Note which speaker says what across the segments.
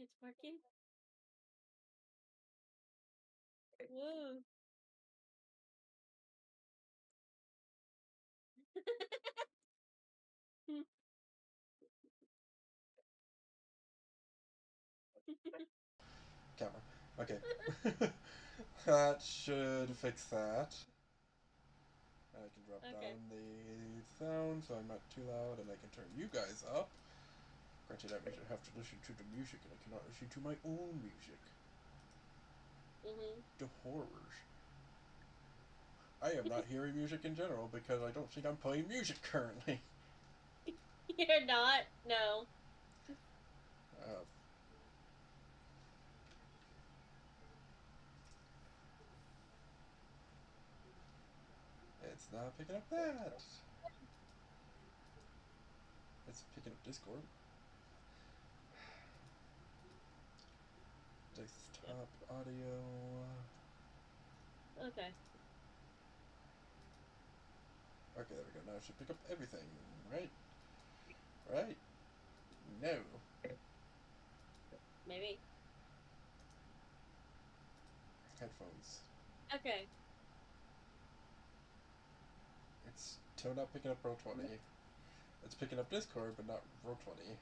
Speaker 1: It's working. Woo.
Speaker 2: Camera. Okay. That should fix that. I can drop
Speaker 1: Okay.
Speaker 2: down the sound so I'm not too loud, and I can turn you guys up. Granted, that means I have to listen to the music, and I cannot listen to my own music.
Speaker 1: Mhm.
Speaker 2: The horrors. I am not hearing music in general because I don't think I'm playing music currently.
Speaker 1: You're not. No.
Speaker 2: Uh, it's not picking up that. It's picking up Discord. Desktop audio.
Speaker 1: Okay.
Speaker 2: Okay, there we go. Now it should pick up everything, right? Right? No.
Speaker 1: Maybe.
Speaker 2: Headphones.
Speaker 1: Okay.
Speaker 2: It's still not picking up Roll20. It's picking up Discord, but not Roll20.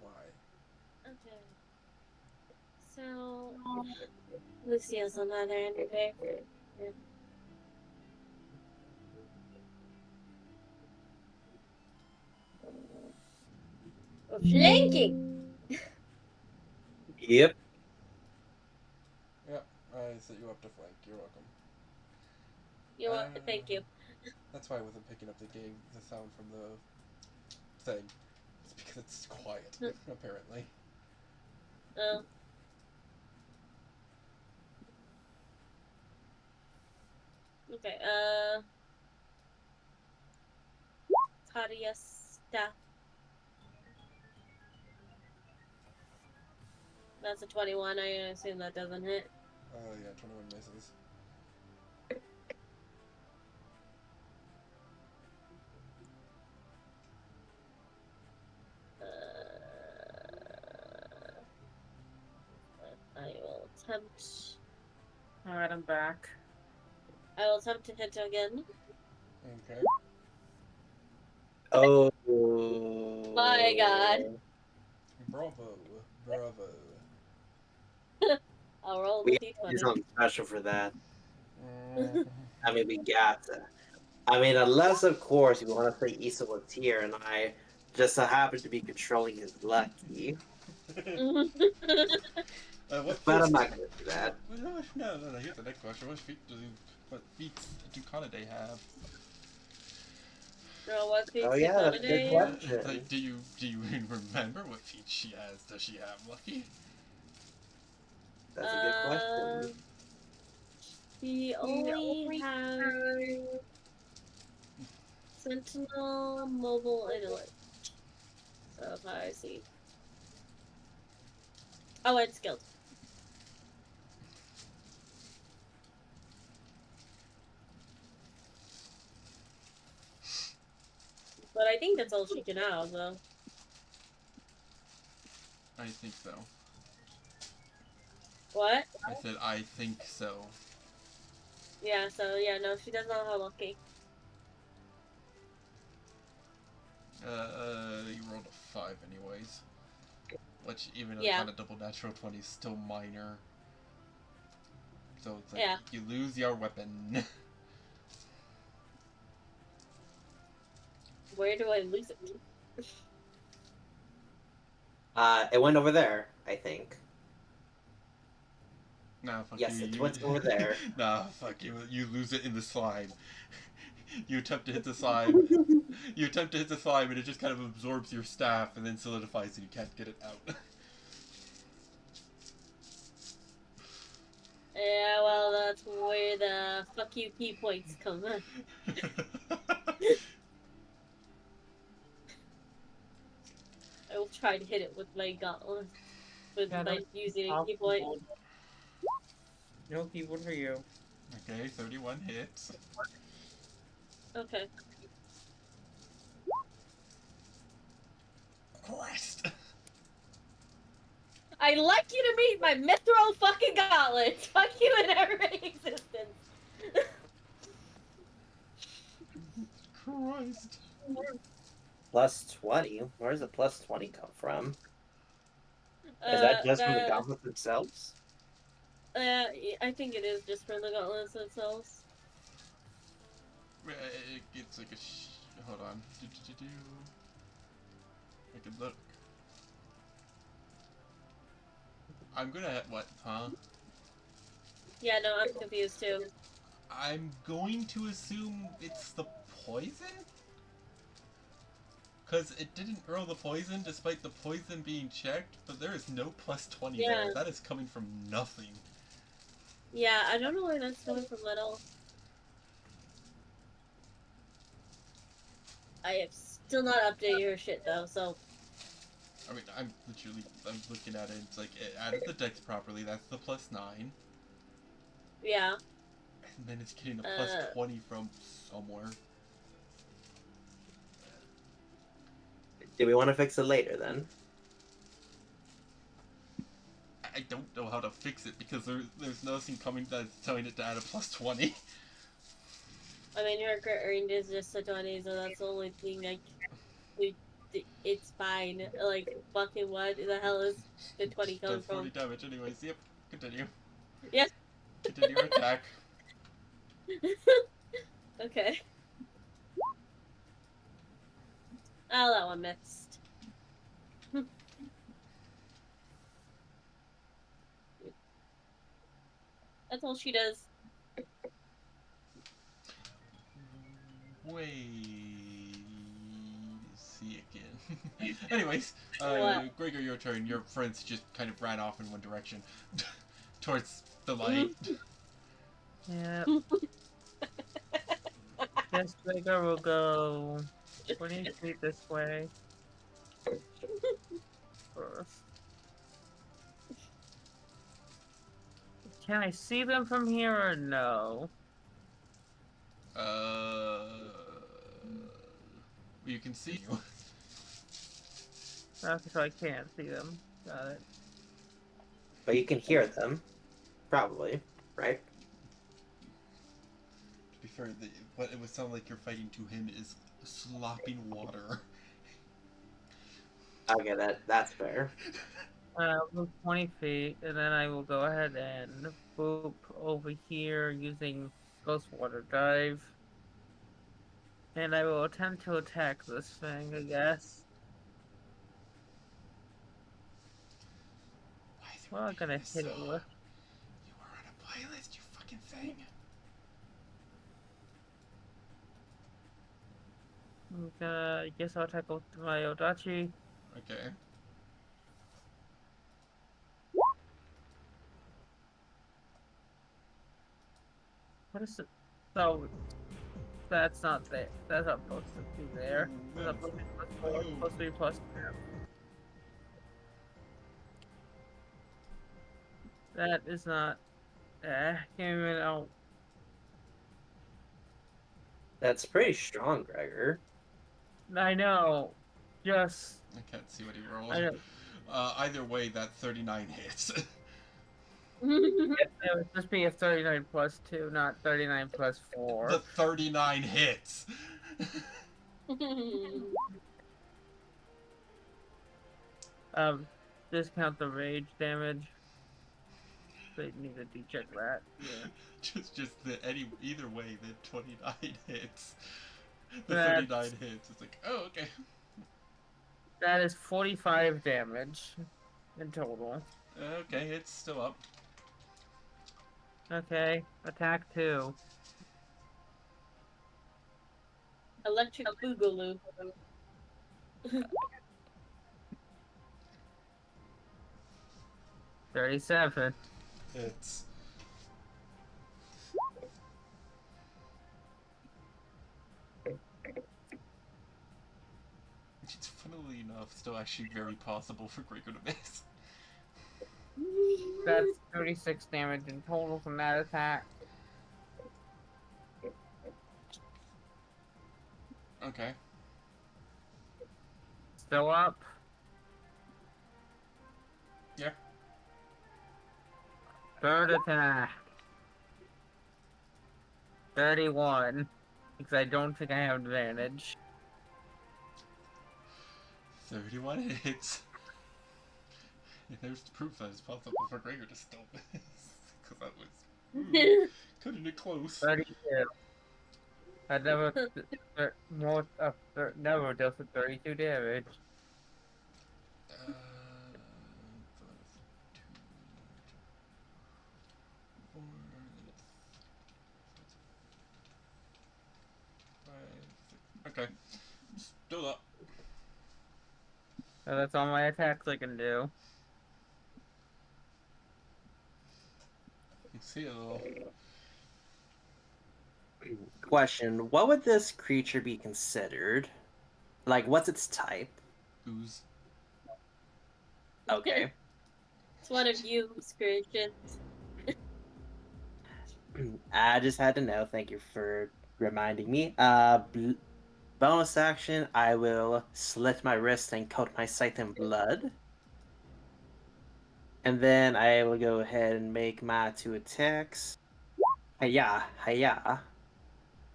Speaker 2: Why?
Speaker 1: Okay. So Lucille's on the other end of it. Yeah. We're flanking.
Speaker 3: Yep.
Speaker 2: Yep, I set you up to flank. You're welcome.
Speaker 1: You want? Thank you.
Speaker 2: That's why I wasn't picking up the sound from the thing. It's because it's quiet, apparently.
Speaker 1: Oh. Okay. Tadia stuff. That's a 21. I assume that doesn't hit.
Speaker 2: Oh, yeah, 21 misses.
Speaker 1: I will attempt.
Speaker 3: Alright, I'm back.
Speaker 1: I will attempt to hit again.
Speaker 2: Okay.
Speaker 3: Oh.
Speaker 1: My God.
Speaker 2: Bravo. Bravo.
Speaker 1: I'll roll
Speaker 3: We
Speaker 1: the
Speaker 3: have to do
Speaker 1: d20.
Speaker 3: something special for that.
Speaker 2: Mm,
Speaker 3: I mean, we got to. I mean, unless, of course, you want to say Issa was here and I just so happen to be controlling his lucky.
Speaker 2: what
Speaker 3: But
Speaker 2: feats?
Speaker 3: I'm not going to do that.
Speaker 2: No. Here's the next question. What feats do Kanade have?
Speaker 1: Girl, what
Speaker 3: Oh,
Speaker 1: feats do
Speaker 3: yeah, that's a good
Speaker 1: Kanade?
Speaker 3: question.
Speaker 2: Do you remember what feats she has? Does she have Lucky?
Speaker 3: That's a good question.
Speaker 1: He only has Sentinel, Mobile, and Elite. So if I see. Oh, and Skilled. But I think that's all she can have, though.
Speaker 2: I think so.
Speaker 1: What?
Speaker 2: I said I think so.
Speaker 1: Yeah, so yeah, no, she does not have Lucky.
Speaker 2: You rolled a 5 anyways. Which, even
Speaker 1: Yeah.
Speaker 2: on a double natural 20, is still minor. So it's like,
Speaker 1: Yeah.
Speaker 2: you lose your weapon.
Speaker 1: Where do I lose it?
Speaker 3: It went over there, I think.
Speaker 2: Nah, fuck
Speaker 3: Yes,
Speaker 2: you.
Speaker 3: it went over there.
Speaker 2: Nah, fuck you. You lose it in the slime. You attempt to hit the slime. You attempt to hit the slime, and it just kind of absorbs your staff and then solidifies, and you can't get it out.
Speaker 1: Yeah, well, that's where the fuck you key points come in. I will try to hit it with my gauntlet. By using a key point.
Speaker 4: No keyboard for you.
Speaker 2: Okay, 31 hits.
Speaker 1: Okay.
Speaker 2: Christ.
Speaker 1: I'd like you to meet my mithril fucking gauntlet. Fuck you in every existence.
Speaker 2: Christ.
Speaker 3: Plus 20? Where does the plus 20 come from? Is that just from the gauntlets themselves?
Speaker 1: I think it is just for the gauntlets themselves.
Speaker 2: It's like hold on. I can look. I'm gonna what? Huh?
Speaker 1: Yeah, no, I'm confused too.
Speaker 2: I'm going to assume it's the poison? Because it didn't roll the poison despite the poison being checked, but there is no plus 20
Speaker 1: Yeah.
Speaker 2: there. That is coming from nothing.
Speaker 1: Yeah, I don't know where that's coming from at all. I have still not updated your shit though, so.
Speaker 2: I mean, I'm looking at it. It's like it added the dex properly. That's the plus 9.
Speaker 1: Yeah.
Speaker 2: And then it's getting a plus 20 from somewhere.
Speaker 3: Do we want to fix it later then?
Speaker 2: I don't know how to fix it because there's nothing coming that's telling it to add a plus 20.
Speaker 1: I mean, your crit range is just a 20, so that's the only thing it's fine. Like, fucking what the hell is the 20 coming
Speaker 2: Does 40
Speaker 1: from?
Speaker 2: damage anyways. Yep. Continue.
Speaker 1: Yes.
Speaker 2: Continue your attack.
Speaker 1: Okay. Oh, that one missed. That's all she does.
Speaker 2: Wait. See again. Anyways, Gregor, your turn. Your friends just kind of ran off in one direction. Towards the light.
Speaker 4: Yeah. Yes, Gregor will go 20 feet this way. First. Can I see them from here or no?
Speaker 2: You can see you.
Speaker 4: Okay, so I can't see them. Got it.
Speaker 3: But you can hear them. Probably, right?
Speaker 2: To be fair, what it would sound like you're fighting to him is slopping water.
Speaker 3: Okay, that's fair.
Speaker 4: Move 20 feet, and then I will go ahead and boop over here using Ghost Water Dive. And I will attempt to attack this thing, I guess.
Speaker 2: Why is it
Speaker 4: Well, I'm gonna hit
Speaker 2: so?
Speaker 4: it with.
Speaker 2: You were on a playlist, you fucking thing.
Speaker 4: I guess I'll attack with my Odachi.
Speaker 2: Okay.
Speaker 4: What is it? So, that's not there. That's not supposed to be there. That's not supposed to be plus 4. It's supposed to be plus 2. That is not. Can't even out.
Speaker 3: That's pretty strong, Gregor.
Speaker 4: I know. Just.
Speaker 2: I can't see what he rolled.
Speaker 4: I don't.
Speaker 2: Either way, that 39 hits.
Speaker 4: It would just be a 39 plus 2, not 39 plus 4.
Speaker 2: The 39 hits.
Speaker 4: Discount the rage damage. They need to decheck that. Yeah.
Speaker 2: just either way, the 29 hits. The 39 hits. It's like, oh, okay.
Speaker 4: That is 45 damage in total.
Speaker 2: Okay, it's still up.
Speaker 4: Okay, attack 2.
Speaker 1: Electric Boogaloo.
Speaker 4: 37.
Speaker 2: It's. It's funnily enough still actually very possible for Gregor to miss.
Speaker 4: That's 36 damage in total from that attack.
Speaker 2: Okay.
Speaker 4: Still up?
Speaker 2: Yeah.
Speaker 4: Third attack. 31. Because I don't think I have advantage.
Speaker 2: 31 hits. Yeah, there's the proof that it's possible for Gregor to still miss. Because that was cutting it close.
Speaker 4: 32. I never never dealt with 32 damage.
Speaker 2: So that's 4, 5, 6. Okay. Still up.
Speaker 4: So that's all my attacks I can do.
Speaker 2: Seal.
Speaker 3: Question: what would this creature be considered? Like, what's its type?
Speaker 2: Ooze.
Speaker 3: Okay.
Speaker 1: It's one of you, creations.
Speaker 3: I just had to know. Thank you for reminding me. Bonus action, I will slit my wrist and coat my sight in blood. And then I will go ahead and make my 2 attacks. Hiya, hiya.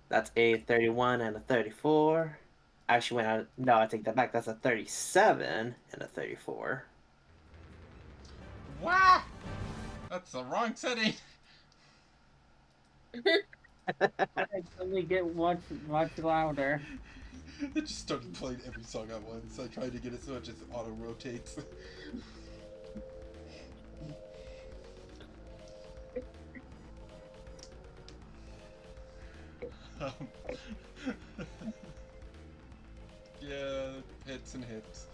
Speaker 3: That's a 31 and a 34. Actually, no, I take that back. That's a 37 and a 34.
Speaker 2: Wow! That's the wrong setting.
Speaker 4: I only get much louder.
Speaker 2: It just started playing every song at once. I tried to get it so it just auto rotates. um, yeah, hits and hits.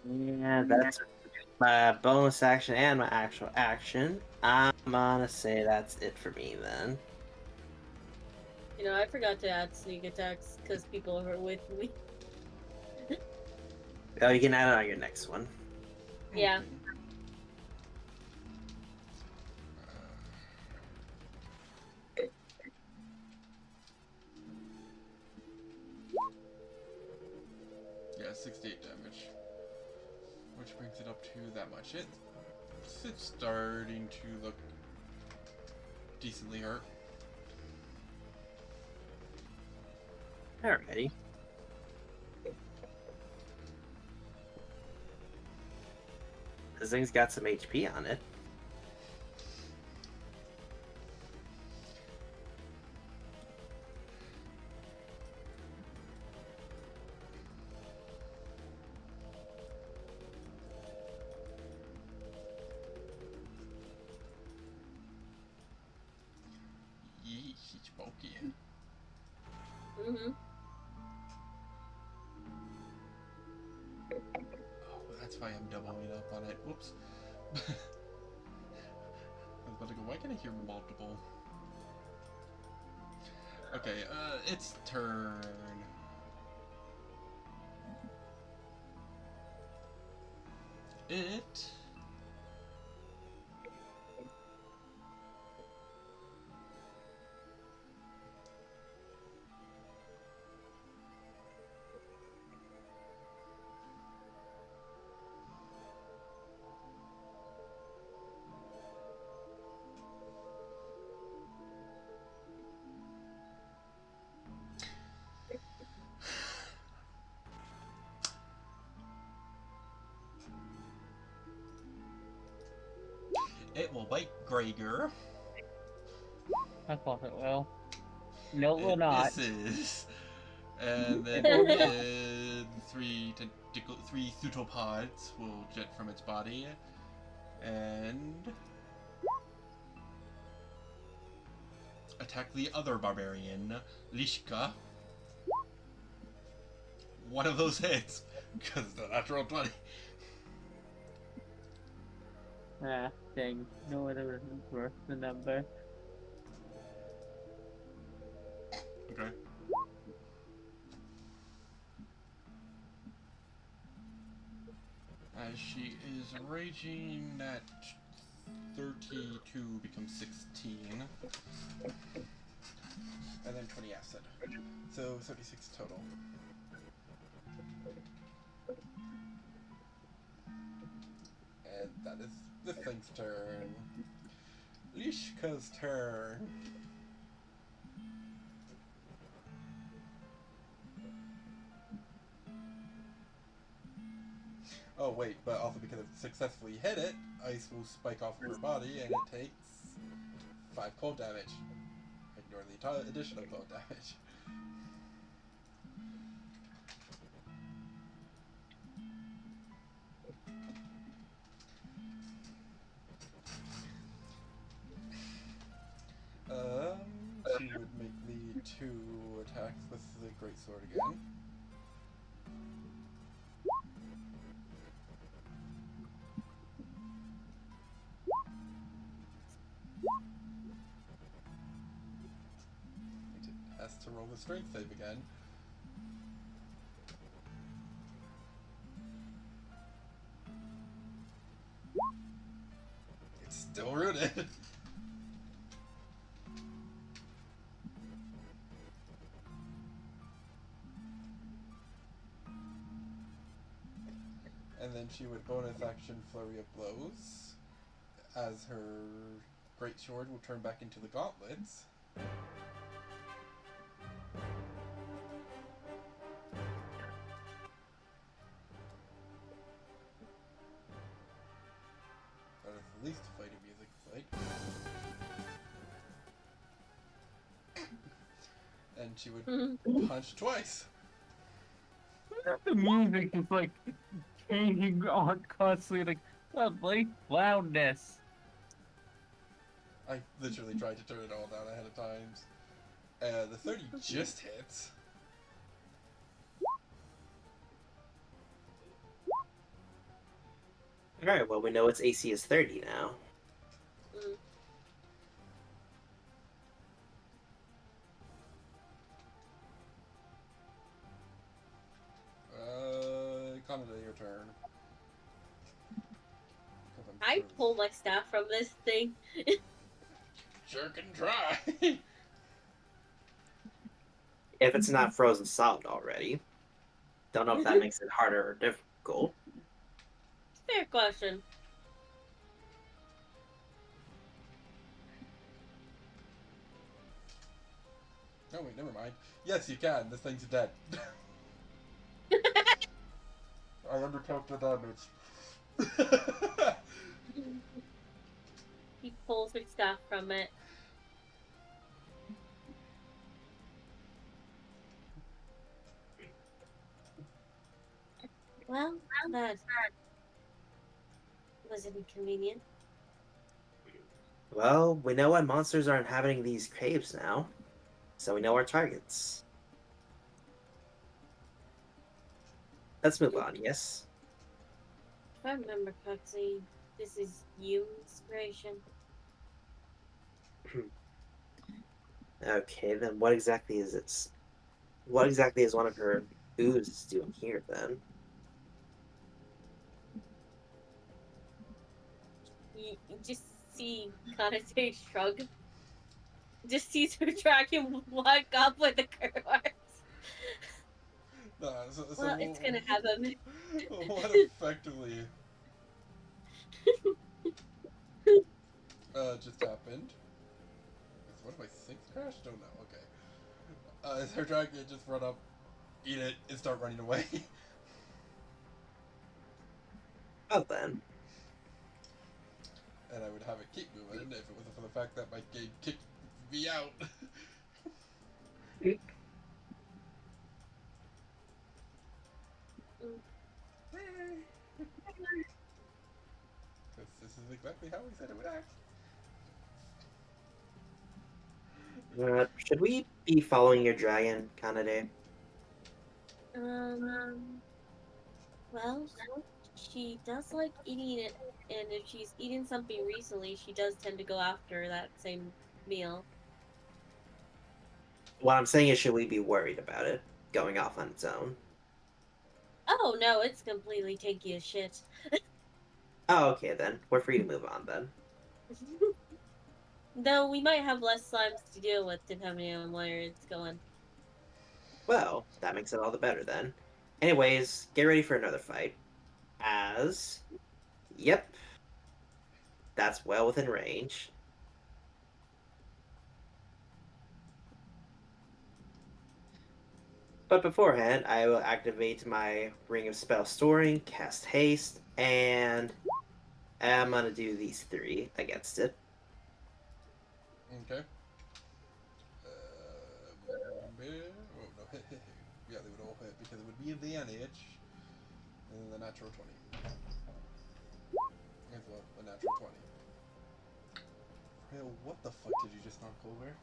Speaker 3: Yeah, that's my bonus action and my actual action. I'm gonna say that's it for me then.
Speaker 1: You know, I forgot to add sneak attacks because people were with me.
Speaker 3: Oh, you can add it on your next one.
Speaker 1: Yeah.
Speaker 2: Yeah, 68 damage. Which brings it up to that much. It's starting to look decently hurt.
Speaker 3: Alrighty. This thing's got some HP on it.
Speaker 2: Yeesh, it's bulky.
Speaker 1: Mm-hmm.
Speaker 2: Oh, that's why I'm doubling up on it. Whoops. I was about to go, why can I hear multiple? Okay, it's turn. It... It will bite Gregor.
Speaker 4: I thought it will. No, it will
Speaker 2: It
Speaker 4: not.
Speaker 2: misses. And then three pseudopods will jet from its body. And attack the other barbarian, Lishka. One of those hits, because the natural 20.
Speaker 4: Ah, dang. No whatever worth the number.
Speaker 2: Okay. As she is raging at 32 becomes 16. And then 20 acid. So 36 total. And that is the thing's turn. Lishka's turn. Oh wait, but also because it successfully hit it, ice will spike off of her body and it takes 5 cold damage. Ignore the additional cold damage. She would make the 2 attacks with the greatsword again. It has to roll the strength save again. It's still rooted. And then she would bonus action Flurry of Blows, as her great sword will turn back into the gauntlets. That is the least fighting music like. And she would punch twice.
Speaker 4: The music is like changing on constantly, like lovely loudness.
Speaker 2: I literally tried to turn it all down ahead of times. The 30 just hits.
Speaker 3: Alright, well, we know its AC is 30 now.
Speaker 2: Canada, your turn.
Speaker 1: I pull my staff from this thing.
Speaker 2: Sure can try.
Speaker 3: If it's not frozen solid already. Don't know if that makes it harder or difficult.
Speaker 1: Fair question.
Speaker 2: Oh wait, never mind. Yes, you can. This thing's dead. I undertook the damage.
Speaker 1: He pulls her staff from it. Well, that was inconvenient.
Speaker 3: Well, we know what monsters are inhabiting these caves now, so we know our targets. Let's move on, yes?
Speaker 1: If I remember correctly, this is Yume's creation.
Speaker 3: Okay, then what exactly is this? What exactly is one of her oozes doing here, then?
Speaker 1: You just see Kanate shrug. Just sees her dragon walk up with the curse. Well, it's gonna have him.
Speaker 2: What effectively just happened? Is one of my sinks crashed? Oh no, okay. Is her dragon just run up, eat it, and start running away?
Speaker 3: Well then.
Speaker 2: And I would have it keep moving if it wasn't for the fact that my game kicked me out. This is exactly how we said it would act.
Speaker 3: Should we be following your dragon, Kanade?
Speaker 1: Well, she does like eating it, and if she's eaten something recently, she does tend to go after that same meal.
Speaker 3: What I'm saying is, should we be worried about it going off on its own?
Speaker 1: Oh no, it's completely tanky as shit.
Speaker 3: Oh, okay then. We're free to move on then.
Speaker 1: Though we might have less slimes to deal with depending on where it's going.
Speaker 3: Well, that makes it all the better then. Anyways, get ready for another fight. As, yep, that's well within range. But beforehand, I will activate my Ring of Spell Storing, cast Haste, and I'm gonna do these three against it.
Speaker 2: Okay. Oh no, yeah, they would all hit because it would be advantage. And the natural 20. As well, a natural 20. Hell, what the fuck did you just knock over?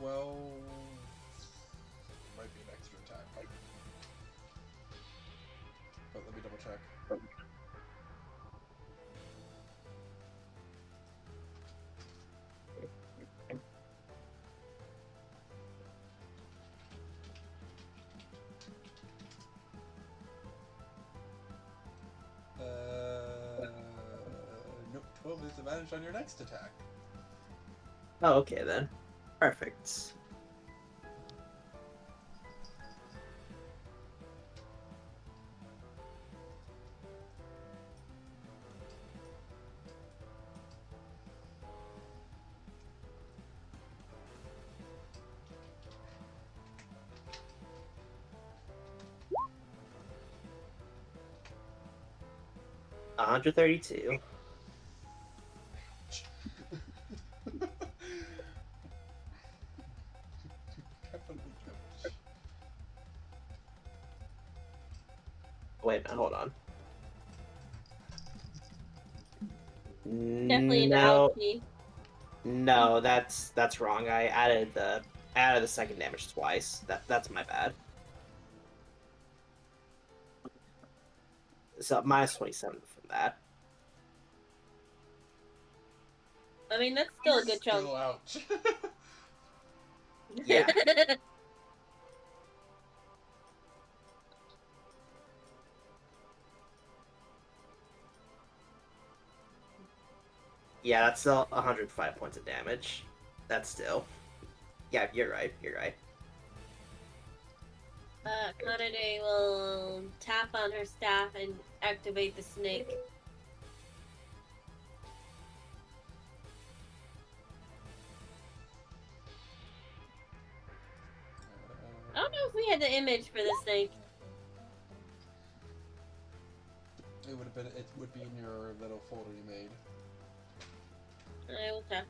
Speaker 2: 12 might be an extra attack. But let me double check. Nope, 12 is advantage on your next attack.
Speaker 3: Oh, okay then. Perfect. $132. Wait a minute, hold on.
Speaker 1: Definitely an
Speaker 3: No,
Speaker 1: ouchie.
Speaker 3: no, that's wrong. I added the second damage twice. That's my bad. So minus 27 from that.
Speaker 1: I mean, that's still a good chunk.
Speaker 2: Still ouch.
Speaker 3: Yeah. Yeah, that's still 105 points of damage. That's still. Yeah, you're right. You're right.
Speaker 1: Kanade will tap on her staff and activate the snake. I don't know if we had the image for the snake.
Speaker 2: It would have been. It would be in your little folder you made.
Speaker 1: I will check.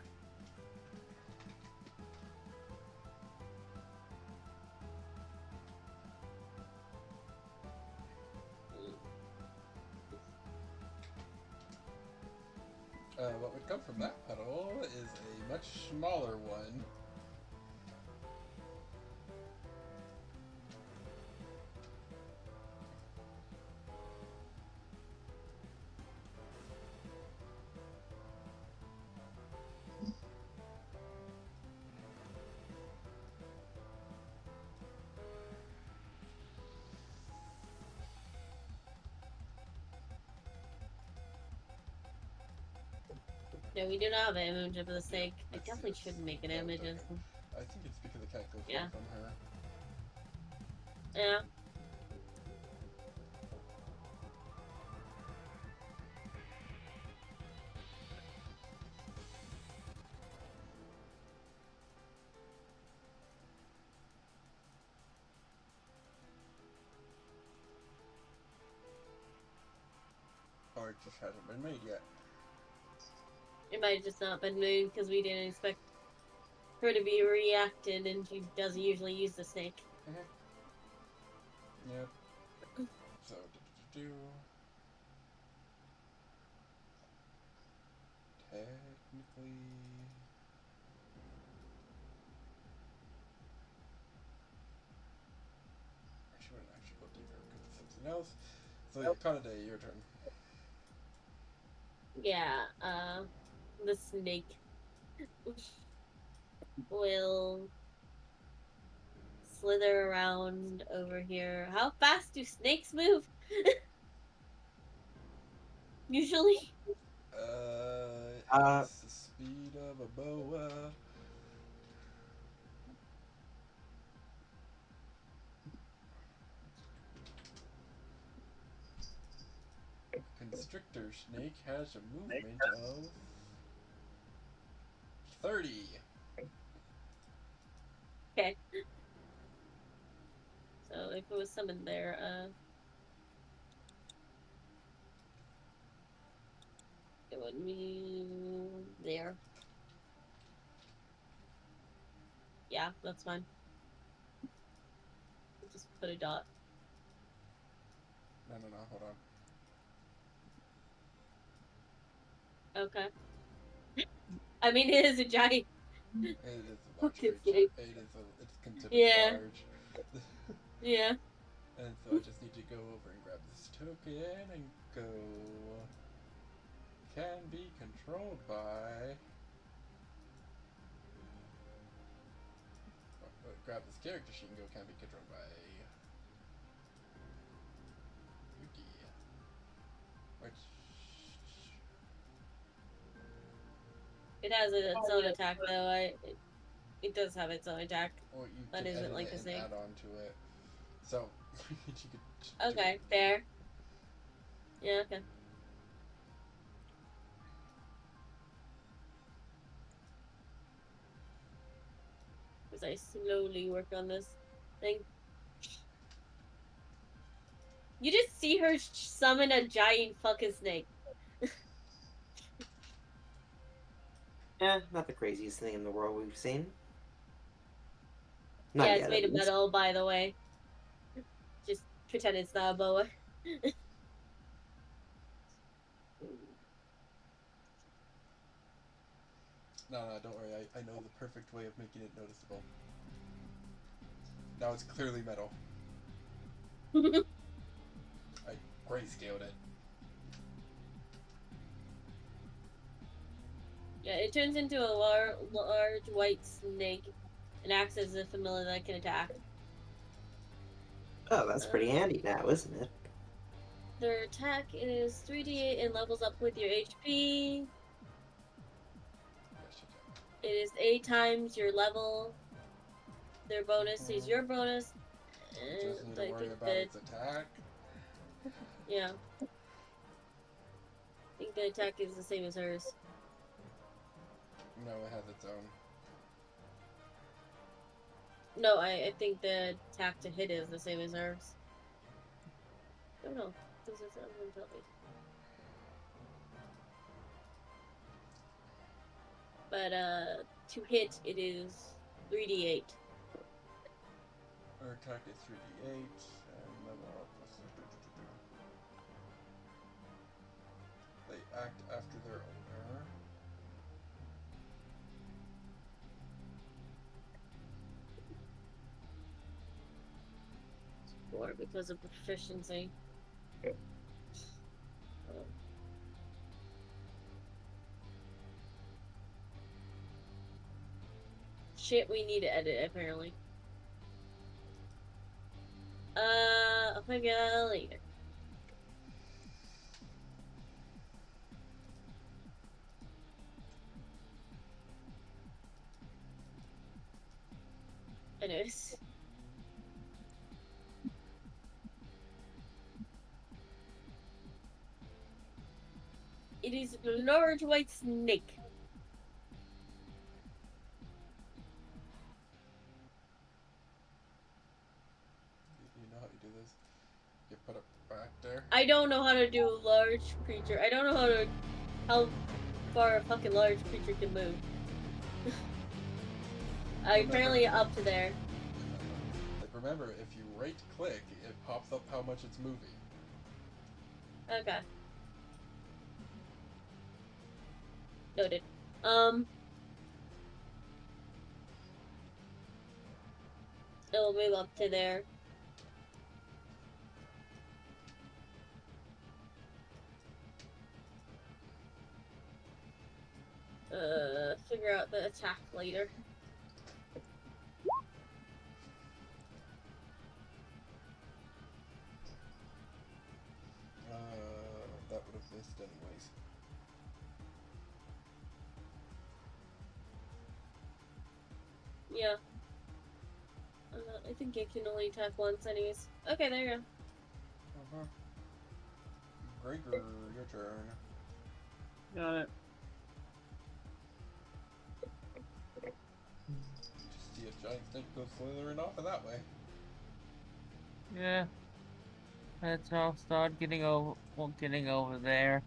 Speaker 2: What would come from that puddle is a much smaller one.
Speaker 1: No, we do not have an image of the snake. I
Speaker 2: Let's see,
Speaker 1: definitely should make an image of them.
Speaker 2: I think it's because I can't go
Speaker 1: Yeah.
Speaker 2: from her.
Speaker 1: Yeah.
Speaker 2: Or it just hasn't been made yet.
Speaker 1: It might have just not been moved because we didn't expect her to be reacted, and she doesn't usually use the snake.
Speaker 2: Yep. So, technically, anything else. So yeah, Kanade, your turn.
Speaker 1: Yeah, the snake will slither around over here. How fast do snakes move? Usually.
Speaker 2: It's the speed of a boa. Constrictor snake has a movement of 30.
Speaker 1: Okay. So if it was summoned there, it would be there. Yeah, that's fine. Just put a dot.
Speaker 2: No, hold on.
Speaker 1: Okay. I mean, it is a giant.
Speaker 2: It is a large
Speaker 1: Just
Speaker 2: creature.
Speaker 1: kidding.
Speaker 2: It's considered
Speaker 1: Yeah.
Speaker 2: large.
Speaker 1: Yeah.
Speaker 2: And so I just need to go over and grab this token and go. Can be controlled by. Grab this character sheet and go. Can be controlled by. Yuki. Which.
Speaker 1: It has its own attack, though. It does have its own attack.
Speaker 2: Or you
Speaker 1: That
Speaker 2: can
Speaker 1: isn't
Speaker 2: edit
Speaker 1: like
Speaker 2: it
Speaker 1: the
Speaker 2: and
Speaker 1: same.
Speaker 2: add on to it. So, you could do
Speaker 1: Okay, fair. Yeah, okay. As I slowly work on this thing. You just see her summon a giant fucking snake.
Speaker 3: Yeah, not the craziest thing in the world we've seen. Not
Speaker 1: Yeah, it's
Speaker 3: yet, at
Speaker 1: made of
Speaker 3: least.
Speaker 1: metal, by the way. Just pretend it's not a boa.
Speaker 2: No, don't worry. I know the perfect way of making it noticeable. Now it's clearly metal. I grayscaled it.
Speaker 1: Yeah, it turns into a large white snake and acts as a familiar that can attack.
Speaker 3: Oh, that's pretty handy now, isn't it?
Speaker 1: Their attack is 3d8 and levels up with your HP.
Speaker 2: Yes, you can.
Speaker 1: It is 8 times your level. Their bonus is your bonus.
Speaker 2: Just need
Speaker 1: And
Speaker 2: to
Speaker 1: I
Speaker 2: worry
Speaker 1: think
Speaker 2: about
Speaker 1: that,
Speaker 2: its attack.
Speaker 1: yeah. I think the attack is the same as hers.
Speaker 2: No, it has its own.
Speaker 1: No, I think the attack to hit is the same as hers. I don't know. This is someone tell me. But to hit it is 3d8.
Speaker 2: Her attack is 3d8 and level up plus. They act after their owner.
Speaker 1: Or because of proficiency. Shit, we need to edit apparently. I'll figure it out later. Anyways. It is a large white snake.
Speaker 2: You know how you do this? You put it back there.
Speaker 1: I don't know how to do large creature. I don't know how far a fucking large creature can move. Apparently up to there.
Speaker 2: Like remember, if you right click, it pops up how much it's moving.
Speaker 1: Okay. Noted. It'll move up to there. figure out the attack later.
Speaker 2: That would have missed anyways.
Speaker 1: Yeah. I think it can only attack once anyways. Okay, there you
Speaker 2: Uh-huh. Gregor, your turn.
Speaker 4: Got it.
Speaker 2: Just see a giant snake go slithering off of that way.
Speaker 4: Yeah. Let's all start getting over there.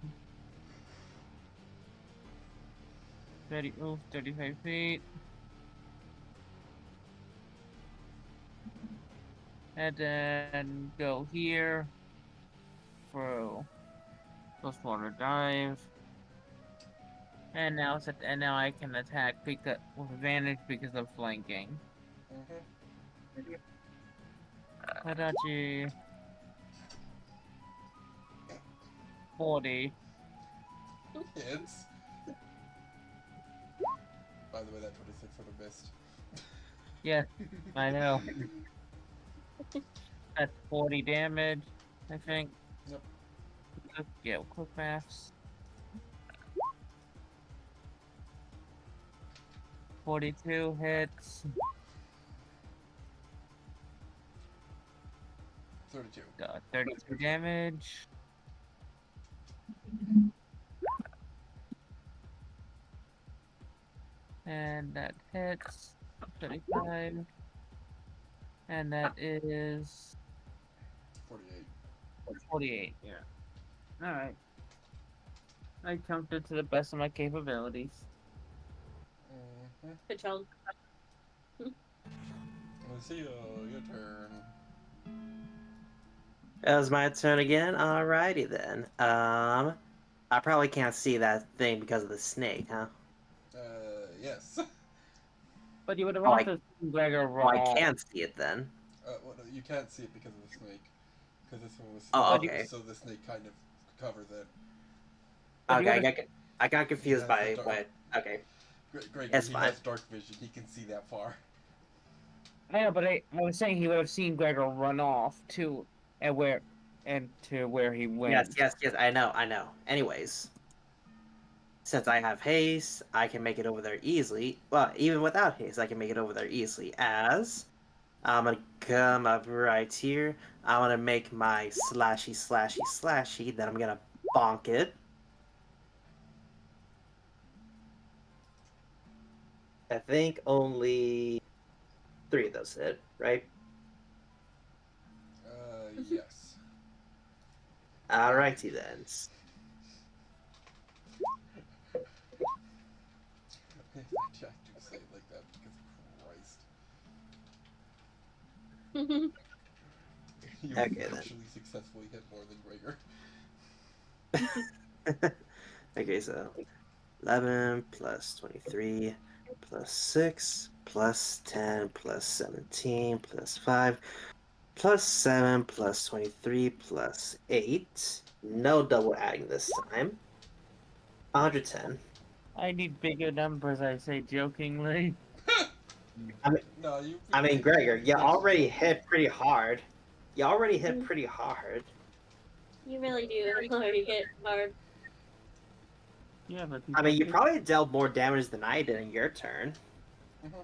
Speaker 4: 35 feet. And then go here. Throw. Close water dive. And now I can attack with advantage because of flanking.
Speaker 2: Mm-hmm.
Speaker 4: Adachi. 40.
Speaker 2: Hits. By the way, that 26 would have missed.
Speaker 4: Yeah, I know. That's 40 damage, I think.
Speaker 2: Yep.
Speaker 4: Yeah, quick maths. 42 hits.
Speaker 2: 32.
Speaker 4: 32 damage. And that hits. 35. And that is
Speaker 2: 48.
Speaker 4: 48. Yeah. Alright. I attempted to the best of my capabilities.
Speaker 2: Mm-hmm.
Speaker 1: Good chunk.
Speaker 2: Lucia, your turn.
Speaker 3: It was my turn again. Alrighty then. I probably can't see that thing because of the snake, huh?
Speaker 2: Yes.
Speaker 4: But you would have
Speaker 3: Oh,
Speaker 4: also seen Gregor run
Speaker 3: I
Speaker 4: off.
Speaker 3: can see it then.
Speaker 2: Well, no, you can't see it because of the snake. Because this one was
Speaker 3: Oh,
Speaker 2: slippery,
Speaker 3: okay.
Speaker 2: so the snake kind of covers it.
Speaker 4: But you
Speaker 3: Okay,
Speaker 4: would have
Speaker 3: I got
Speaker 2: He
Speaker 3: confused
Speaker 2: has
Speaker 3: by
Speaker 2: the dark.
Speaker 3: what. Okay,
Speaker 2: Gregor,
Speaker 3: it's
Speaker 2: he
Speaker 3: fine.
Speaker 2: has dark vision. He can see that far.
Speaker 4: I know, but I was saying he would have seen Gregor run off to where he
Speaker 3: Yes,
Speaker 4: went.
Speaker 3: yes, yes. I know. Anyways, since I have haste, I can make it over there easily. Well, even without haste, I can make it over there easily. As I'm gonna come up right here. I'm gonna make my slashy. Then I'm gonna bonk it. I think only 3 of those hit, right?
Speaker 2: Yes.
Speaker 3: Alrighty then.
Speaker 2: I do say it like that because Christ. You
Speaker 3: Okay
Speaker 2: actually successfully hit more than Gregor.
Speaker 3: then. Okay, so 11 plus 23 plus 6 plus 10 plus 17 plus 5 plus 7 plus 23 plus 8. No double adding this time. 110.
Speaker 4: I need bigger numbers, I say jokingly.
Speaker 3: I mean,
Speaker 2: No, you.
Speaker 3: Gregor, you
Speaker 2: makes
Speaker 3: already
Speaker 2: sense.
Speaker 3: hit pretty hard. You already hit pretty hard.
Speaker 1: You really do already hit hard.
Speaker 4: Yeah, but
Speaker 3: I mean, you probably dealt more damage than I did in your turn.
Speaker 2: Mm-hmm.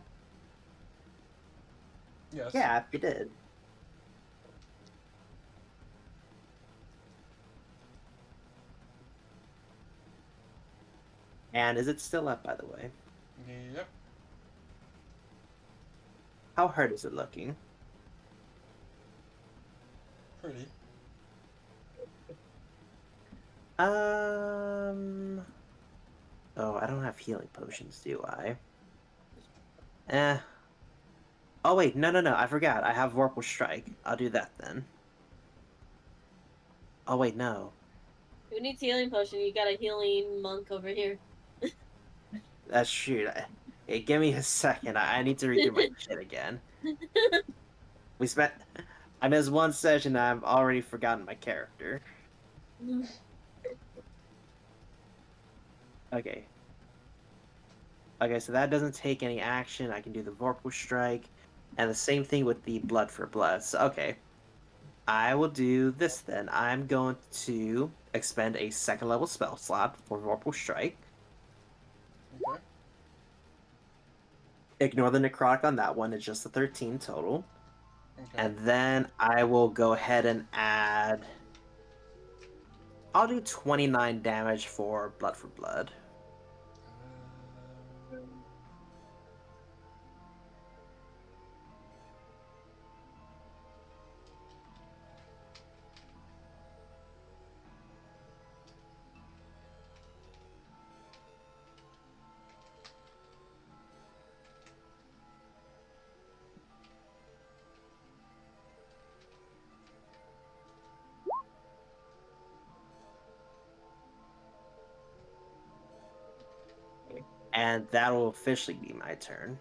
Speaker 2: Yes.
Speaker 3: Yeah, you did. And is it still up, by the way?
Speaker 2: Yep.
Speaker 3: How hard is it looking?
Speaker 2: Pretty.
Speaker 3: Oh, I don't have healing potions, do I? Oh wait, no, I forgot. I have Vorpal Strike. I'll do that then. Oh wait, no.
Speaker 1: Who needs healing potion? You got a healing monk over here.
Speaker 3: That's true. Hey, give me a second. I need to read through my shit again. I missed one session and I've already forgotten my character. Okay. Okay, so that doesn't take any action. I can do the Vorpal Strike. And the same thing with the Blood for Blood. So, okay. I will do this then. I'm going to expend a second level spell slot for Vorpal Strike.
Speaker 2: Okay.
Speaker 3: Ignore the necrotic on that one. It's just a 13 total.
Speaker 2: Okay.
Speaker 3: And then I will go ahead and add... I'll do 29 damage for Blood for Blood. And that will officially be my turn.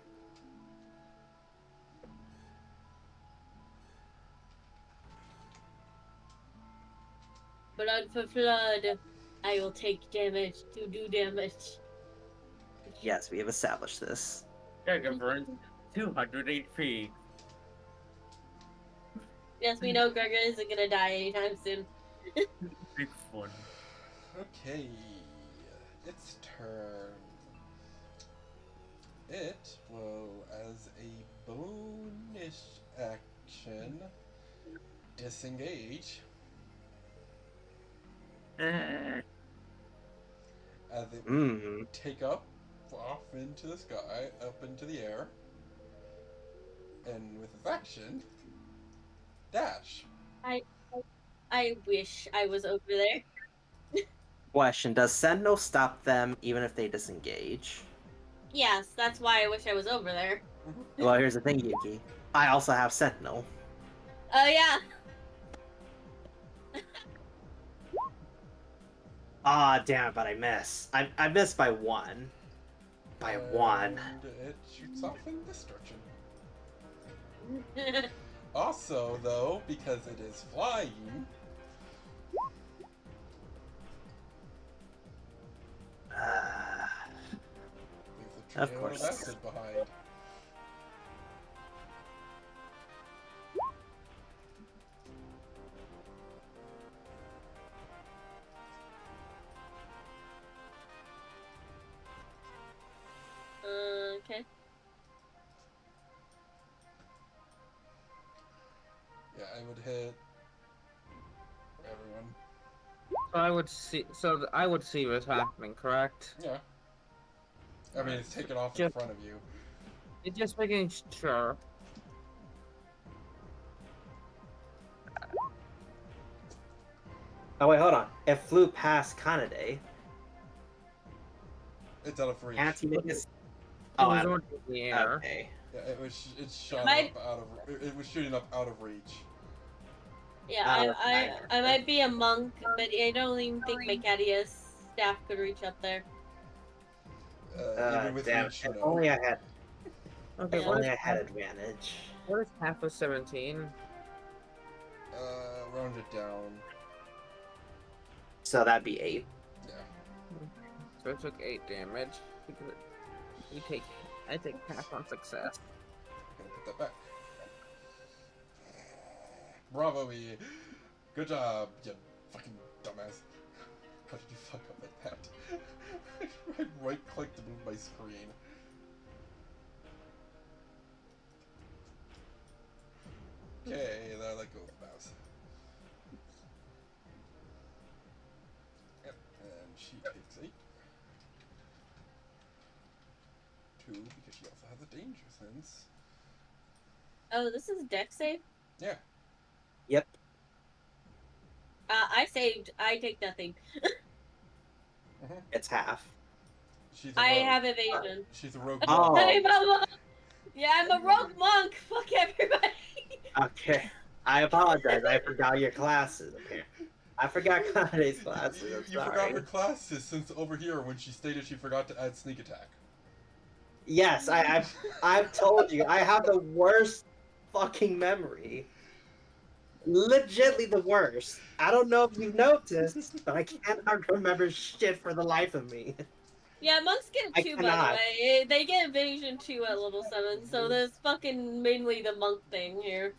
Speaker 1: Blood for blood. I will take damage to do damage.
Speaker 3: Yes, we have established this.
Speaker 4: Dagger burns 200 HP.
Speaker 1: Yes, we know Gregor isn't gonna die anytime soon.
Speaker 4: Big fun.
Speaker 2: Okay. Its turn. It will, as a bonus action, disengage. As it take up off into the sky, up into the air, and with its action, dash.
Speaker 1: I wish I was over there.
Speaker 3: Question: does Sentinel stop them even if they disengage?
Speaker 1: Yes, that's why I wish I was over there.
Speaker 3: Well, here's the thing, Yuki. I also have Sentinel.
Speaker 1: Oh yeah.
Speaker 3: Ah, damn it, but I miss. I missed by one. By one.
Speaker 2: And it shoots off in this direction. Also, though, because it is flying, leaves a
Speaker 3: Of
Speaker 2: trail
Speaker 3: course.
Speaker 2: acid behind.
Speaker 1: Okay.
Speaker 2: Yeah, I would hit everyone.
Speaker 4: I would see what's happening, correct?
Speaker 2: Yeah. I mean, it's taken off in
Speaker 4: Just-
Speaker 2: front of you.
Speaker 4: It's just making sure.
Speaker 3: Oh wait, hold on. It flew past Kanade.
Speaker 2: It's out of reach.
Speaker 3: Can't he make this?
Speaker 4: It
Speaker 3: Oh,
Speaker 4: was
Speaker 3: I don't.
Speaker 4: already in the air.
Speaker 3: Okay.
Speaker 2: Yeah, it's shot
Speaker 1: My-
Speaker 2: up out of. It was shooting up out of reach.
Speaker 1: Yeah,
Speaker 3: I
Speaker 1: I might be a monk, but I don't even think my Cadius staff could reach up there.
Speaker 2: Even with
Speaker 3: Damn.
Speaker 2: reach,
Speaker 3: If
Speaker 2: no.
Speaker 3: only I had.
Speaker 4: Okay,
Speaker 3: If
Speaker 1: Yeah.
Speaker 3: only I had advantage.
Speaker 4: what is half of 17?
Speaker 2: Round it down.
Speaker 3: So that'd be 8.
Speaker 2: Yeah.
Speaker 4: So it took 8 damage. Because I take half on success.
Speaker 2: Gonna put that back. Bravo me. Good job, you fucking dumbass. How did you fuck up like that? I right click to move my screen. Okay, then I let go of the mouse. Yep, and she takes 8. 2, because she also has a danger sense.
Speaker 1: Oh, this is deck save?
Speaker 2: Yeah.
Speaker 3: Yep.
Speaker 1: I saved. I take nothing.
Speaker 3: It's half.
Speaker 2: She's a
Speaker 1: I
Speaker 2: rogue.
Speaker 1: have evasion.
Speaker 2: She's a rogue.
Speaker 3: Oh.
Speaker 1: I'm a monk. Yeah, I'm a rogue monk. Fuck everybody.
Speaker 3: Okay. I apologize. I forgot your classes. Okay. I forgot Kanade's classes. I'm
Speaker 2: You forgot
Speaker 3: sorry.
Speaker 2: her classes since over here when she stated she forgot to add sneak attack.
Speaker 3: Yes, I've told you. I have the worst fucking memory. Legitly the worst. I don't know if you've noticed, but I cannot remember shit for the life of me.
Speaker 1: Yeah, monks get it
Speaker 3: I
Speaker 1: too, by the
Speaker 3: cannot.
Speaker 1: way. They get evasion too at level 7, so there's fucking mainly the monk thing here.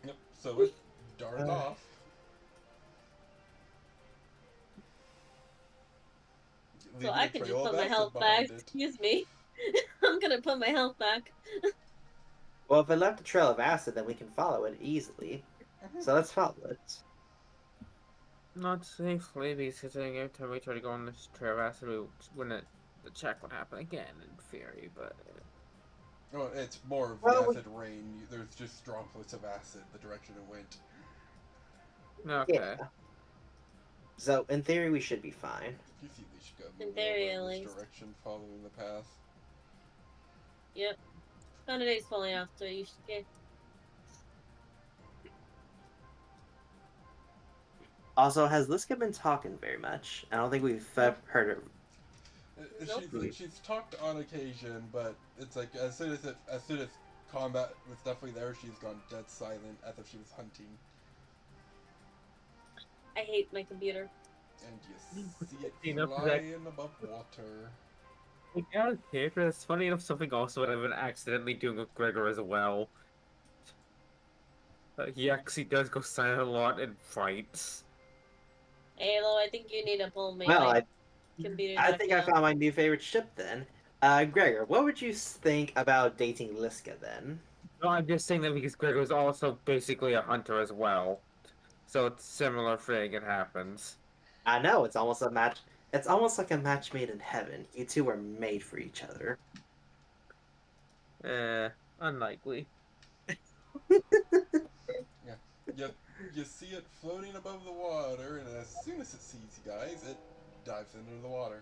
Speaker 2: Yep. So it darted off.
Speaker 1: So
Speaker 2: Leaving
Speaker 1: I
Speaker 2: a
Speaker 1: can just
Speaker 2: trail of
Speaker 1: put my
Speaker 2: acid
Speaker 1: health back.
Speaker 2: behind it.
Speaker 1: Excuse me. I'm gonna put my health back.
Speaker 3: Well, if it left a trail of acid, then we can follow it easily. So let's follow it.
Speaker 4: Not safely, because every time we try to go on this trail of acid, the check would happen again, in theory, but...
Speaker 2: Oh, it's more of the
Speaker 3: Well,
Speaker 2: acid rain. There's just droplets of acid the direction it went.
Speaker 4: Okay.
Speaker 3: yeah. So in theory, we should be fine.
Speaker 2: You see they should go
Speaker 1: In
Speaker 2: moving over
Speaker 1: theory,
Speaker 2: in
Speaker 1: at
Speaker 2: this
Speaker 1: least.
Speaker 2: direction, following the path.
Speaker 1: Yep. Found a day's falling off, so you should get.
Speaker 3: Also, has Liska been talking very much? I don't think we've
Speaker 2: No.
Speaker 3: heard her.
Speaker 1: Nope.
Speaker 2: She's talked on occasion, but it's like as soon as combat was definitely there, she's gone dead silent as if she was hunting.
Speaker 1: I hate my computer.
Speaker 2: And you see it
Speaker 4: Enough of that.
Speaker 2: flying above water.
Speaker 4: Like, out of character, it's funny enough something also that I've been accidentally doing with Gregor as well. He actually does go silent a lot in fights.
Speaker 1: Halo, I think you need to pull me.
Speaker 3: Well,
Speaker 1: My computer's
Speaker 3: I think
Speaker 1: acting
Speaker 3: I
Speaker 1: up.
Speaker 3: found my new favorite ship then. Gregor, what would you think about dating Liska then?
Speaker 4: No, I'm just saying that because Gregor is also basically a hunter as well. So it's a similar thing, it happens.
Speaker 3: I know it's almost a match. It's almost like a match made in heaven. You two were made for each other.
Speaker 4: Unlikely.
Speaker 2: Yeah. You see it floating above the water, and as soon as it sees you guys, it dives into the water.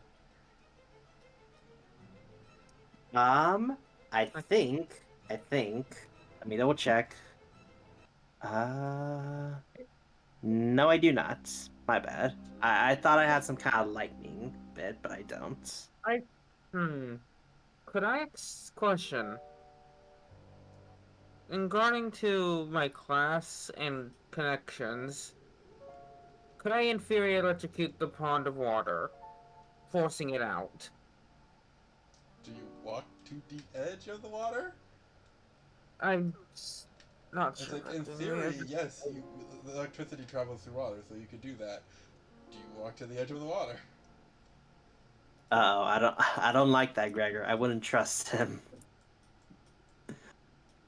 Speaker 3: I think. Let me double check. No, I do not. My bad. I thought I had some kind of lightning bit, but I don't.
Speaker 4: Hmm. Could I ask question? Regarding to my class and connections, could I in theory electrocute the pond of water, forcing it out?
Speaker 2: Do you walk to the edge of the water?
Speaker 4: I'm not
Speaker 2: It's
Speaker 4: sure.
Speaker 2: like, in theory, yes, the electricity travels through water, so you could do that. Do you walk to the edge of the water?
Speaker 3: Oh, I don't like that, Gregor. I wouldn't trust him.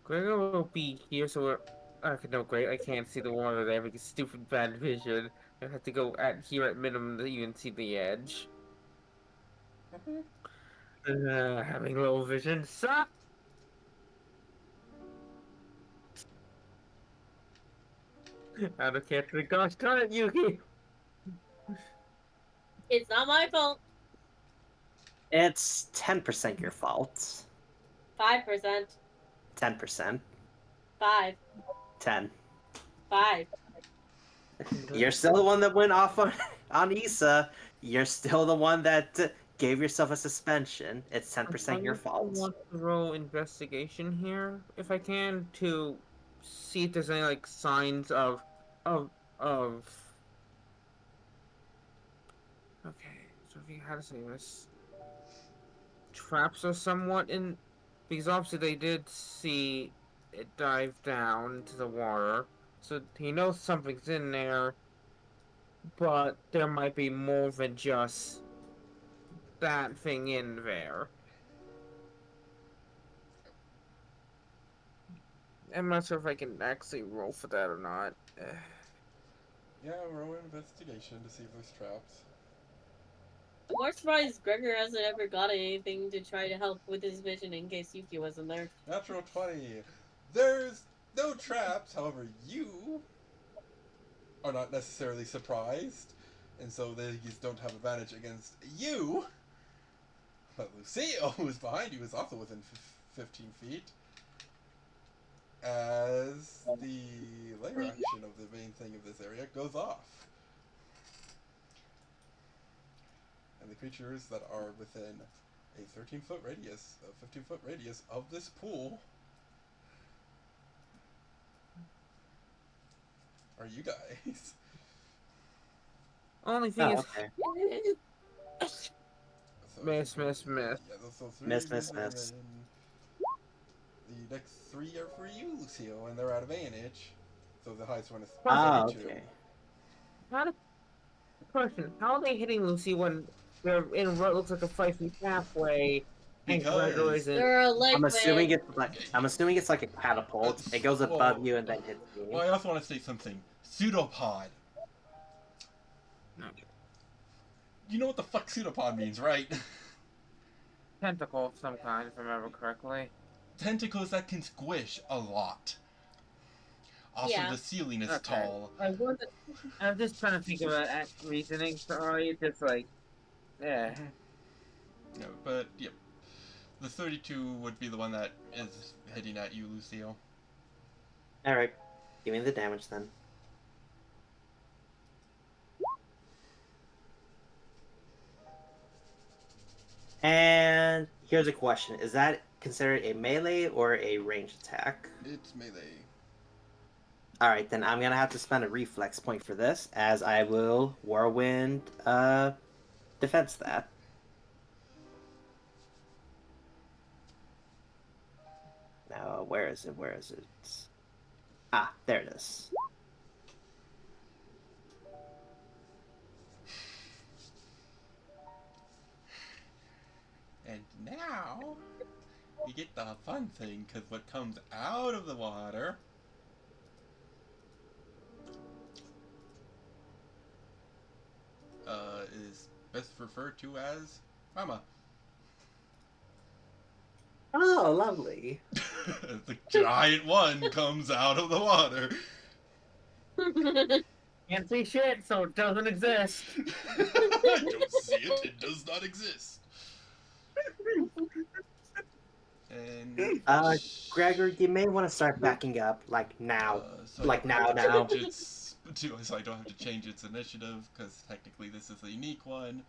Speaker 4: Gregor will be here, so we're... Okay, no, great. I can't see the water there because stupid bad vision. I have to go at here at minimum to even see the edge. Having low vision sucks. Out of character. Gosh darn it, Yuki!
Speaker 1: It's not my fault.
Speaker 3: It's 10% your fault.
Speaker 1: 5%.
Speaker 3: 10%.
Speaker 1: 5.
Speaker 3: 10.
Speaker 1: 5.
Speaker 3: You're still the one that went off on Issa. You're still the one that gave yourself a suspension. It's 10% your
Speaker 4: I
Speaker 3: fault.
Speaker 4: want to roll investigation here, if I can, to see if there's any like signs of of. Okay, so if you how to say this, traps are somewhat in, because obviously they did see it dive down into the water, so he knows something's in there, but there might be more than just that thing in there. I'm not sure if I can actually roll for that or not.
Speaker 2: Yeah, roll an investigation to see if there's traps.
Speaker 1: I'm more surprised Gregor hasn't ever got anything to try to help with his vision in case Yuki wasn't there.
Speaker 2: Natural 20. There's no traps, however, you are not necessarily surprised, and so these don't have advantage against you. But Lucio, who's behind you, is also within 15 feet. As the layer action of the main thing of this area goes off. And the creatures that are within a 13-foot radius, a 15-foot radius of this pool are you guys.
Speaker 4: Only thing
Speaker 3: Oh,
Speaker 4: is,
Speaker 3: okay.
Speaker 2: So
Speaker 4: Miss, miss, miss.
Speaker 2: Yeah, so three
Speaker 3: Miss,
Speaker 2: misses,
Speaker 3: miss,
Speaker 2: and
Speaker 3: miss.
Speaker 2: then the next three are for you, Lucio, and they're at advantage. So the highest one is
Speaker 4: Question.
Speaker 3: Oh,
Speaker 2: 32.
Speaker 3: okay.
Speaker 4: How do, question. How are they hitting Lucy when they're in what looks like a 5 feet pathway and Gregor
Speaker 2: Because
Speaker 4: isn't?
Speaker 1: They're a
Speaker 3: I'm
Speaker 1: liquid.
Speaker 3: assuming it's like a catapult. It goes above
Speaker 2: well,
Speaker 3: you and then hits
Speaker 2: well,
Speaker 3: me.
Speaker 2: I also want to say something. Pseudopod.
Speaker 4: No.
Speaker 2: You know what the fuck pseudopod means, right?
Speaker 4: Tentacle of some kind, if I remember correctly.
Speaker 2: Tentacles that can squish a lot. Also,
Speaker 1: Yeah.
Speaker 2: the ceiling is
Speaker 4: Okay.
Speaker 2: tall.
Speaker 4: I was just trying to think of a reasoning. Sorry, just like, yeah.
Speaker 2: No, but yep. The 32 would be the one that is hitting at you, Lucio.
Speaker 3: Alright. Give me the damage then. And here's a question. Is that considered a melee or a ranged attack?
Speaker 2: It's melee.
Speaker 3: Alright, then I'm gonna have to spend a reflex point for this, as I will Whirlwind defense that. Now, where is it? Where is it? Ah, there it is.
Speaker 2: And now we get the fun thing, because what comes out of the water is best referred to as Mama.
Speaker 3: Oh, lovely.
Speaker 2: The giant one comes out of the water.
Speaker 4: Can't see shit, so it doesn't exist.
Speaker 2: I don't see it. It does not exist. And
Speaker 3: Gregor, you may want to start backing up, like now.
Speaker 2: so
Speaker 3: Like
Speaker 2: I don't have
Speaker 3: now.
Speaker 2: to change its so I don't have to change its initiative, because technically this is a unique one.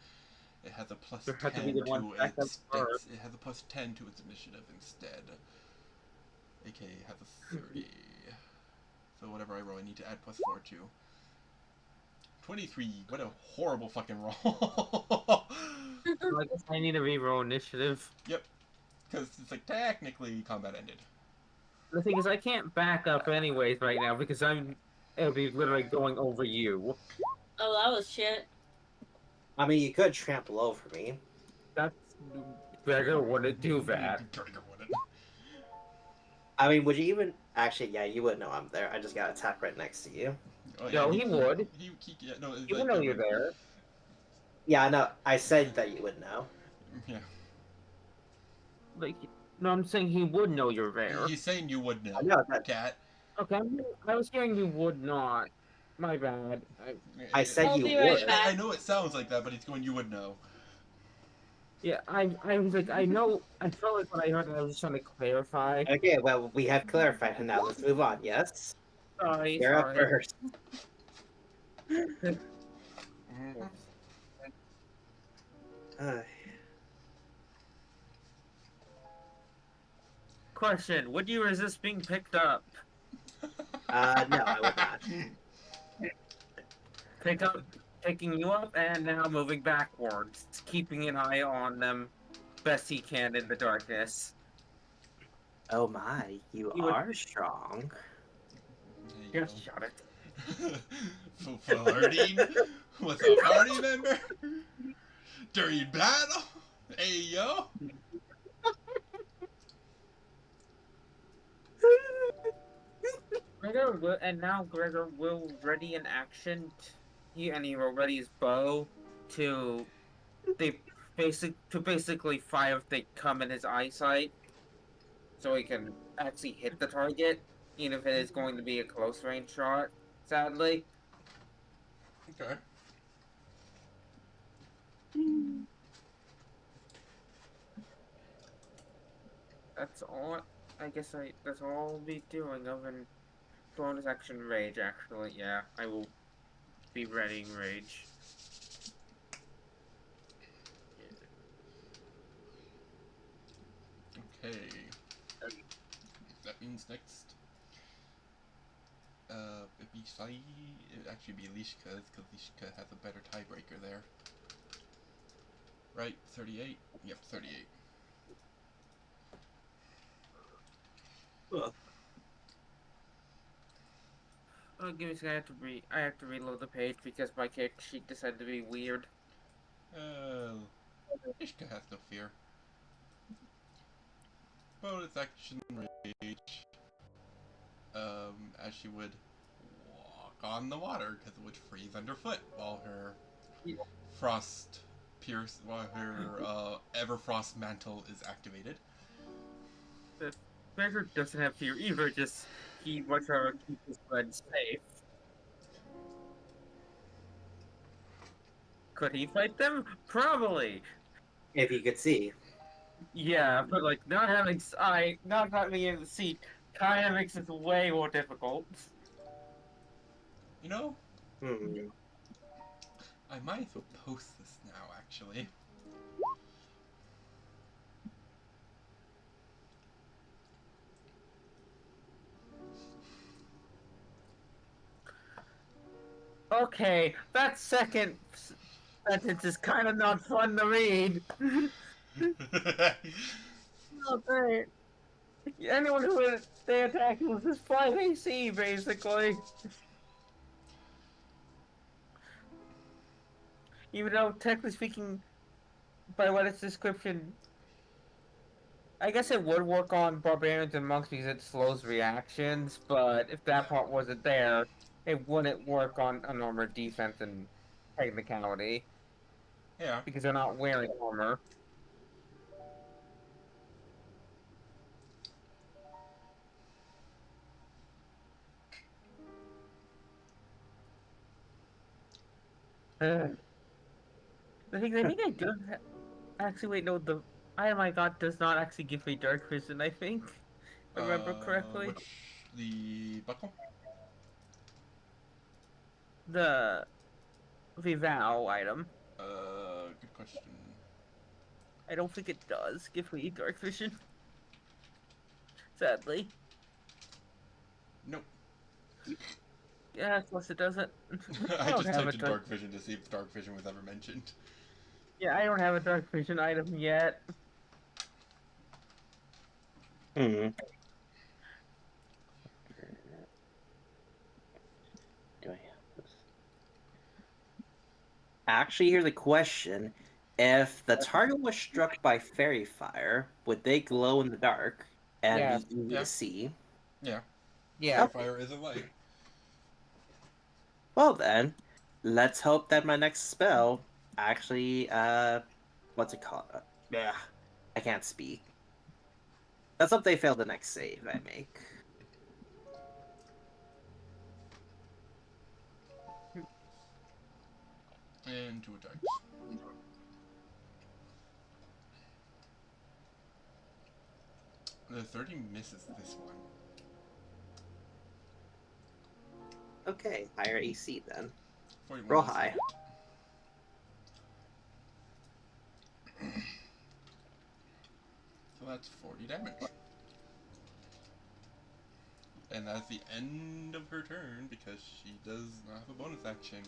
Speaker 2: It has a plus
Speaker 4: There had to
Speaker 2: 10
Speaker 4: be the one
Speaker 2: to
Speaker 4: backup
Speaker 2: its
Speaker 4: first.
Speaker 2: it has a plus 10 to its initiative instead. AK has a 30. So whatever I roll, I need to add plus 4 to. 23. What a horrible fucking roll.
Speaker 4: So I guess I need to reroll initiative.
Speaker 2: Yep. Because it's like technically combat ended.
Speaker 4: The thing is, I can't back up anyways right now because it'll be literally going over you.
Speaker 1: Oh, that was shit.
Speaker 3: I mean, you could trample over me.
Speaker 4: That's Gregor wouldn't do that.
Speaker 2: Gregor wouldn't.
Speaker 3: I mean, would you even... Actually, yeah, you wouldn't know I'm there. I just got attacked right next to you.
Speaker 2: Oh,
Speaker 4: No, he would.
Speaker 2: Yeah, no, it's
Speaker 4: He
Speaker 2: like
Speaker 4: would know you're there.
Speaker 3: Yeah, I know. I said that you would know.
Speaker 2: Yeah.
Speaker 4: Like, no, I'm saying he would know you're there.
Speaker 2: He's saying you would know.
Speaker 3: I know that.
Speaker 2: Cat.
Speaker 4: Okay, I was hearing you would not. My bad.
Speaker 3: I said
Speaker 1: I'll
Speaker 3: you
Speaker 1: be right
Speaker 3: would.
Speaker 1: back.
Speaker 2: I know it sounds like that, but he's going, you would know.
Speaker 4: Yeah, I was like, I know. I felt like when I heard it, I was just trying to clarify.
Speaker 3: Okay, well, we have clarified, and now let's move on, yes?
Speaker 4: Sorry,
Speaker 3: You're up
Speaker 4: sorry.
Speaker 3: first. Uh,
Speaker 4: Question: would you resist being picked up?
Speaker 3: no, I would not.
Speaker 4: Picking you up, and now moving backwards, keeping an eye on them best he can in the darkness.
Speaker 3: Oh my, you
Speaker 4: You would-
Speaker 3: are strong.
Speaker 4: Just shut it.
Speaker 2: Flirting with a party member during battle. Hey yo.
Speaker 4: Gregor will ready an action. He will ready his bow to basically fire if they come in his eyesight, so he can actually hit the target, even if it is going to be a close range shot. Sadly.
Speaker 2: Okay.
Speaker 4: That's all. That's all I'll be doing. Other than bonus action rage. Actually, yeah, I will be readying rage.
Speaker 2: Okay. That means next. It'd be Sai. It'd actually be Lishka, because Lishka has a better tiebreaker there. Right, 38. Yep, 38.
Speaker 3: Ugh.
Speaker 4: Oh, give me a second. I have to reload the page because my character sheet decided to be weird.
Speaker 2: Uh, Ishka has no fear. Bonus action rage. As she would walk on the water because it would freeze underfoot while her frost while her Everfrost mantle is activated.
Speaker 4: The character doesn't have fear either. Just he much rather keep his friends safe. Could he fight them? Probably.
Speaker 3: If you could see.
Speaker 4: Yeah, but like not having in the seat kind of makes it way more difficult.
Speaker 2: You know,
Speaker 3: Hmm.
Speaker 2: I might as well post this now, actually.
Speaker 4: Okay, that second sentence is kind of not fun to read. Oh, great. Anyone who they attacked with his 5 AC, basically. Even though, technically speaking, by what its description, I guess it would work on barbarians and monks because it slows reactions, but if that
Speaker 2: Yeah.
Speaker 4: part wasn't there, it wouldn't work on an armor defense and technicality
Speaker 2: Yeah.
Speaker 4: because they're not wearing armor. I think I do actually wait. No, the item I got does not actually give me dark vision. I think, if I remember correctly.
Speaker 2: The buckle?
Speaker 4: The Vivao item.
Speaker 2: Good question.
Speaker 4: I don't think it does give me dark vision. Sadly.
Speaker 2: Nope.
Speaker 4: Yeah, of course it doesn't. I
Speaker 2: I
Speaker 4: don't
Speaker 2: just
Speaker 4: have a
Speaker 2: typed in
Speaker 4: dark.
Speaker 2: dark vision to see if dark vision was ever mentioned.
Speaker 4: Yeah, I don't have a dark vision item yet.
Speaker 3: Hmm. Do I have this? Actually, here's a question. If the target was struck by fairy fire, would they glow in the dark and
Speaker 4: Yeah,
Speaker 3: be easy to
Speaker 2: Yeah.
Speaker 3: see?
Speaker 2: Yeah.
Speaker 4: yeah.
Speaker 2: Fairy
Speaker 3: Oh,
Speaker 2: fire is a light.
Speaker 3: well then, let's hope that my next spell actually, what's it called? Yeah, I can't speak. Let's hope they fail the next save I make.
Speaker 2: And two attacks. The 30 misses this one.
Speaker 3: Okay, higher AC then.
Speaker 2: 41
Speaker 3: Roll
Speaker 2: does
Speaker 3: high.
Speaker 2: hit. So that's 40 damage. And that's the end of her turn because she does not have a bonus action.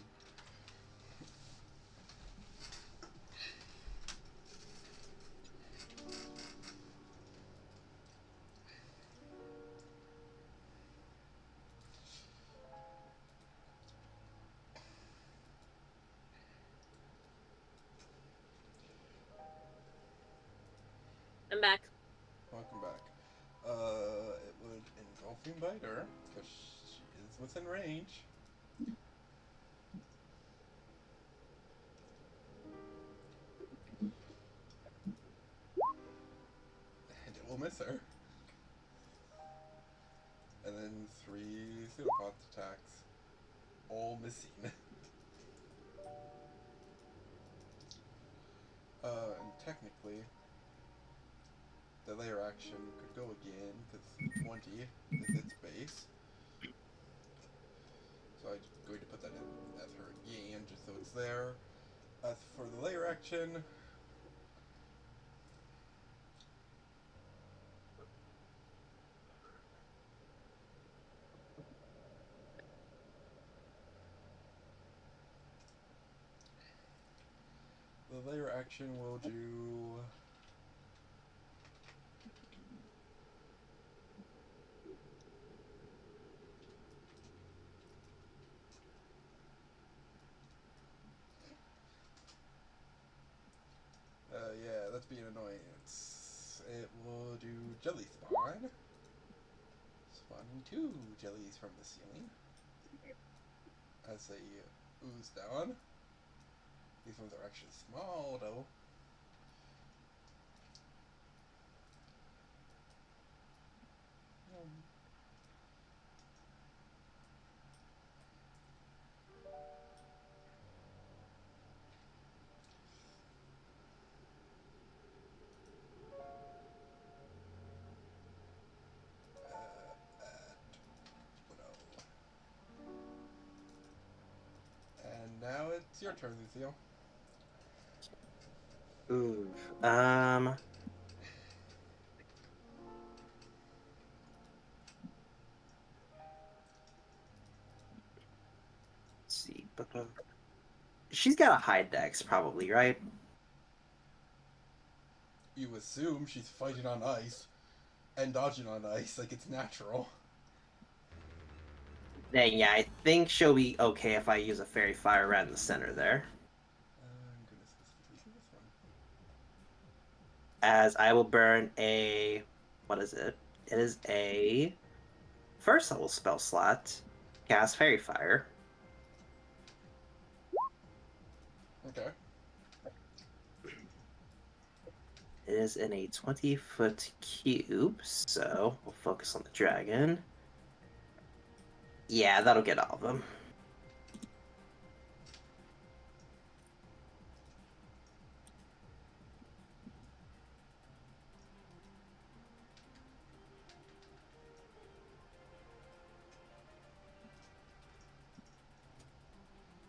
Speaker 1: I'm back.
Speaker 2: Welcome back. It would engulfing bite her because she is within range. And it will miss her. And then 3 pseudopods attacks. All missing. And technically, the layer action could go again because 20 is its base. So I'm going to put that in as her again, just so it's there. As for the layer action, the the layer action will do. Yeah, that's being annoying. It will do jelly spawn. Spawning two jellies from the ceiling as they ooze down. These ones are actually small though. Oh no. And now it's your turn, Lucille.
Speaker 3: Ooh. Let's see. She's got a high dex, probably, right?
Speaker 2: You assume she's fighting on ice and dodging on ice like it's natural.
Speaker 3: Dang, yeah, I think she'll be okay if I use a fairy fire right in the center there.
Speaker 2: I'm gonna specifically do this one.
Speaker 3: As I will burn a. What is it? It is a first level spell slot. Cast fairy fire.
Speaker 2: Okay.
Speaker 3: It is in a 20-foot cube, so we'll focus on the dragon. Yeah, that'll get all of them.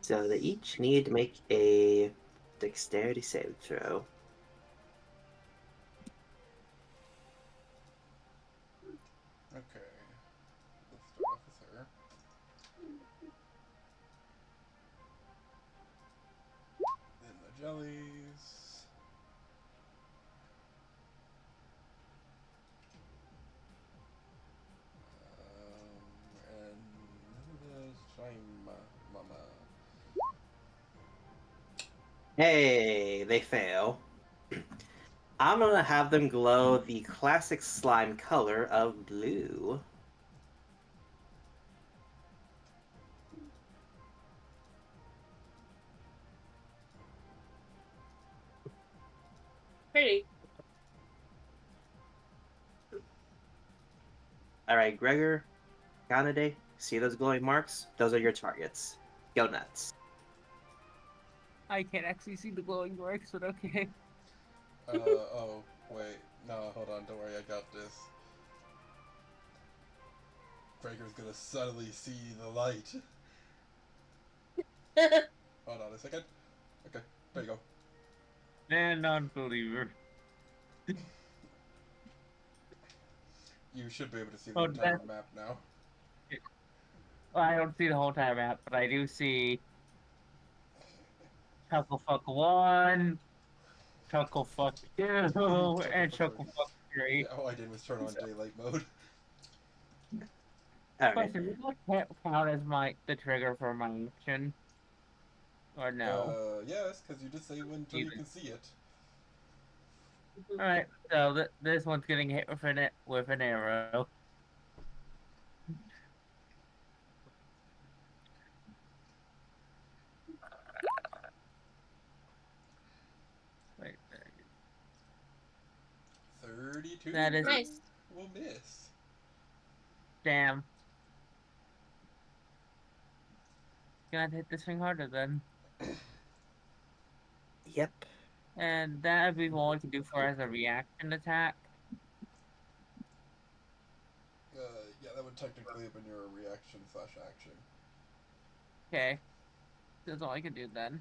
Speaker 3: So they each need to make a dexterity saving throw.
Speaker 2: Okay. Let's start off with her. Then the jellies. And the slime mama.
Speaker 3: Hey, they fail. I'm gonna have them glow the classic slime color of blue.
Speaker 1: Pretty.
Speaker 3: All right, Gregor, Kanade, see those glowing marks? Those are your targets. Go nuts.
Speaker 4: I can't actually see the glowing marks, but okay.
Speaker 2: Oh, wait. No, hold on. Don't worry, I got this. Breaker's gonna suddenly see the light. Hold on a second. Okay, there you go.
Speaker 4: And non-believer.
Speaker 2: You should be able to see the
Speaker 4: Oh,
Speaker 2: entire map now.
Speaker 4: well, I don't see the whole time map, but I do see Chuckle Fuck 1, Chuckle Fuck 2, and
Speaker 2: Chuckle
Speaker 4: Chuckle Fuck 3.
Speaker 2: Yeah, all I did was turn on daylight mode.
Speaker 3: All right.
Speaker 4: Question, does that count as the trigger for my action? Or no?
Speaker 2: Yes, because you just say when until you can see it.
Speaker 4: Alright, so this one's getting hit with an arrow. Wait,
Speaker 2: 32
Speaker 4: that is
Speaker 1: Nice.
Speaker 2: will miss.
Speaker 4: damn. Gonna hit this thing harder then.
Speaker 3: Yep.
Speaker 4: And that would be what we can do for as a reaction attack.
Speaker 2: Yeah, that would technically have been your reaction slash action.
Speaker 4: Okay. That's all I can do then.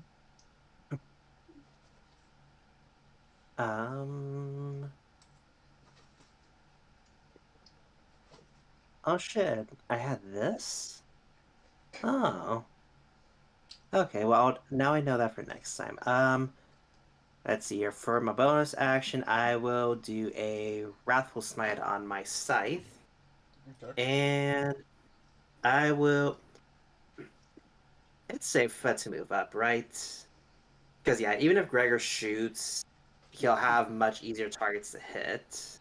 Speaker 3: Oh shit! I had this. Oh. Okay. Well, now I know that for next time. Let's see here. For my bonus action, I will do a Wrathful Smite on my scythe.
Speaker 2: Okay.
Speaker 3: And I will. It's safe to move up, right? Because, yeah, even if Gregor shoots, he'll have much easier targets to hit.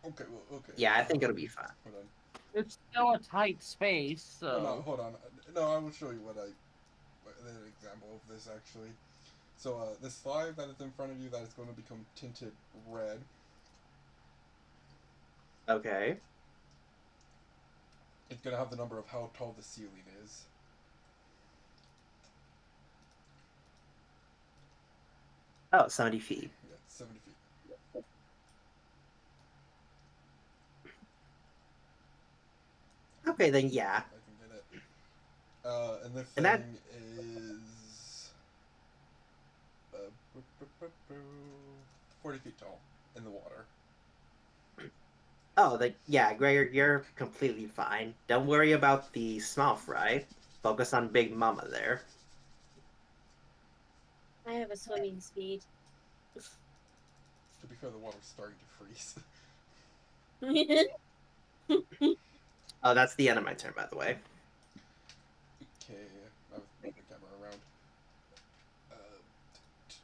Speaker 2: Okay. Well. Okay.
Speaker 3: Yeah, I think it'll be fine.
Speaker 2: Hold on.
Speaker 4: It's still a tight space,
Speaker 2: Oh no.
Speaker 4: so.
Speaker 2: Hold on. No, I will show you an example of this actually. So this slide that is in front of you that is going to become tinted red.
Speaker 3: Okay.
Speaker 2: It's going to have the number of how tall the ceiling is.
Speaker 3: Oh, 70 feet.
Speaker 2: Yeah, 70 feet.
Speaker 3: Okay, then yeah.
Speaker 2: I can get it. And this
Speaker 3: And that.
Speaker 2: thing is 40 feet tall in the water.
Speaker 3: Oh, yeah, Gregor, you're completely fine. Don't worry about the small fry. Focus on Big Mama there.
Speaker 1: I have a swimming speed.
Speaker 2: To be fair, the water's starting to freeze.
Speaker 3: Oh, that's the end of my turn, by the way.
Speaker 2: Okay, I was moving the camera around.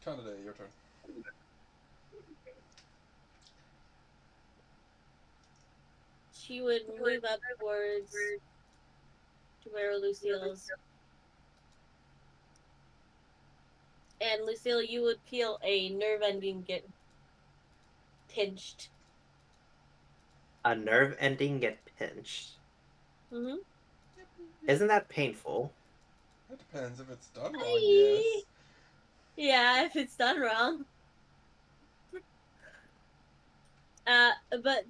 Speaker 2: Canada, your turn.
Speaker 1: She would move up towards to where Lucille's. And Lucille, you would feel a nerve ending get pinched.
Speaker 3: A nerve ending get pinched.
Speaker 1: Mm-hmm.
Speaker 3: Isn't that painful?
Speaker 2: It depends if it's done wrong, yes.
Speaker 1: Yeah, if it's done wrong. But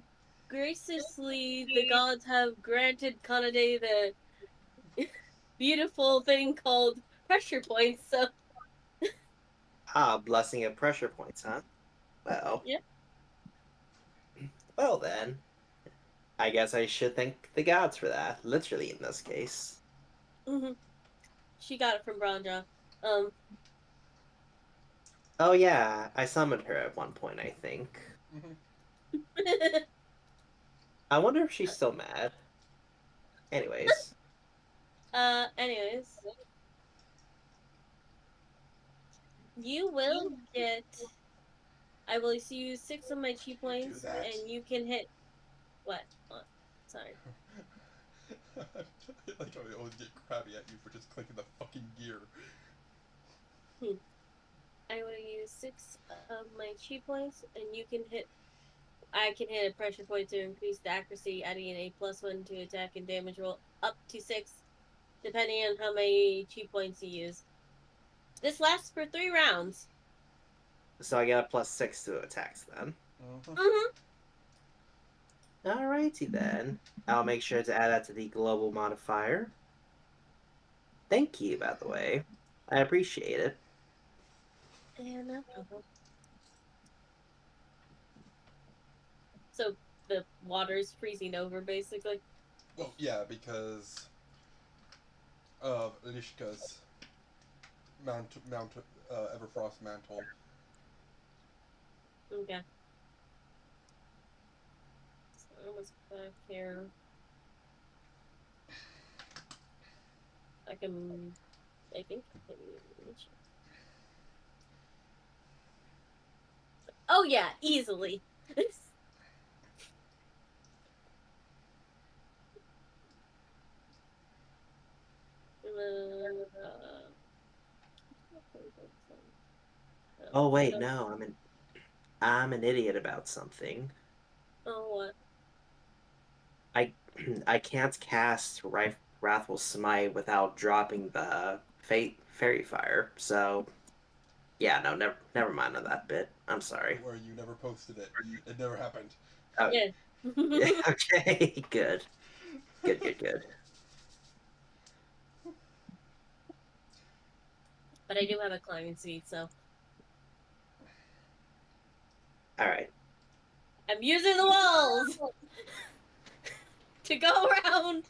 Speaker 1: graciously, the gods have granted Kanade the beautiful thing called pressure points. So,
Speaker 3: Ah, blessing of pressure points, huh? Well,
Speaker 1: yeah.
Speaker 3: well then. I guess I should thank the gods for that, literally in this case.
Speaker 1: Mm-hmm. She got it from Branja. Um.
Speaker 3: Oh yeah, I summoned her at one point, I think.
Speaker 2: Mm-hmm.
Speaker 3: I wonder if she's still mad. Anyways.
Speaker 1: Anyways, you will get. I will use 6 of my chi
Speaker 2: You do
Speaker 1: points,
Speaker 2: that.
Speaker 1: and you can hit. What? Sorry.
Speaker 2: I like how I always get crabby at you for just clicking the fucking gear.
Speaker 1: I will use 6 of my chi points, and you can hit. I can hit a pressure point to increase the accuracy, adding a +1 to attack and damage roll up to 6, depending on how many chi points you use. This lasts for 3 rounds.
Speaker 3: So I get a +6 to attacks then.
Speaker 1: Mm-hmm.
Speaker 3: Alrighty then. I'll make sure to add that to the global modifier. Thank you, by the way. I appreciate it.
Speaker 1: Yeah, no problem. So the water's freezing over, basically.
Speaker 2: Well, yeah, because of Lishka's Everfrost mantle.
Speaker 1: Okay. So I was back here. I can. I think I can reach. Oh yeah, easily.
Speaker 3: Oh wait, no, I'm an idiot about something.
Speaker 1: Oh what?
Speaker 3: I I can't cast Wrathful Smite without dropping the Fate Fairy Fire. So yeah, no, never mind on that bit. I'm sorry.
Speaker 2: Don't worry, you never posted it. It never happened.
Speaker 3: Oh,
Speaker 1: Yeah.
Speaker 3: yeah, okay, good, good, good, good.
Speaker 1: But I do have a climbing speed, so
Speaker 3: All right.
Speaker 1: I'm using the walls to go around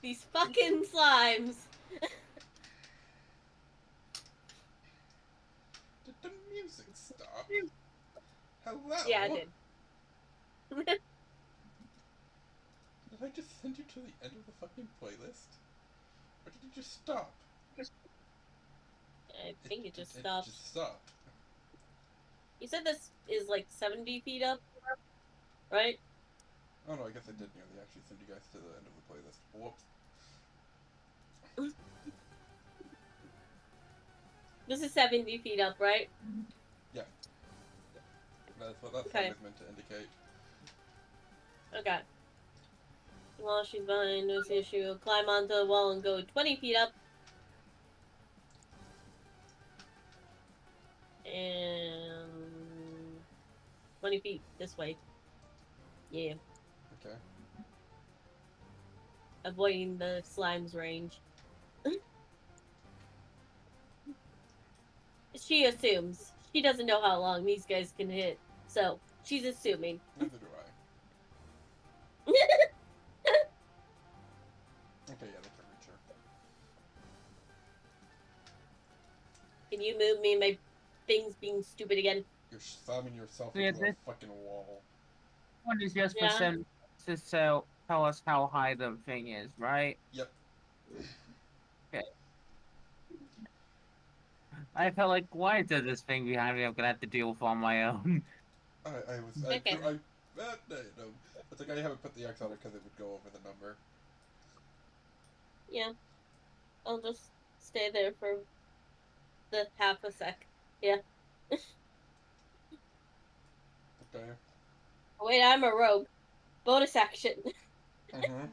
Speaker 1: these fucking slimes.
Speaker 2: The music stop? Hello?
Speaker 1: Yeah, I did.
Speaker 2: Did I just send you to the end of the fucking playlist? Or did you just stop?
Speaker 1: I think it just
Speaker 2: It
Speaker 1: stopped.
Speaker 2: just stopped.
Speaker 1: You said this is like 70 feet up, right?
Speaker 2: Oh no, I guess I did nearly actually send you guys to the end of the playlist. Whoops.
Speaker 1: This is 70 feet up, right?
Speaker 2: Yeah. That's what that sign
Speaker 1: Okay.
Speaker 2: is meant to indicate.
Speaker 1: Okay. While she's behind this issue, climb onto the wall and go 20 feet up. And 20 feet this way. Yeah.
Speaker 2: Okay.
Speaker 1: Avoiding the slime's range. She assumes. She doesn't know how long these guys can hit. So, she's assuming.
Speaker 2: Neither do I. Okay, yeah, they can reach her.
Speaker 1: Can you move me? My thing's being stupid again.
Speaker 2: You're slamming yourself
Speaker 4: Yeah,
Speaker 2: into a
Speaker 4: this
Speaker 2: fucking wall.
Speaker 4: one is just for
Speaker 1: Yeah.
Speaker 4: some to tell us how high the thing is, right?
Speaker 2: Yep.
Speaker 4: Okay. I felt like, why is there this thing behind me I'm gonna have to deal with on my own?
Speaker 1: Okay.
Speaker 2: No. It's like I haven't put the X on it because it would go over the number.
Speaker 1: Yeah. I'll just stay there for the half a sec. Yeah.
Speaker 2: Okay.
Speaker 1: Wait, I'm a rogue. Bonus action.
Speaker 2: Mm-hmm.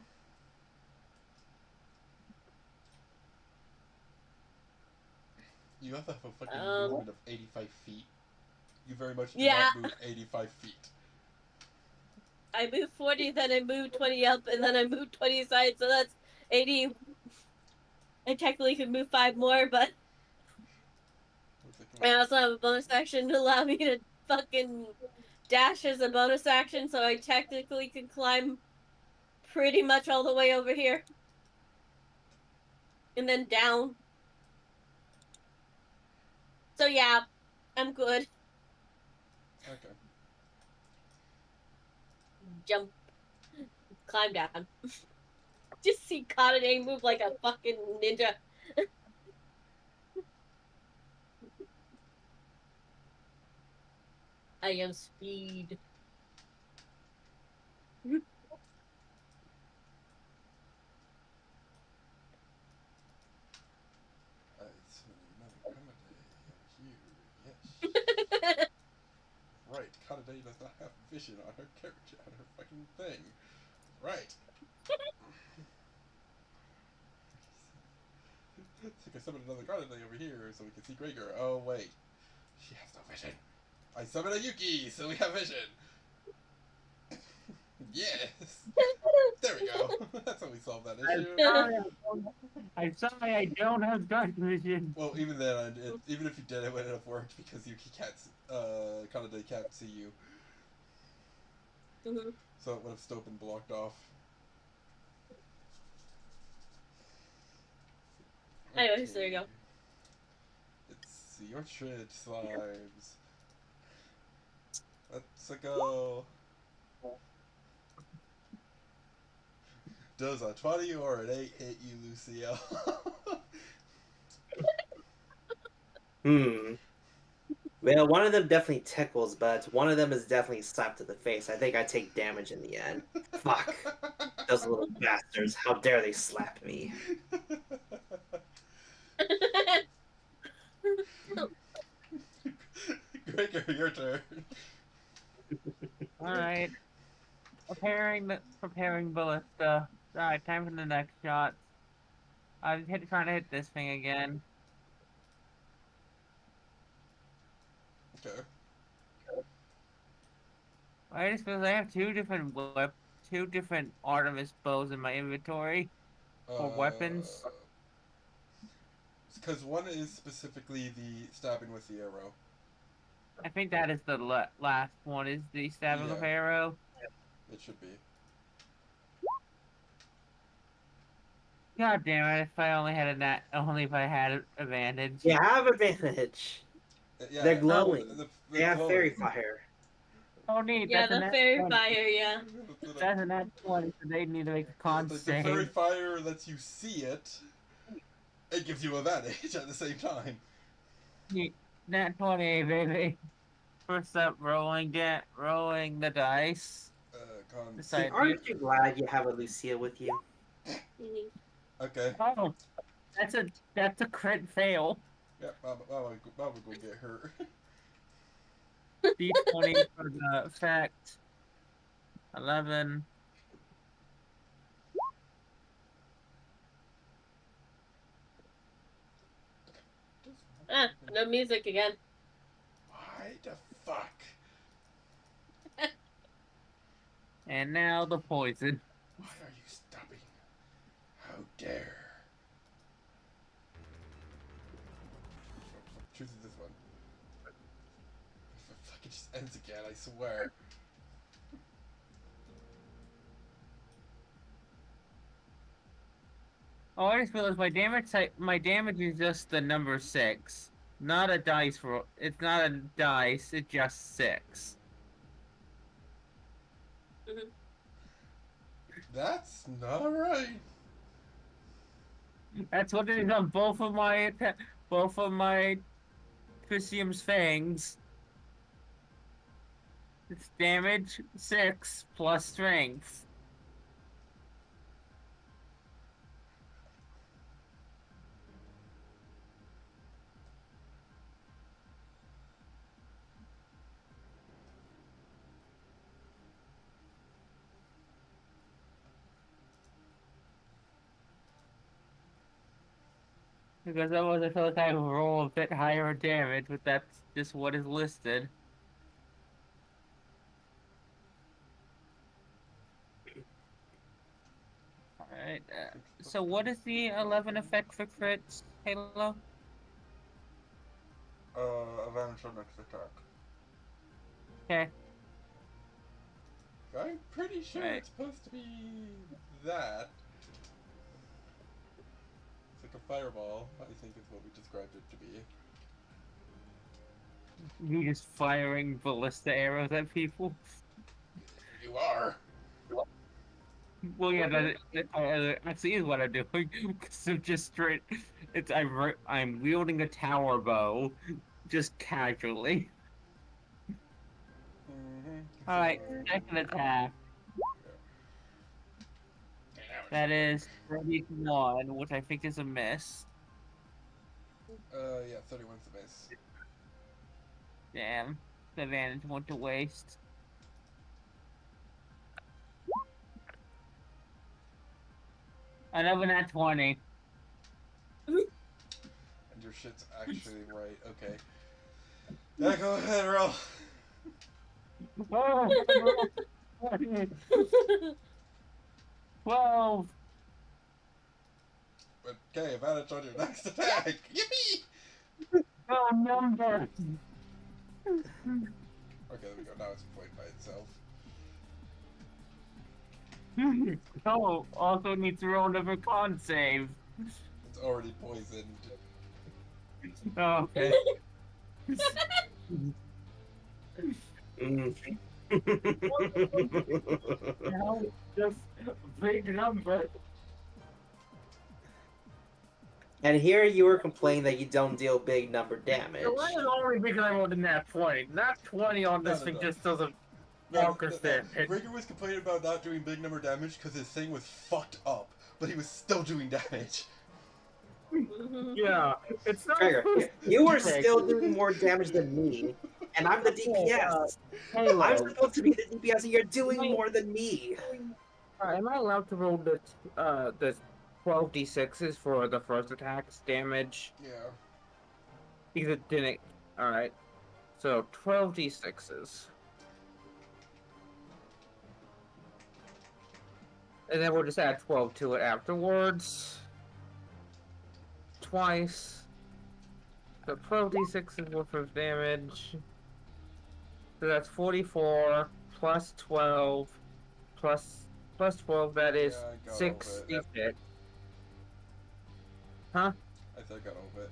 Speaker 2: You have to have a fucking movement of 85 feet. You very much do
Speaker 1: Yeah.
Speaker 2: not move 85 feet.
Speaker 1: I move 40, then I move 20 up, and then I move 20 aside, so that's 80. I technically could move 5 more, but I also have a bonus action to allow me to fucking dash as a bonus action, so I technically can climb pretty much all the way over here. And then down. So yeah, I'm good.
Speaker 2: Okay.
Speaker 1: Jump. Climb down. Just see Kanade move like a fucking ninja. I am speed.
Speaker 2: It's another Kanade over here. Yes. Right. Kanade does not have vision on her character, on her fucking thing. Right. I think I summoned another Kanade over here so we can see Gregor. Oh, wait. She has no vision. I summon a Yuki, so we have vision. Yes. There we go. That's how we solve that issue.
Speaker 4: I'm sorry, I don't have dark vision.
Speaker 2: Well, even then, even if you did, it wouldn't have worked because Yuki can't, Kanade can't see you.
Speaker 1: Mm-hmm.
Speaker 2: So it would have still been blocked off.
Speaker 1: Anyways, there you go.
Speaker 2: It's your shit, slimes. Let's go. Does a 20 or an 8 hit you, Lucio?
Speaker 3: Well, one of them definitely tickles, but one of them is definitely slapped to the face. I think I take damage in the end. Fuck. Those little bastards. How dare they slap me?
Speaker 2: Gregor, your turn.
Speaker 4: Alright. Preparing ballista. Alright, time for the next shot. I'm trying to hit this thing again.
Speaker 2: Okay.
Speaker 4: I just because I have two different Artemis bows in my inventory for weapons.
Speaker 2: Because one is specifically the stabbing with the arrow.
Speaker 4: I think that is the last one. Is the stabbing of
Speaker 2: Yeah.
Speaker 4: arrow?
Speaker 2: It should be.
Speaker 4: God damn it! If I only had only if I had advantage.
Speaker 3: You have advantage.
Speaker 2: Yeah,
Speaker 3: They're glowing.
Speaker 2: the
Speaker 3: They have
Speaker 2: glowing.
Speaker 3: fairy fire.
Speaker 4: Oh, neat.
Speaker 1: Yeah,
Speaker 4: That's a
Speaker 1: the
Speaker 4: nat
Speaker 1: fairy
Speaker 4: 20.
Speaker 1: fire, yeah.
Speaker 4: That's a nat 20, so they need to make a con
Speaker 2: The fairy
Speaker 4: save.
Speaker 2: fire lets you see it. It gives you advantage at the same time.
Speaker 4: Neat. Nat 20, baby. First up, rolling the dice.
Speaker 2: Con
Speaker 3: See,
Speaker 4: Decide.
Speaker 3: aren't you glad you have a Lucia with you?
Speaker 1: Mhm.
Speaker 2: Okay.
Speaker 4: Oh, that's a crit fail.
Speaker 2: Yep, Mama go get her.
Speaker 4: D20 for the effect. 11.
Speaker 1: Ah, no music again.
Speaker 2: Why the fuck?
Speaker 4: And now the poison.
Speaker 2: Why are you stopping? How dare? Choosing this one. If it fucking just ends again, I swear.
Speaker 4: Oh, I just realized my damage is just the number 6. Not a dice roll. It's not a dice, it's just 6.
Speaker 1: Mhm.
Speaker 2: That's not right.
Speaker 4: That's what it is on both of my Tricium's fangs. It's damage 6 plus strength. Because otherwise I feel like I would roll a bit higher damage, but that's just what is listed. Alright, so what is the 11 effect for crits, Halo?
Speaker 2: Advantage on next attack.
Speaker 4: Okay,
Speaker 2: I'm pretty sure
Speaker 4: right.
Speaker 2: it's supposed to be that. It's like a fireball, I think is what we described it to be.
Speaker 4: You just firing ballista arrows at people?
Speaker 2: You are.
Speaker 4: Well, yeah, that actually is what I'm doing. Because I'm just straight. I'm wielding a tower bow, just casually.
Speaker 2: Mm-hmm.
Speaker 4: All right, second attack. That is 31, which I think is a miss.
Speaker 2: Yeah, 31's a miss.
Speaker 4: Damn, the advantage went to waste. Another nat 20.
Speaker 2: And your shit's actually right. Okay. Yeah, go ahead, roll.
Speaker 4: Oh, 12.
Speaker 2: Okay, advantage on your next attack. Yippee!
Speaker 4: Oh, number.
Speaker 2: Okay, there we go. Now it's a point by itself.
Speaker 4: Oh, also needs to roll another con save.
Speaker 2: It's already poisoned.
Speaker 4: Oh, okay. Now just big number.
Speaker 3: And here you were complaining that you don't deal big number damage.
Speaker 4: So why is only because I rolled a nat 20? Nat 20 on this thing just doesn't understand.
Speaker 2: Rigger was complaining about not doing big number damage because his thing was fucked up, but he was still doing damage.
Speaker 4: Yeah, it's not.
Speaker 3: Trigger, you were still doing more damage than me, and I'm the DPS.
Speaker 4: Halo.
Speaker 3: I'm supposed to be the DPS, and you're doing more than me.
Speaker 4: Am I allowed to roll the 12d6s for the first attack's damage?
Speaker 2: Yeah.
Speaker 4: Because it didn't. Alright. So 12d6s. And then we'll just add 12 to it afterwards. Twice. So 12d6 is worth of damage. So that's 44 plus 12 plus 12, that is
Speaker 2: Yeah, I got
Speaker 4: 66. Huh?
Speaker 2: I think I got all of it.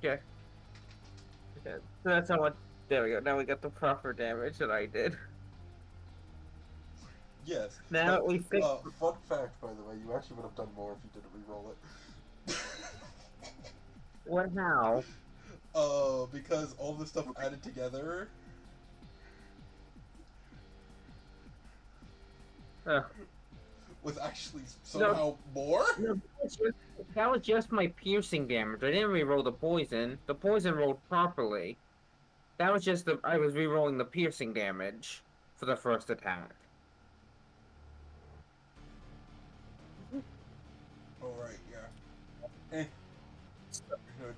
Speaker 4: Okay. Yeah, so that's how much. There we go. Now we got the proper damage that I did.
Speaker 2: Yes,
Speaker 4: Now
Speaker 2: but
Speaker 4: we fix.
Speaker 2: fun fact, by the way, you actually would have done more if you didn't re-roll it.
Speaker 4: What how?
Speaker 2: Because all the stuff added together.
Speaker 4: Uh,
Speaker 2: Was actually
Speaker 4: no,
Speaker 2: somehow more?
Speaker 4: no, that was just my piercing damage. I didn't re-roll the poison. The poison rolled properly. That was just I was re-rolling the piercing damage for the first attack.
Speaker 2: Alright, yeah. Eh.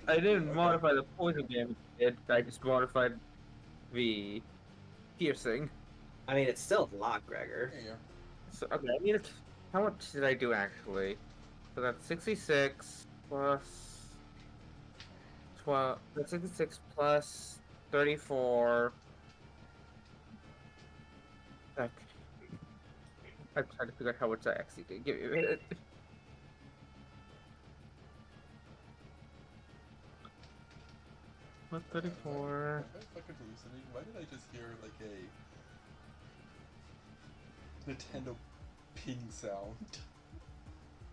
Speaker 4: I didn't
Speaker 2: Okay.
Speaker 4: modify the poison damage. I just modified the piercing.
Speaker 3: I mean, it's still a lot, Gregor.
Speaker 2: Yeah, yeah.
Speaker 4: So okay, I mean, how much did I do actually? So that's 66 plus 12. That's 66 plus 34. Okay. I'm trying to figure out how much I actually did. Give me a minute. Plus
Speaker 2: Am
Speaker 4: 34.
Speaker 2: I fucking hallucinating? Why did I just hear like a Nintendo ping sound?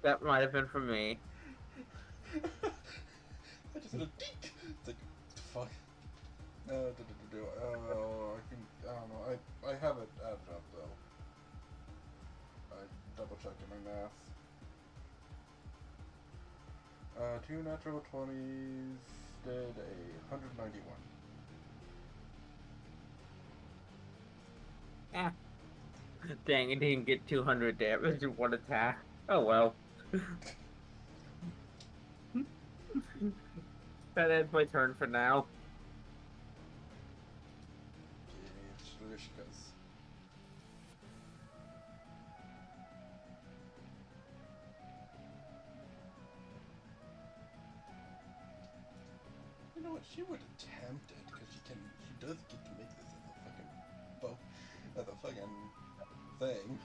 Speaker 4: That might have been for me.
Speaker 2: I just heard a dink! It's like, what the fuck? I don't know, I have it added up though. I double checking my math. 2 natural 20s did a 191.
Speaker 4: Ah. Dang, it didn't get 200 damage in one attack. Oh well. That ends my turn for now.
Speaker 2: It's delicious. You know what? She would attempt it because she does get to make this as a fucking bow, as a fucking thing.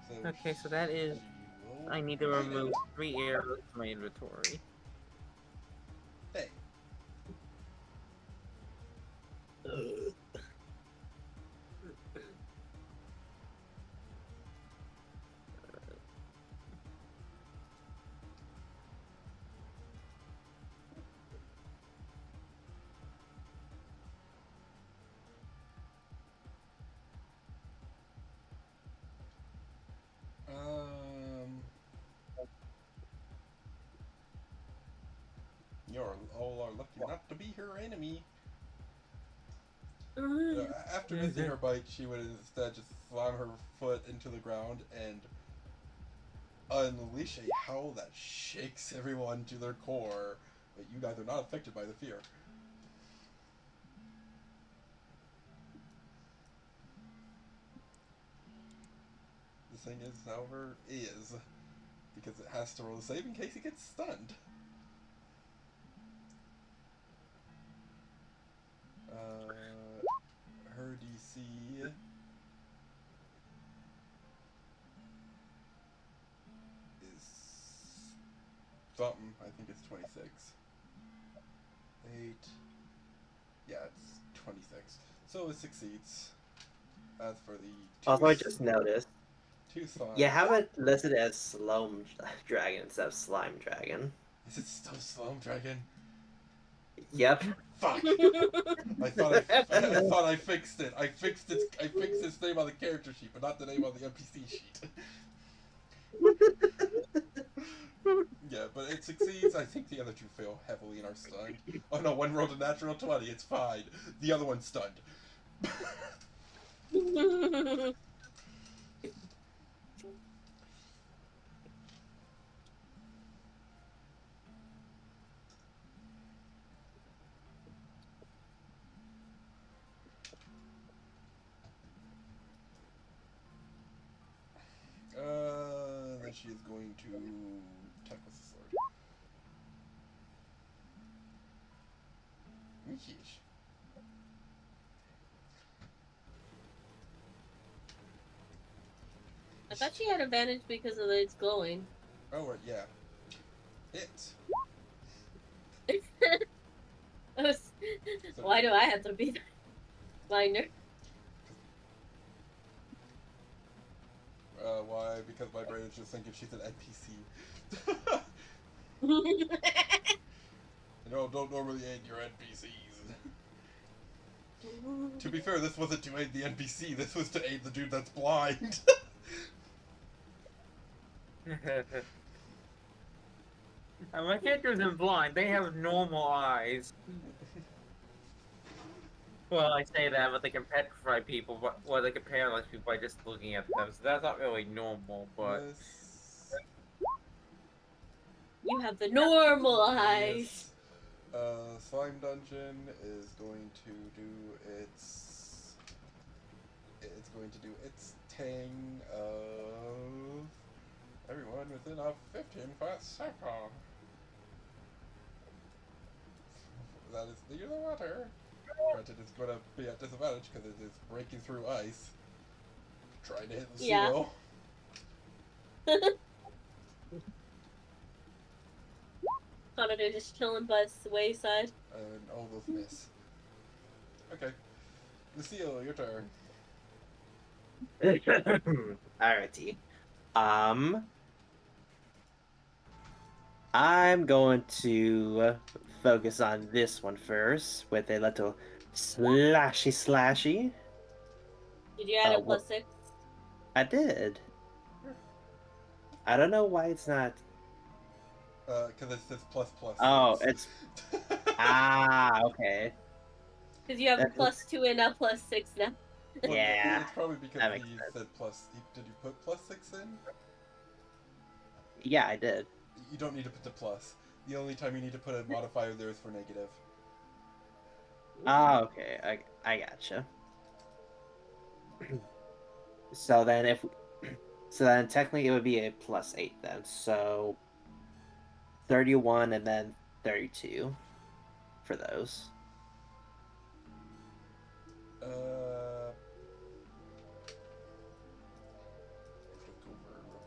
Speaker 2: So
Speaker 4: Okay, so that is.
Speaker 2: she will
Speaker 4: I need to
Speaker 2: bite
Speaker 4: remove
Speaker 2: it.
Speaker 4: 3 arrows from my inventory.
Speaker 2: Hey, you're all are lucky not to be her enemy. After missing her bite, she would instead just slam her foot into the ground and unleash a howl that shakes everyone to their core. But you guys are not affected by the fear. The thing is, however, is because it has to roll a save in case it gets stunned. Her DC is something. I think it's 26. 8. Yeah, it's 26. So it succeeds. As for the
Speaker 3: Also, I just noticed
Speaker 2: two slime.
Speaker 3: you have it listed as Slime Dragon instead of Slime Dragon.
Speaker 2: Is it still Slime Dragon?
Speaker 3: Yep.
Speaker 2: Fuck! I thought I fixed it. I fixed its name on the character sheet, but not the name on the NPC sheet. Yeah, but it succeeds. I think the other two fail heavily and are stunned. Oh no, one rolled a natural 20. It's fine. The other one's stunned. Then she is going to attack with the sword. Yeesh.
Speaker 1: I thought she had advantage because of it's glowing.
Speaker 2: Oh, right, yeah. It.
Speaker 1: Why do I have to be the finder?
Speaker 2: Why? Because my brain is just thinking she's an NPC. Don't normally aid your NPCs. To be fair, this wasn't to aid the NPC, this was to aid the dude that's blind.
Speaker 4: My character isn't blind. They have normal eyes. Well, I say that, but they can petrify people, they can paralyze people by just looking at them. So that's not really normal, but...
Speaker 2: Yes.
Speaker 1: You have the normal eyes.
Speaker 2: Yes. Slime Dungeon is going to do its... It's going to do its thing of... Everyone within a 15-foot circle. That is near the water. Granted, it's going to be at disadvantage because it is breaking through ice. Trying to hit the seal.
Speaker 1: Connor just chilling by the wayside.
Speaker 2: And all those miss. Okay. Lucille, your turn.
Speaker 3: Alrighty. I'm going to focus on this one first with a little slashy.
Speaker 1: Did you add a +6?
Speaker 3: I did. I don't know why it's not.
Speaker 2: Because it says ++.
Speaker 3: Oh, it's okay.
Speaker 1: Because you have a +2 and a +6 now.
Speaker 2: Well,
Speaker 3: Yeah.
Speaker 2: It's probably because he said plus. Did you put +6 in?
Speaker 3: Yeah, I did.
Speaker 2: You don't need to put the plus. The only time you need to put a modifier there is for negative.
Speaker 3: Oh, okay. I gotcha. So then technically it would be a +8 then. So 31 and then 32 for those.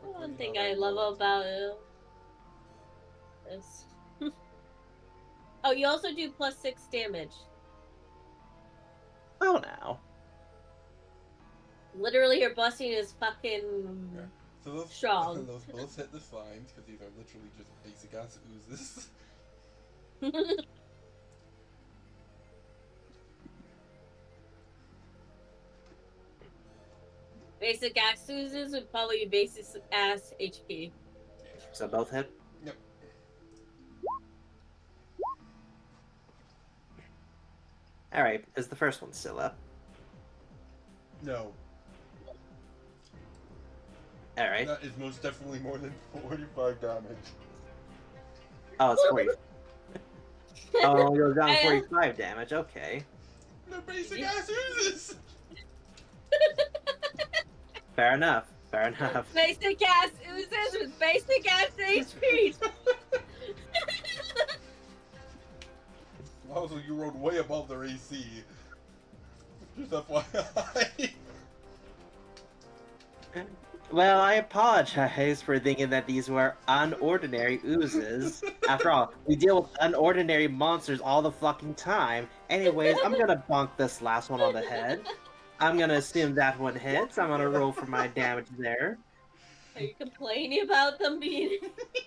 Speaker 1: One thing I love about it is... Oh, you also do +6 damage.
Speaker 3: Oh, now.
Speaker 1: Literally, your busting is fucking strong.
Speaker 2: Those bullets hit the slimes because these are literally just basic ass oozes.
Speaker 1: Basic ass oozes would probably be basic ass HP.
Speaker 3: So both hit?
Speaker 2: Yep.
Speaker 3: Alright, is the first one still up?
Speaker 2: No.
Speaker 3: Alright.
Speaker 2: That is most definitely more than 45 damage.
Speaker 3: Oh, it's 40. Oh, it goes down 45 damage, okay.
Speaker 2: They're basic ass oozes!
Speaker 3: Fair enough. Fair enough.
Speaker 1: Basic ass oozes with basic ass HP!
Speaker 2: Also, you rolled way above their AC. Just FYI.
Speaker 3: Well, I apologize for thinking that these were unordinary oozes. After all, we deal with unordinary monsters all the fucking time. Anyways, I'm gonna bonk this last one on the head. I'm gonna assume that one hits. I'm gonna roll for my damage there.
Speaker 1: Are you complaining about them being...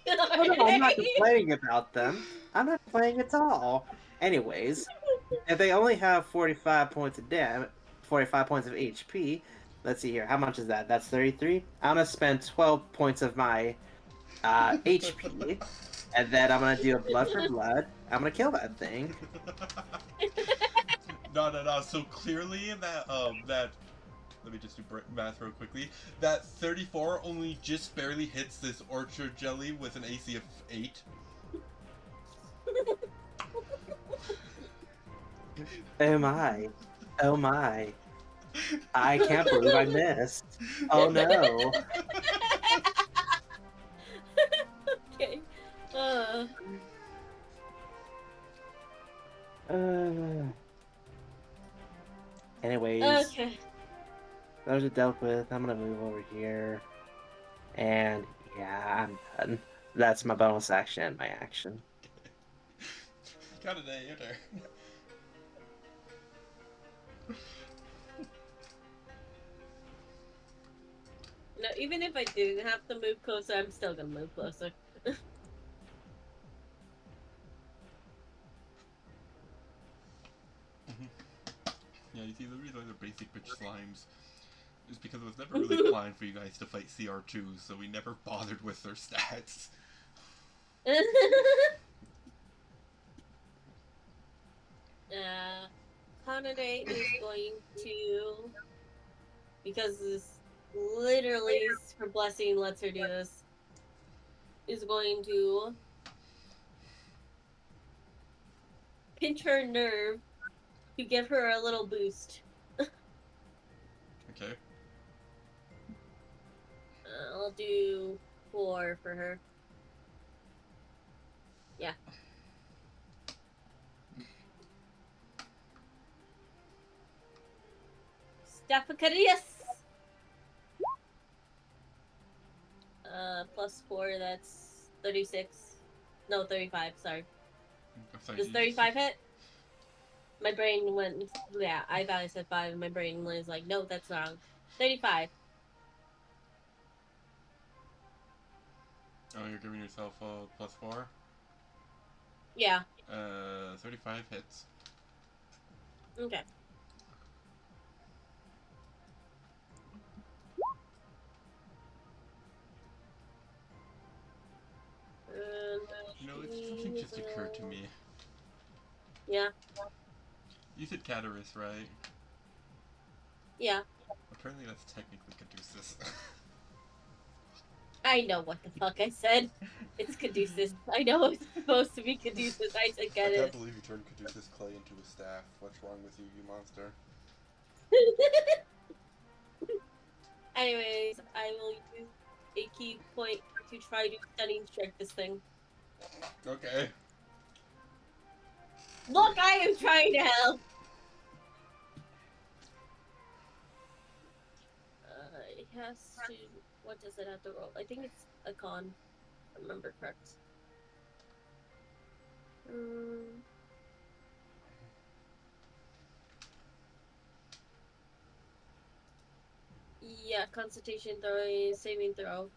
Speaker 3: Oh, no, I'm not complaining about them. I'm not complaining at all. Anyways, if they only have 45 points of damage, 45 points of HP, let's see here. How much is that? That's 33. I'm gonna spend 12 points of my HP, and then I'm gonna do a blood for blood. I'm gonna kill that thing.
Speaker 2: No. So clearly that let me just do math real quickly. That 34 only just barely hits this orchard jelly with an AC of 8.
Speaker 3: Oh my. Oh my. I can't believe I missed. Oh no.
Speaker 1: Okay.
Speaker 3: Anyways.
Speaker 1: Okay.
Speaker 3: Those are dealt with. I'm gonna move over here. And yeah, I'm done. That's my bonus action and my action.
Speaker 2: Got it, your turn.
Speaker 1: No, even if I didn't have to move closer, I'm still gonna move closer.
Speaker 2: Yeah, you see, the reason they're basic bitch slimes is because it was never really planned for you guys to fight CR2s, so we never bothered with their stats.
Speaker 1: Holiday is going to, because this literally her blessing lets her do this, is going to pinch her nerve to give her a little boost.
Speaker 2: Okay.
Speaker 1: I'll do 4 for her. Yeah. Staphylococcus! +4, that's 36. No, 35, sorry.
Speaker 2: I'm sorry,
Speaker 1: Does 35 hit? My brain went, yeah, I thought I said 5, and my brain was like, no, that's wrong. 35.
Speaker 2: Oh, you're giving yourself a +4?
Speaker 1: Yeah.
Speaker 2: 35 hits.
Speaker 1: Okay.
Speaker 2: You know, it's something just occurred to me.
Speaker 1: Yeah.
Speaker 2: You said Catarus, right?
Speaker 1: Yeah.
Speaker 2: Apparently that's technically Caduceus.
Speaker 1: I know what the fuck I said. It's Caduceus. I know it's supposed to be Caduceus. I said
Speaker 2: I
Speaker 1: get
Speaker 2: can't
Speaker 1: it.
Speaker 2: believe you turned Caduceus clay into a staff. What's wrong with you, you monster?
Speaker 1: Anyways, I will use a key point to try to stunning strike this thing.
Speaker 2: Okay.
Speaker 1: Look, I am trying to help. It has to. What does it have to roll? I think it's a con. If I remember correct. Yeah, Constitution throw, saving throw,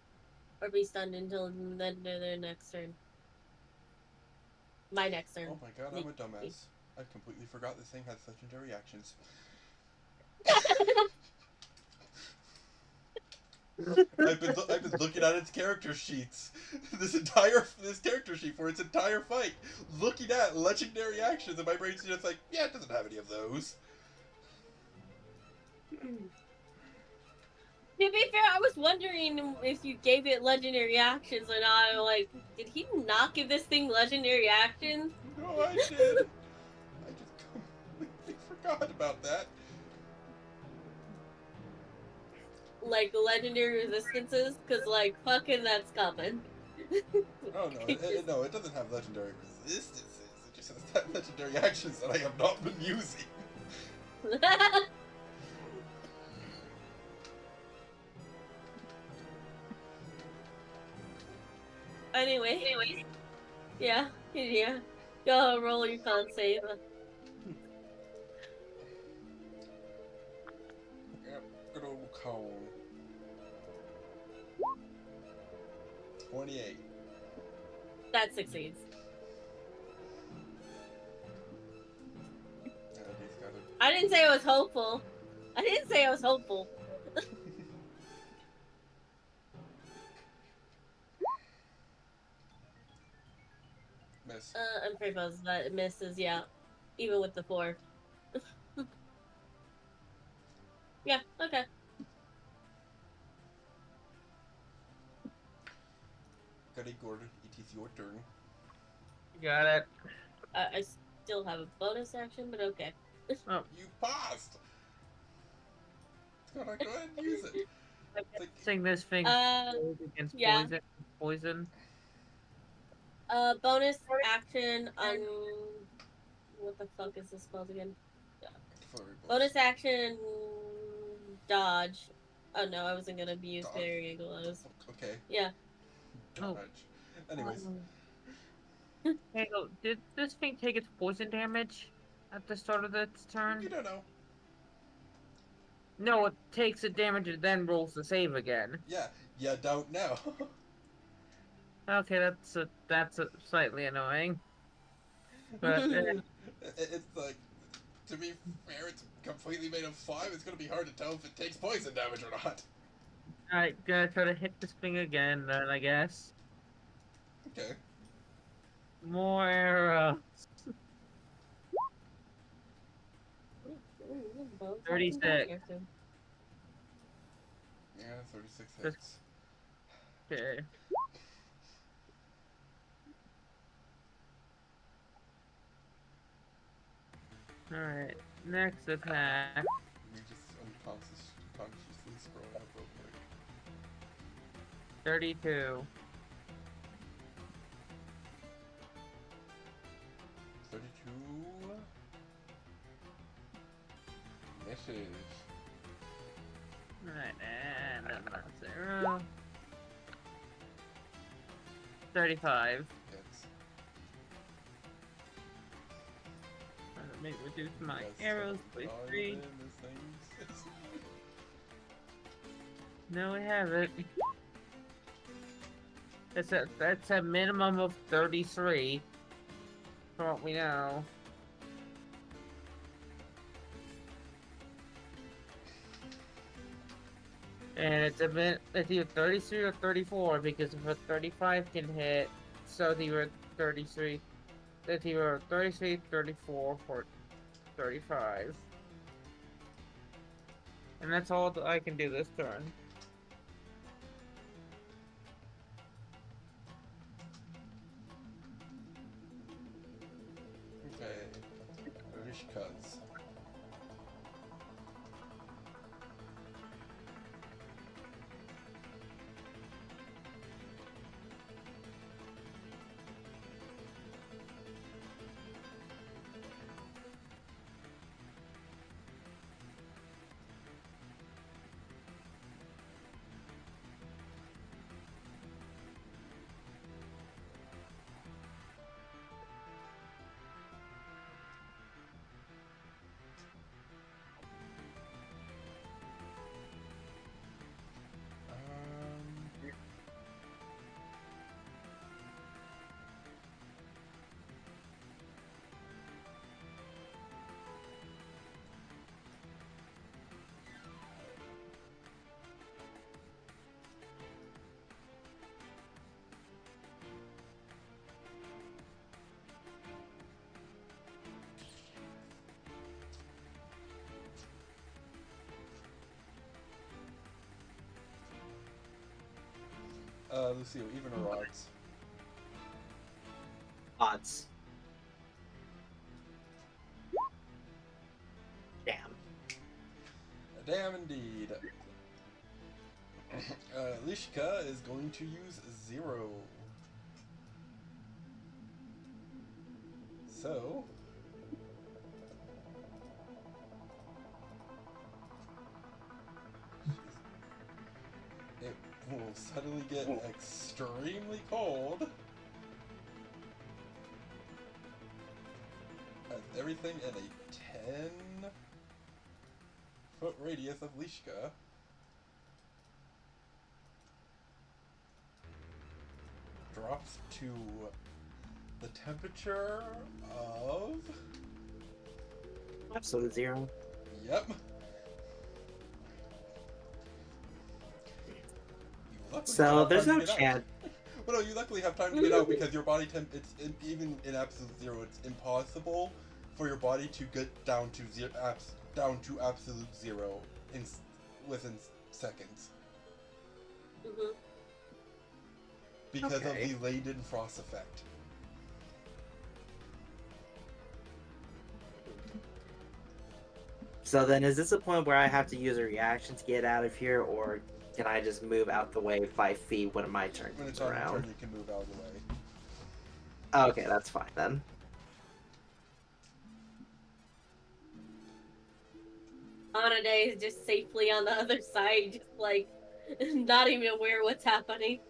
Speaker 1: or be stunned until their next turn. My next turn.
Speaker 2: Oh my god, I'm a dumbass. I completely forgot this thing has legendary actions. I've been looking at its character sheets. This character sheet for its entire fight, looking at legendary actions, and my brain's just like, yeah, it doesn't have any of those.
Speaker 1: To be fair, I was wondering if you gave it legendary actions or not. I'm like, did he not give this thing legendary actions?
Speaker 2: No, I did. I just completely forgot about that.
Speaker 1: Like legendary resistances, because like fucking that's coming.
Speaker 2: Oh no, no, it doesn't have legendary resistances. It just has legendary actions that I have not been using.
Speaker 1: Anyway, yeah. Go roll your con save.
Speaker 2: Yep, good old cone. 28.
Speaker 1: That succeeds. I didn't say I was hopeful.
Speaker 2: Miss.
Speaker 1: I'm pretty positive that it misses, yeah. Even with the 4. Yeah, okay.
Speaker 2: Goody Gordon, it is your turn.
Speaker 4: Got it.
Speaker 1: I still have a bonus action, but okay.
Speaker 4: Oh.
Speaker 2: You paused! Go ahead and use it. Like,
Speaker 4: Saying this thing against
Speaker 1: yeah.
Speaker 4: poison.
Speaker 1: Bonus action on... What the fuck is this called again? Bonus action... Dodge. Oh no, I wasn't gonna use parry glows.
Speaker 2: Okay.
Speaker 1: Yeah.
Speaker 2: Dodge. Anyways.
Speaker 4: Hey, did this thing take its poison damage at the start of its turn?
Speaker 2: You don't know.
Speaker 4: No, it takes the damage and then rolls the save again.
Speaker 2: Yeah, you don't know.
Speaker 4: Okay, that's slightly annoying. But
Speaker 2: It's like, to be fair, it's completely made of slime. It's gonna be hard to tell if it takes poison damage or not.
Speaker 4: alright, gonna try to hit this thing again then, I guess.
Speaker 2: Okay.
Speaker 4: More arrows.
Speaker 1: Both
Speaker 4: 36.
Speaker 2: Yeah, 36
Speaker 4: Just-
Speaker 2: hits.
Speaker 4: Okay. Alright, next attack.
Speaker 2: You just unconsciously scroll up real quick.
Speaker 4: 32.
Speaker 2: 32 misses.
Speaker 4: Alright, and then that's 0. 35.
Speaker 2: Hits.
Speaker 4: Let me reduce my
Speaker 2: Yes,
Speaker 4: arrows by 3.
Speaker 2: this thing's-
Speaker 4: No, we haven't. That's a minimum of 33. From what we know. And it's either 33 or 34 because if a 35 can hit, so it's either 33. It's either 33, 34, or 35. And that's all that I can do this turn.
Speaker 2: Okay. British cuts. Lucille, even or odds?
Speaker 3: Odds. Damn.
Speaker 2: Damn indeed. Lishka is going to use 0. So... it will suddenly get extremely cold. As everything in a 10-foot radius of Lishka drops to the temperature of...
Speaker 3: Absolute 0.
Speaker 2: Yep. You luckily
Speaker 3: So
Speaker 2: have
Speaker 3: there's
Speaker 2: time
Speaker 3: no
Speaker 2: to get out.
Speaker 3: chance.
Speaker 2: Well, no, you luckily have time to get out because your body temp. Even in absolute 0, it's impossible for your body to get down to absolute 0 within seconds
Speaker 1: Mhm.
Speaker 2: because
Speaker 3: Okay.
Speaker 2: of the Leiden frost effect.
Speaker 3: So then is this a point where I have to use a reaction to get out of here, or can I just move out the way 5 feet when my turn
Speaker 2: When
Speaker 3: comes
Speaker 2: it's on your
Speaker 3: around?
Speaker 2: turn, you can move out of the way.
Speaker 3: Okay, that's fine then.
Speaker 1: Anade is just safely on the other side, just like not even aware what's happening.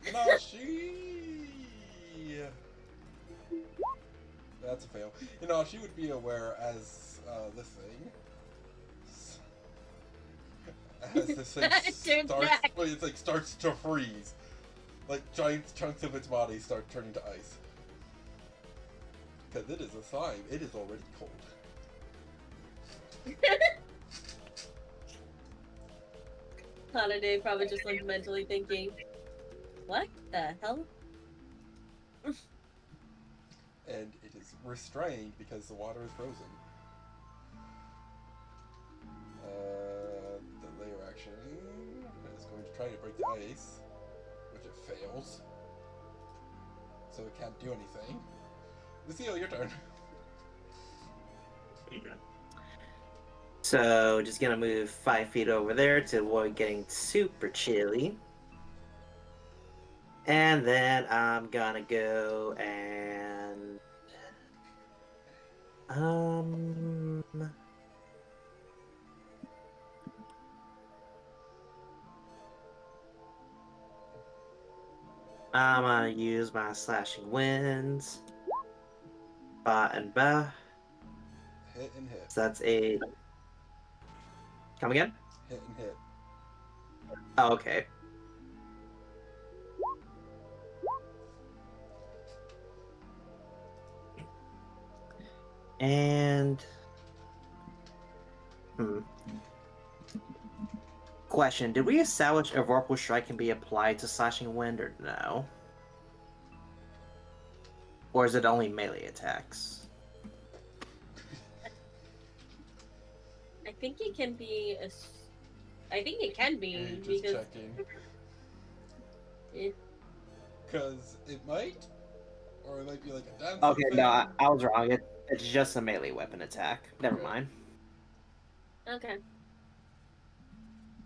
Speaker 2: Inashi! That's a fail. Inashi would be aware as this thing as this thing
Speaker 1: Turns
Speaker 2: starts,
Speaker 1: back.
Speaker 2: well, it's like starts to freeze. Like giant chunks of its body start turning to ice. Because it is a slime, it is already cold.
Speaker 1: Holiday probably just like mentally thinking, what the hell?
Speaker 2: And it is restrained because the water is frozen. The layer action is going to try to break the ice, which it fails. So it can't do anything. Lucille, your turn.
Speaker 3: So just gonna move 5 feet over there to avoid getting super chilly. And then I'm gonna go and I'm gonna use my slashing winds. Ba and ba.
Speaker 2: Hit and hit.
Speaker 3: So that's a. Come again?
Speaker 2: Hit and hit.
Speaker 3: Oh, okay. And question: did we establish a vorpal strike can be applied to slashing wind or no? Or is it only melee attacks?
Speaker 1: I think it can be a. I think it can be
Speaker 2: You're just
Speaker 1: because.
Speaker 2: checking.
Speaker 1: Yeah.
Speaker 2: Because it might, or it might be like a dancing
Speaker 3: Okay,
Speaker 2: thing.
Speaker 3: no, I was wrong. It's just a melee weapon attack. Never
Speaker 2: Okay.
Speaker 3: mind.
Speaker 1: Okay.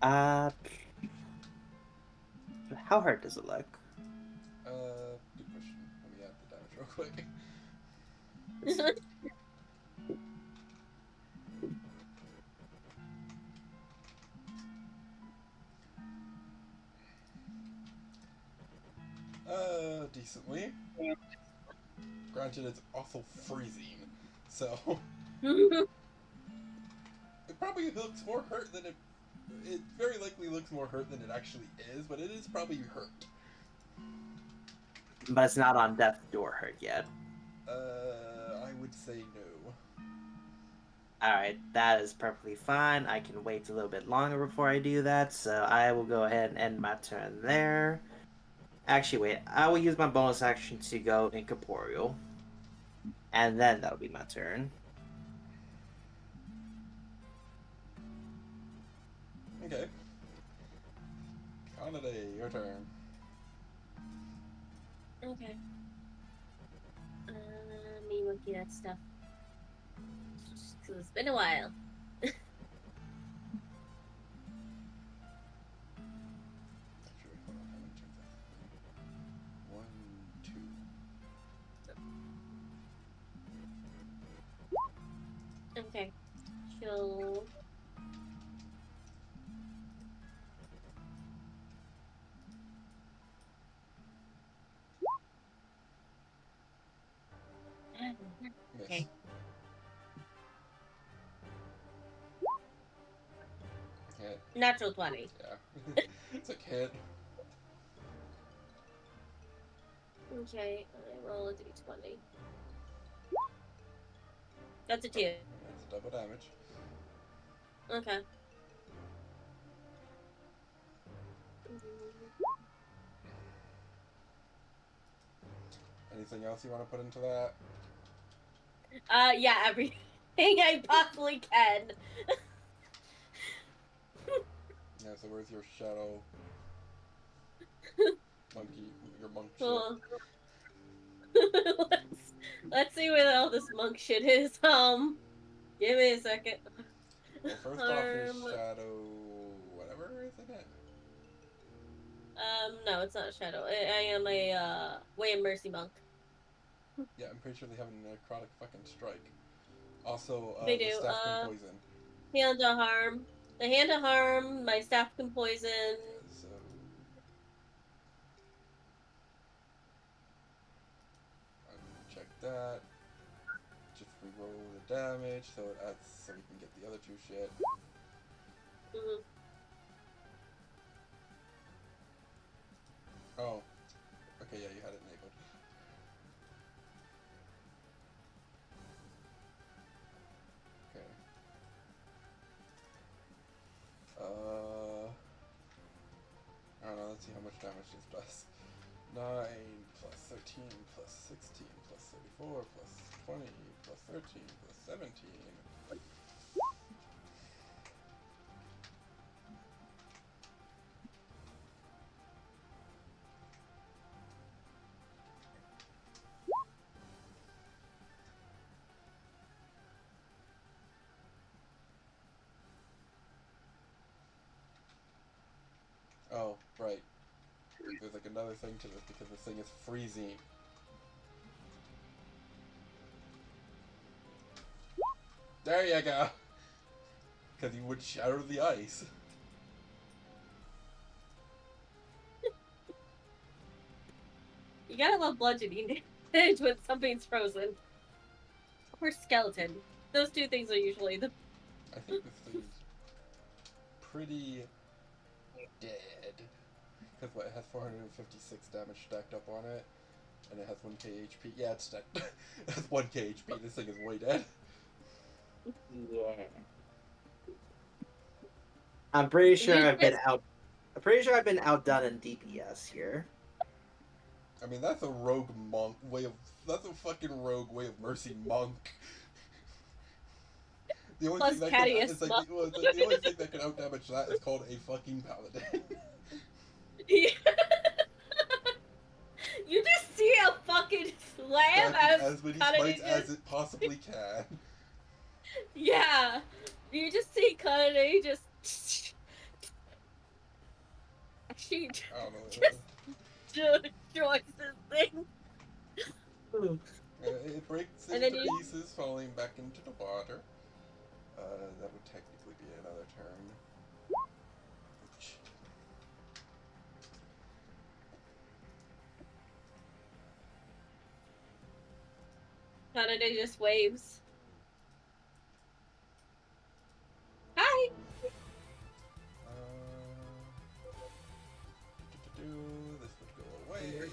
Speaker 3: How hard does it look?
Speaker 2: Good question. Let me add the damage real quick. Decently. Granted, it's also freezing, so it probably looks more hurt than it. It very likely looks more hurt than it actually is, but it is probably hurt.
Speaker 3: But it's not on death's door hurt yet.
Speaker 2: I would say no.
Speaker 3: Alright, that is perfectly fine. I can wait a little bit longer before I do that, so I will go ahead and end my turn there. Actually, wait, I will use my bonus action to go incorporeal. And then that'll be my turn.
Speaker 2: Okay. Holiday, your turn.
Speaker 1: Okay. Me looking at stuff. Cause it's been a while.
Speaker 2: Actually, hold on, how many turns is that? 1, 2.
Speaker 1: Okay. She'll.
Speaker 2: Miss.
Speaker 1: Okay.
Speaker 2: Hit.
Speaker 1: Natural 20.
Speaker 2: Yeah. It's like hit.
Speaker 1: Okay, I roll a d20. That's a 2.
Speaker 2: That's double damage.
Speaker 1: Okay.
Speaker 2: Anything else you want to put into that?
Speaker 1: Yeah, everything I possibly can.
Speaker 2: Yeah, so where's your shadow monkey, your monk shit?
Speaker 1: Cool. let's see what all this monk shit is. Give me a second.
Speaker 2: Well, first off is shadow whatever, isn't it?
Speaker 1: No, it's not Shadow. I am a Way of Mercy monk.
Speaker 2: Yeah, I'm pretty sure they have a necrotic fucking strike. Also,
Speaker 1: They
Speaker 2: the
Speaker 1: do.
Speaker 2: staff can poison.
Speaker 1: Hand to harm. The hand to harm. My staff can poison.
Speaker 2: So I'm gonna check that. Just re-roll the damage, so it adds, so we can get the other 2 shit.
Speaker 1: Mm-hmm.
Speaker 2: Oh. Okay, yeah, you had it enabled. Okay. I don't know, let's see how much damage this does. 9 plus 13 plus 16 plus 34 plus 20 plus 13 plus 17. Oh, right. There's like another thing to this because this thing is freezing. There you go! Because he would shatter the ice.
Speaker 1: You gotta love bludgeoning damage when something's frozen. Or skeleton. Those two things are usually the.
Speaker 2: I think this thing is pretty dead. Because what, it has 456 damage stacked up on it. And it has 1k HP. Yeah, it's dead. It has 1k HP. This thing is way dead.
Speaker 3: Yeah. I'm pretty sure
Speaker 1: You
Speaker 3: I've been
Speaker 1: just-
Speaker 3: out. I'm pretty sure I've been outdone in DPS here.
Speaker 2: I mean, that's a rogue monk way of. That's a fucking rogue way of mercy monk. The only
Speaker 1: Plus
Speaker 2: thing that can,
Speaker 1: Cadius
Speaker 2: it's like,
Speaker 1: monk.
Speaker 2: well, it's like the only thing that can outdamage that is called a fucking paladin.
Speaker 1: You just see a fucking slam
Speaker 2: as many
Speaker 1: Kanade
Speaker 2: smites as
Speaker 1: just.
Speaker 2: it possibly can.
Speaker 1: Yeah. You just see Kanade just. She
Speaker 2: I don't know.
Speaker 1: just destroys this thing.
Speaker 2: It breaks
Speaker 1: And
Speaker 2: into
Speaker 1: then you-
Speaker 2: pieces, falling back into the water. That would technically be another turn. Ouch.
Speaker 1: Kanade just waves. Hi!
Speaker 2: This would go away.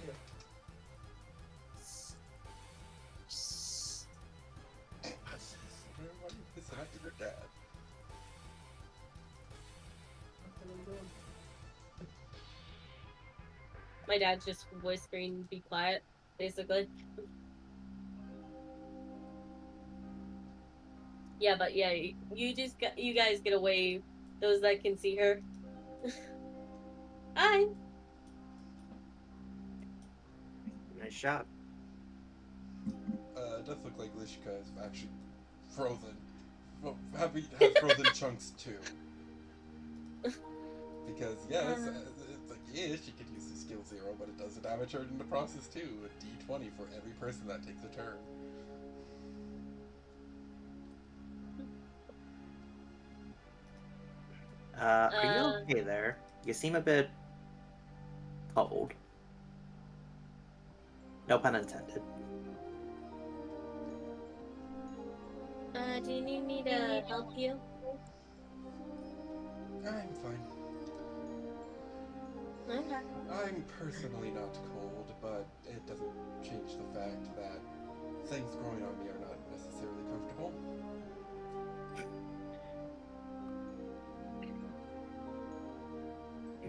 Speaker 2: Why are you pissing at your dad?
Speaker 1: My dad's just whispering, be quiet, basically. Yeah, but yeah, you guys get away. Those that can see her. Hi!
Speaker 3: Nice shot.
Speaker 2: It does look like Lishka is actually frozen. Well, has frozen chunks too. Because, yeah, it's like, yeah, she could use the skill 0, but it does damage her in the process too. A d20 for every person that takes a turn.
Speaker 3: Are you okay there? You seem a bit cold. No pun intended.
Speaker 1: Do you need me to help you?
Speaker 2: I'm fine.
Speaker 1: Okay.
Speaker 2: I'm personally not cold, but it doesn't change the fact that things growing on me are not necessarily comfortable.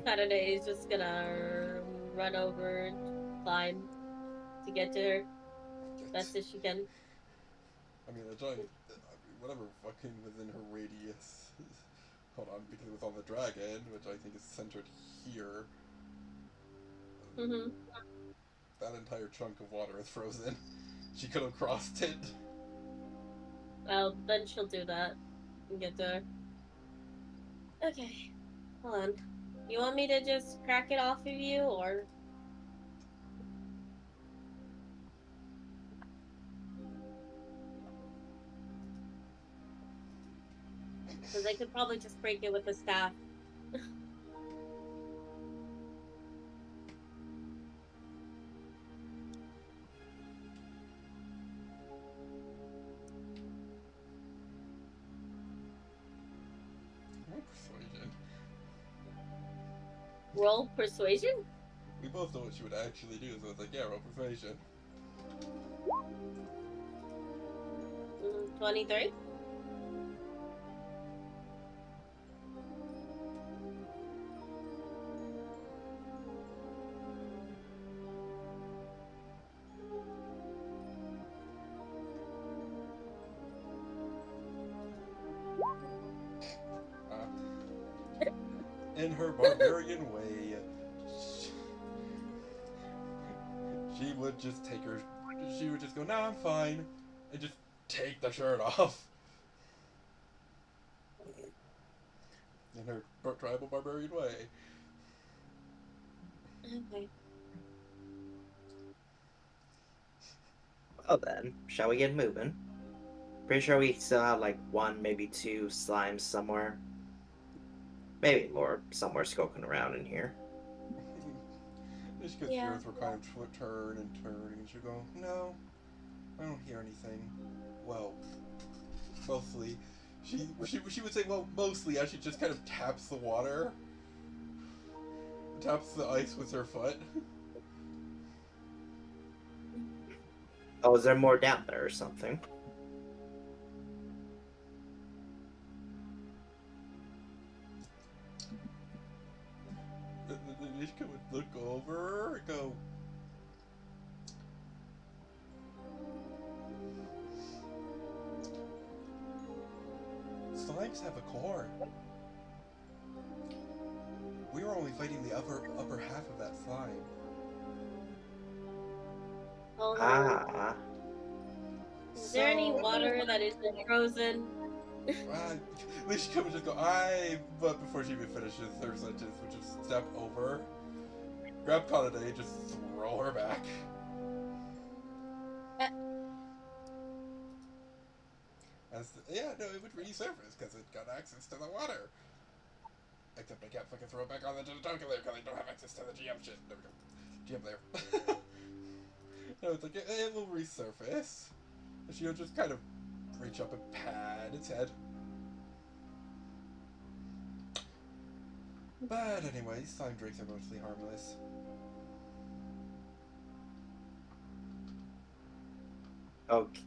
Speaker 1: Saturday is just gonna run over and climb to get to her best as she can.
Speaker 2: I mean, whatever fucking was in her radius. Hold on, because it was on the dragon, which I think is centered here.
Speaker 1: Mm-hmm.
Speaker 2: That entire chunk of water is frozen. She could have crossed it.
Speaker 1: Well, then she'll do that and get to her. Okay, hold on. You want me to just crack it off of you, or? Because I could probably just break it with the staff.
Speaker 2: More persuasion.
Speaker 1: Roll persuasion?
Speaker 2: We both know what she would actually do, so it's like, yeah, roll persuasion.
Speaker 1: 23.
Speaker 2: In her barbarian way, she would just take her. She would just go, "No, I'm fine," and just take the shirt off. In her tribal barbarian way.
Speaker 1: Okay.
Speaker 3: Well then, shall we get moving? Pretty sure we still have like one, maybe two slimes somewhere. Maybe more somewhere skulking around in here.
Speaker 2: Just because
Speaker 1: Yeah.
Speaker 2: yours were kind of turn and turning, and she'd go, "No, I don't hear anything." Well, mostly. She would say, well, mostly as she just kind of taps the water. Taps the ice with her foot.
Speaker 3: Oh, is there more down there or something?
Speaker 2: Mishka would look over and go, "Slimes have a core. We were only fighting the upper half of that slime."
Speaker 1: Oh,
Speaker 3: Ah.
Speaker 1: is there any water that isn't frozen?
Speaker 2: Mishka would just go, but before she even finishes her sentence, would just step over, grab Kanade, just throw her back. It would resurface because it got access to the water. Except I can't fucking throw it back on the Genitalica layer because I don't have access to the GM shit. There we go. GM layer. No, it's like, it will resurface. And she'll just kind of reach up and pat its head. But anyway, slime drakes are mostly harmless.
Speaker 3: Okay.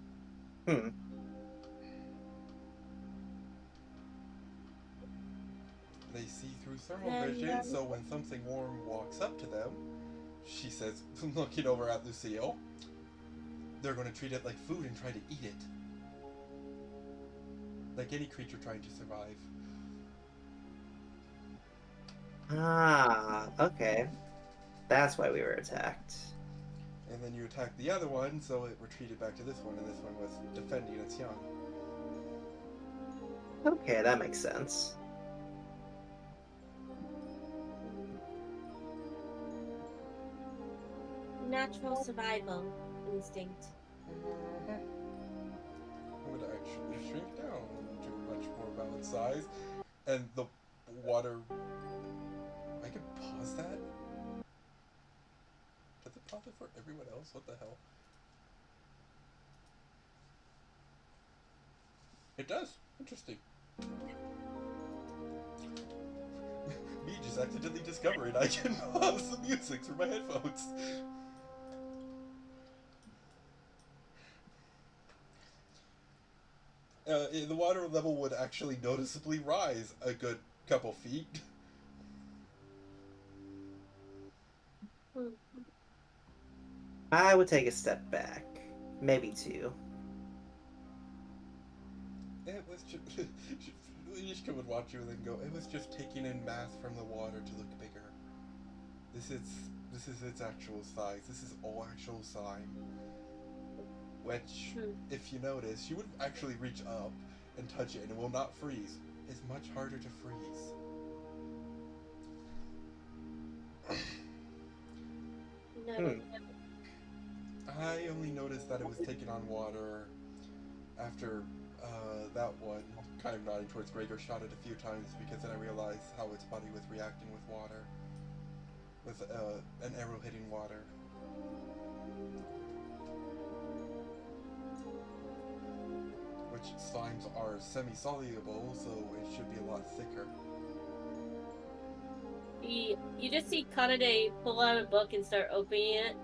Speaker 2: They see through thermal vision, so when something warm walks up to them, she says, looking over at Lucille, they're going to treat it like food and try to eat it. Like any creature trying to survive.
Speaker 3: Ah, okay. That's why we were attacked.
Speaker 2: And then you attack the other one, so it retreated back to this one, and this one was defending its young.
Speaker 3: Okay, that makes sense.
Speaker 1: Natural survival instinct.
Speaker 2: It would actually shrink down to a much more balanced size. And the water... I can pause that? Does it pause it for everyone else? What the hell? It does. Interesting. Me just accidentally discovering I can pause the music through my headphones. The water level would actually noticeably rise a good couple feet.
Speaker 3: I would take a step back. Maybe two.
Speaker 2: It was just... Ishka would watch you and then go, it was just taking in mass from the water to look bigger. This is its actual size. This is all actual slime. Which, if you notice, she would actually reach up and touch it and it will not freeze. It's much harder to freeze. I only noticed that it was taking on water after that one, kind of nodding towards Gregor, shot it a few times because then I realized how its body was reacting with water. With an arrow hitting water. Which slimes are semi-soluble, so it should be a lot thicker.
Speaker 1: You just see Kanade pull out a book and start opening it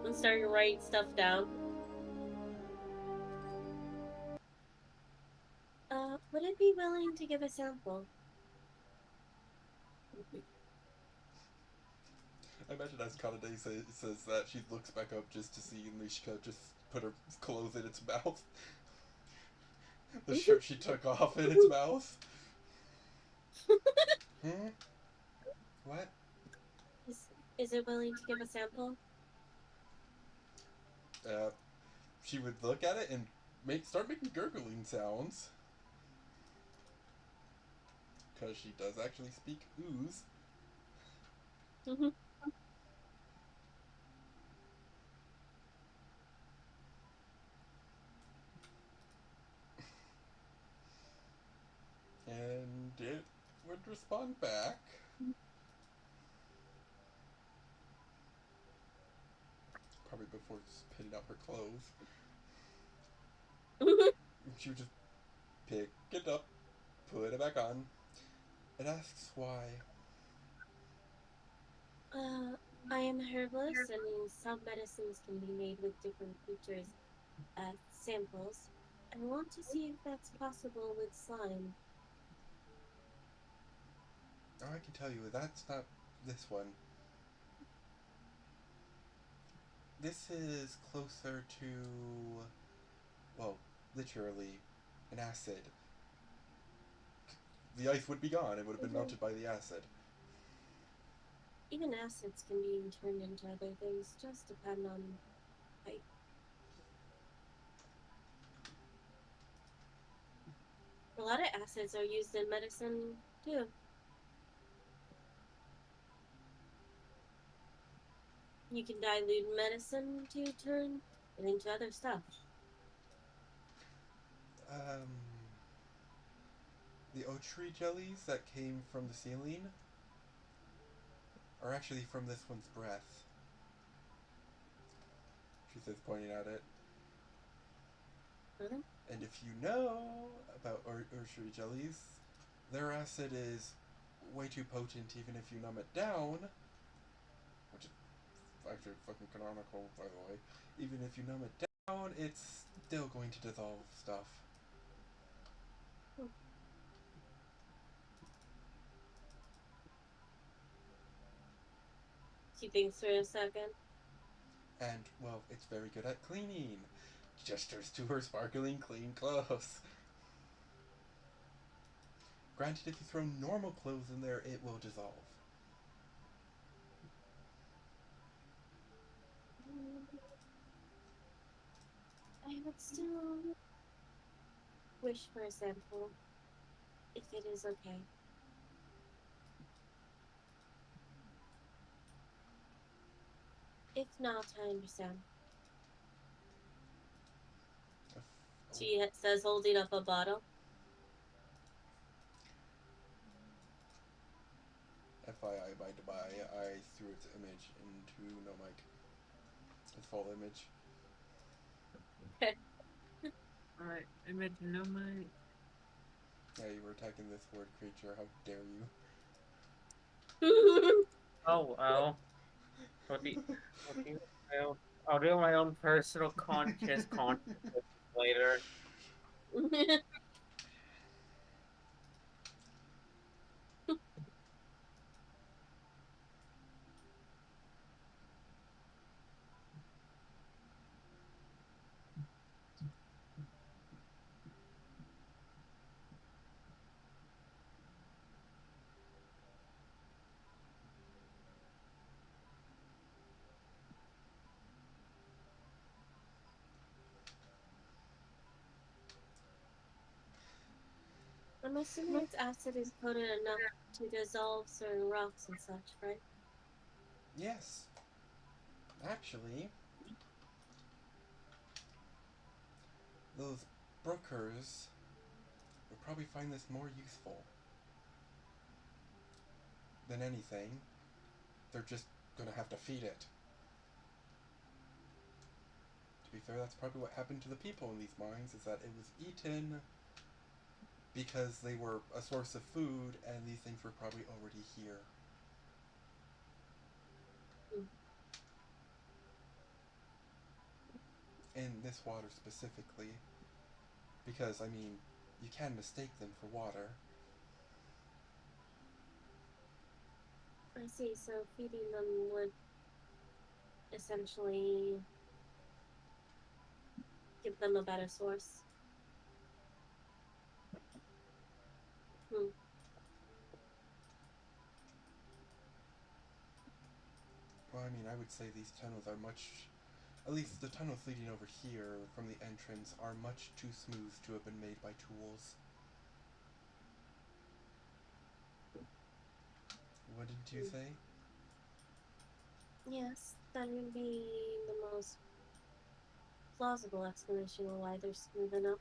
Speaker 1: and starting to write stuff down. Would it be willing to give a sample?
Speaker 2: I imagine as Kanade says that, she looks back up just to see Mishka just put her clothes in its mouth. The shirt she took off in its mouth. Hmm? What?
Speaker 1: Is it willing to give a sample?
Speaker 2: Uh, she would look at it and start making gurgling sounds. Because she does actually speak ooze.
Speaker 1: Mm-hmm.
Speaker 2: And it would respond back. Probably before spitting out her clothes. She would just pick it up, put it back on, and asks why.
Speaker 1: Uh, I am a herbalist, and some medicines can be made with different creatures as samples. I want to see if that's possible with slime.
Speaker 2: Oh, I can tell you, that's not this one. This is closer to, well, literally, an acid. The ice would be gone, it would have been melted by the acid.
Speaker 1: Even acids can be turned into other things, just depend on type. A lot of acids are used in medicine too. You can dilute medicine to turn it into other stuff.
Speaker 2: Um, the Ochri jellies that came from the ceiling are actually from this one's breath. She says, pointing at it.
Speaker 1: Huh?
Speaker 2: And if you know about Ochri jellies, their acid is way too potent even if you numb it down, which is actually fucking canonical, by the way. Even if you numb it down, it's still going to dissolve stuff.
Speaker 1: She thinks for a second.
Speaker 2: And, well, it's very good at cleaning. Gestures to her sparkling clean clothes. Granted, if you throw normal clothes in there, it will dissolve.
Speaker 1: I would still wish for a sample, if it is okay. If not, I understand. She says, holding up a bottle.
Speaker 2: FYI, by Dubai, I threw its image into No Mic. Its full image.
Speaker 4: Alright, image no my.
Speaker 2: Yeah, you were attacking this word creature. How dare you?
Speaker 4: Oh well. What do you I'll do my own personal conscious later.
Speaker 1: I'm assuming its acid is coated enough to dissolve certain rocks and such, right?
Speaker 2: Yes. Actually, those brookers would probably find this more useful than anything. They're just gonna have to feed it. To be fair, that's probably what happened to the people in these mines, is that it was eaten because they were a source of food, and these things were probably already here.
Speaker 1: Mm.
Speaker 2: In this water specifically, because, I mean, you can mistake them for water.
Speaker 1: I see. So feeding them would essentially give them a better source. Hmm.
Speaker 2: Well, I mean, I would say these tunnels are much. At least the tunnels leading over here from the entrance are much too smooth to have been made by tools. What did you
Speaker 1: Hmm.
Speaker 2: say?
Speaker 1: Yes, that would be the most plausible explanation of why they're smooth enough.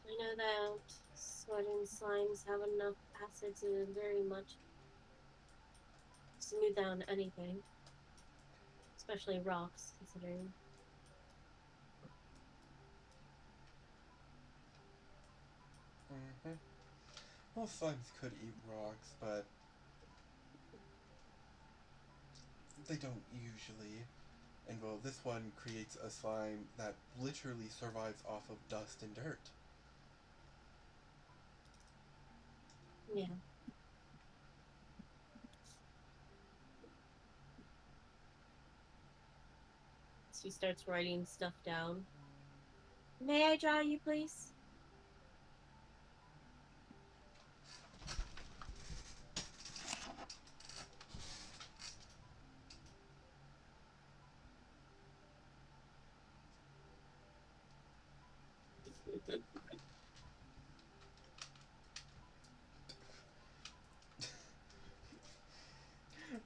Speaker 1: I know that certain slimes have enough acid to very much smooth down anything, especially rocks, considering.
Speaker 2: Mm-hmm. Most slimes could eat rocks, but they don't usually. And well, this one creates a slime that literally survives off of dust and dirt.
Speaker 1: Yeah. She starts writing stuff down. May I draw you, please?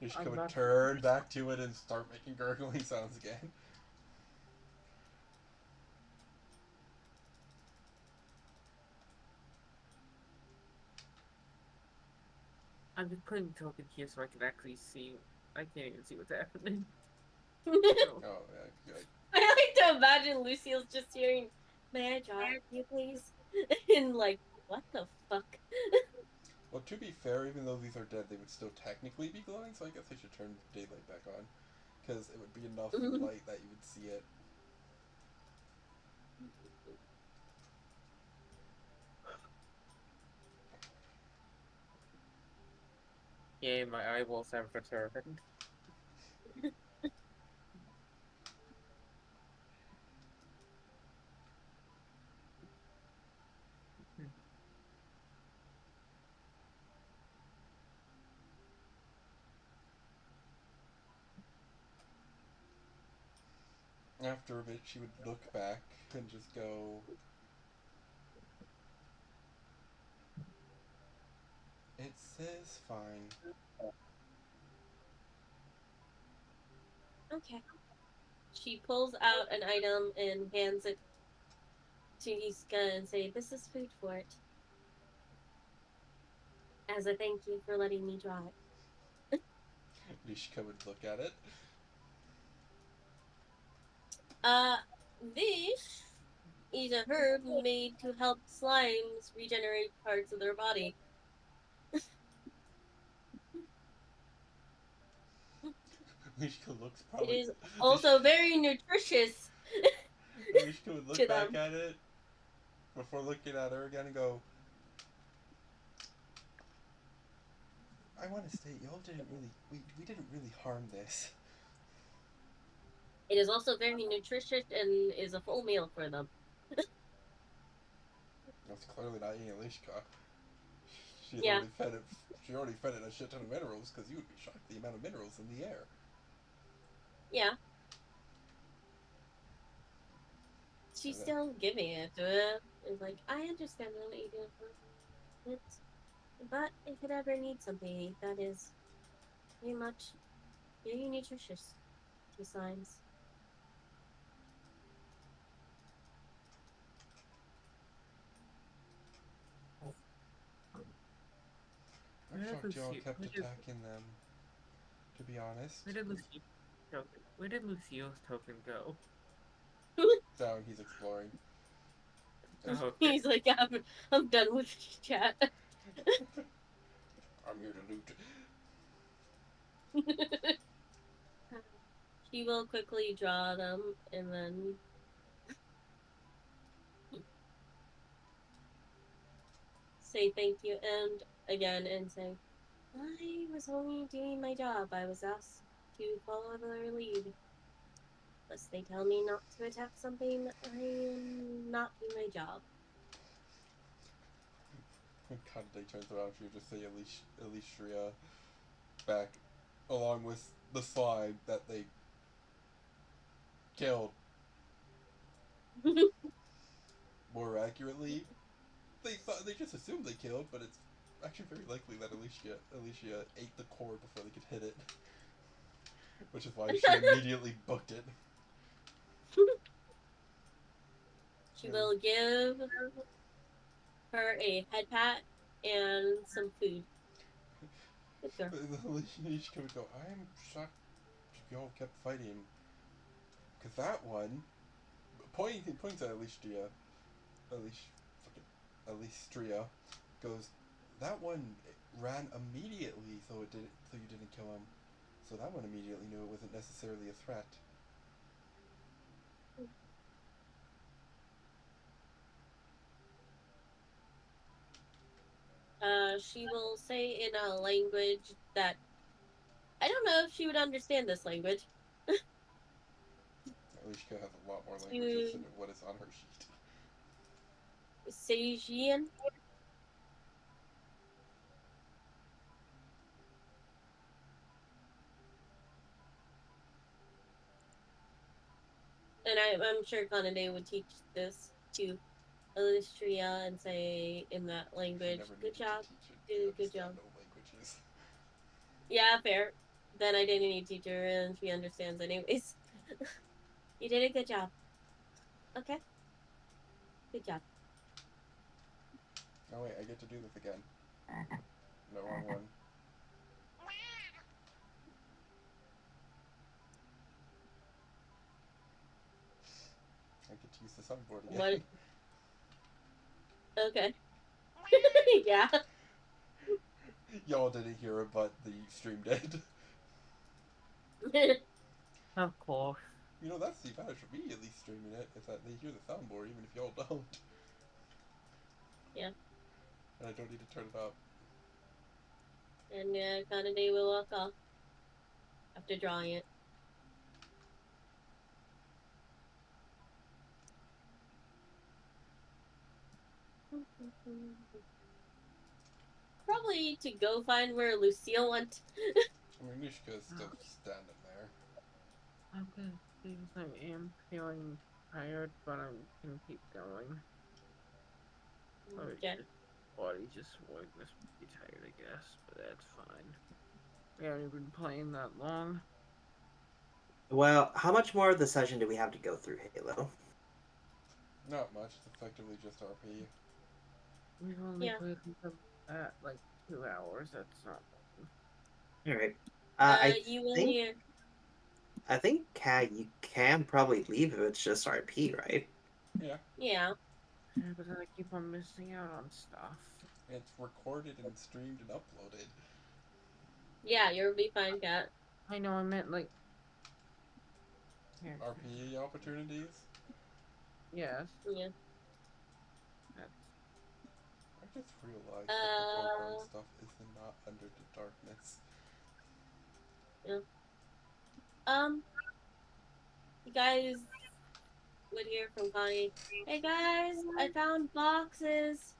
Speaker 2: Ishka
Speaker 4: I'm
Speaker 2: would
Speaker 4: not.
Speaker 2: turn back to it and start making gurgling sounds again.
Speaker 4: I'm just putting the token here so I can actually see. I can't even see what's happening.
Speaker 1: I
Speaker 4: So,
Speaker 2: Oh, yeah, good.
Speaker 1: like to imagine Lucille's just hearing, "May I draw you, please?" and like, what the fuck?
Speaker 2: Well, to be fair, even though these are dead, they would still technically be glowing, so I guess I should turn daylight back on. Because it would be enough light that you would see it.
Speaker 4: yeah, my eyeballs have returned.
Speaker 2: After a bit, she would look back and just go, "It says fine."
Speaker 1: Okay. She pulls out an item and hands it to Yiska and say, "This is food for it, as a thank you for letting me draw it."
Speaker 2: Ishka would look at it.
Speaker 1: Uh, this is a herb made to help slimes regenerate parts of their body.
Speaker 2: Ishka looks
Speaker 1: It
Speaker 2: probably.
Speaker 1: is
Speaker 2: Ishka,
Speaker 1: also very nutritious
Speaker 2: Ishka would
Speaker 1: to
Speaker 2: look back
Speaker 1: them.
Speaker 2: at it before looking at her again and go, "I want to state, y'all didn't really. We didn't really harm this."
Speaker 1: It is also very nutritious and is a full meal for them.
Speaker 2: That's clearly not eating Ishka. She had
Speaker 1: Yeah,
Speaker 2: already fed it. She already fed it a shit ton of minerals because you would be shocked at the amount of minerals in the air.
Speaker 1: yeah.
Speaker 2: And
Speaker 1: She's
Speaker 2: then
Speaker 1: still giving it to it. It's like, I understand what you do for it, but if it ever needs something, that is very much very nutritious to slimes.
Speaker 2: I'm
Speaker 4: Where did
Speaker 2: shocked y'all
Speaker 4: Lucy?
Speaker 2: kept attacking them. To be
Speaker 4: Where
Speaker 2: honest,
Speaker 4: did Lucy token? Where did Lucille's token go?
Speaker 2: down he's exploring.
Speaker 4: Okay.
Speaker 1: He's like, I'm done with chat.
Speaker 2: I'm here to loot.
Speaker 1: She will quickly draw them and then say thank you and again and say, I was only doing my job. I was asked to follow their lead. Unless they tell me not to attack something, I am not doing my job.
Speaker 2: Kanade turns around, she would just say Elistria back, along with the slime that they killed. More accurately, they just assumed they killed, but it's actually very likely that Alicia ate the core before they could hit it, which is why she immediately booked it.
Speaker 1: She will give her a head pat and some food. Good girl.
Speaker 2: Alicia would go, I'm shocked you all kept fighting. Because that one, points at Alistria, goes, that one ran immediately, so you didn't kill him. So that one immediately knew it wasn't necessarily a threat.
Speaker 1: She will say in a language that I don't know if she would understand this language.
Speaker 2: Alishka has a lot more languages
Speaker 1: To
Speaker 2: than what is on her sheet.
Speaker 1: Seijian. And I'm sure Kanade would teach this to Alistria and say in that
Speaker 2: She
Speaker 1: language,
Speaker 2: never
Speaker 1: good
Speaker 2: needed to
Speaker 1: job,
Speaker 2: teach it to
Speaker 1: good
Speaker 2: understand
Speaker 1: job.
Speaker 2: no languages.
Speaker 1: Yeah, fair. Then I didn't need to teach her and she understands anyways. You did a good job. Okay, good job.
Speaker 2: Oh wait, I get to do this again. No, wrong one. I get to use the soundboard
Speaker 1: What?
Speaker 2: again.
Speaker 1: Okay. Yeah.
Speaker 2: Y'all didn't hear it, but the stream did.
Speaker 4: Of course.
Speaker 2: You know, that's the advantage of me at least streaming it, is that they hear the soundboard even if y'all don't.
Speaker 1: Yeah.
Speaker 2: And I don't need to turn it up.
Speaker 1: And Kanade will walk off after drawing it. Probably to go find where Lucille went.
Speaker 2: I mean, Mishka is still standing there.
Speaker 4: I'm gonna because I am feeling tired, but I'm gonna keep going. Or
Speaker 1: Okay.
Speaker 4: body just willingness to be tired, I guess, but that's fine. We haven't been playing that long.
Speaker 3: Well, how much more of the session do we have to go through, Halo?
Speaker 2: Not much, it's effectively just RP.
Speaker 4: We've only
Speaker 1: Yeah.
Speaker 4: played at like 2 hours. That's not long.
Speaker 3: All right.
Speaker 1: You will
Speaker 3: think
Speaker 1: hear.
Speaker 3: I think you can probably leave if it's just RP, right?
Speaker 2: Yeah,
Speaker 1: Yeah.
Speaker 4: Yeah, but then I keep on missing out on stuff.
Speaker 2: it's recorded and streamed and uploaded.
Speaker 1: Yeah, you'll be fine, Kat.
Speaker 4: I know I meant like here.
Speaker 2: RP opportunities?
Speaker 4: Yes,
Speaker 1: Yeah.
Speaker 4: that's
Speaker 2: I just realized that the background
Speaker 1: Uh.
Speaker 2: stuff is not under the darkness.
Speaker 1: Yeah. You guys would hear from Connie. Hey guys, I found boxes.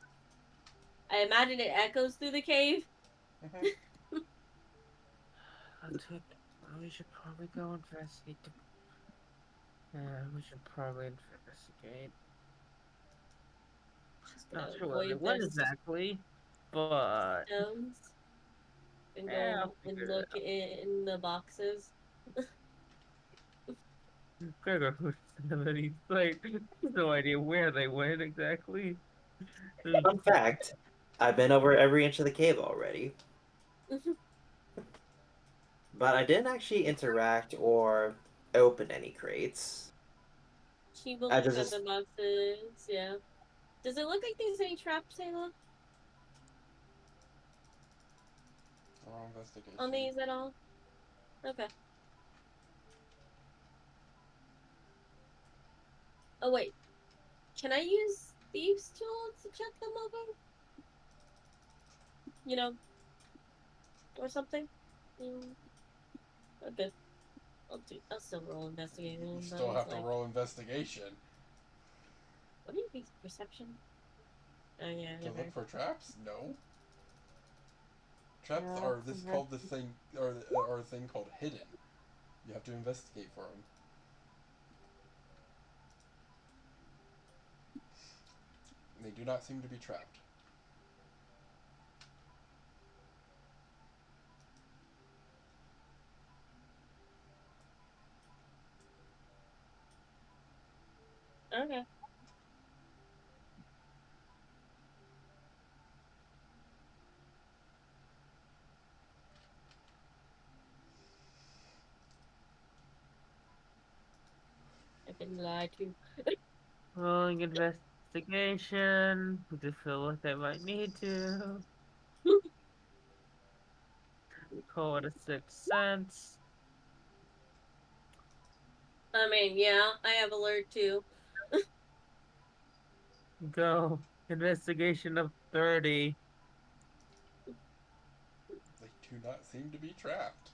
Speaker 1: I imagine it echoes through the cave.
Speaker 2: Mm-hmm.
Speaker 4: that's it. We should probably go investigate. We should probably investigate.
Speaker 1: Just
Speaker 4: Not
Speaker 1: gonna
Speaker 4: sure what it
Speaker 1: avoid
Speaker 4: was
Speaker 1: this
Speaker 4: exactly, but
Speaker 1: stones and
Speaker 4: yeah, I'll
Speaker 1: go and
Speaker 4: figure it
Speaker 1: look
Speaker 4: out.
Speaker 1: in the boxes.
Speaker 4: Gregor who's he's like, no idea where they went exactly.
Speaker 3: Fun fact: I've been over every inch of the cave already, but I didn't actually interact or open any crates.
Speaker 1: She will
Speaker 3: I
Speaker 1: look at
Speaker 3: just
Speaker 1: the boxes. Yeah. Does it look like there's any traps, Ayla,
Speaker 2: Roll investigation.
Speaker 1: on these at all? Okay. Oh wait, can I use thieves' tools to check them over? You know, or something? Mm, okay. I'll still roll
Speaker 2: You
Speaker 1: investigation, but
Speaker 2: still
Speaker 1: it's
Speaker 2: have to
Speaker 1: like,
Speaker 2: roll investigation
Speaker 1: what do you think? Perception? Oh yeah,
Speaker 2: to
Speaker 1: never.
Speaker 2: look for traps. No, traps are
Speaker 1: Traps
Speaker 2: this
Speaker 1: and
Speaker 2: called the thing or a thing called hidden. You have to investigate for them. They do not seem to be trapped.
Speaker 1: okay. I've been lied to.
Speaker 4: Rolling investigation. To feel like I might need to. Call it a 6 cents.
Speaker 1: I mean, yeah, I have alert too.
Speaker 4: Go. Investigation of 30.
Speaker 2: They do not seem to be trapped.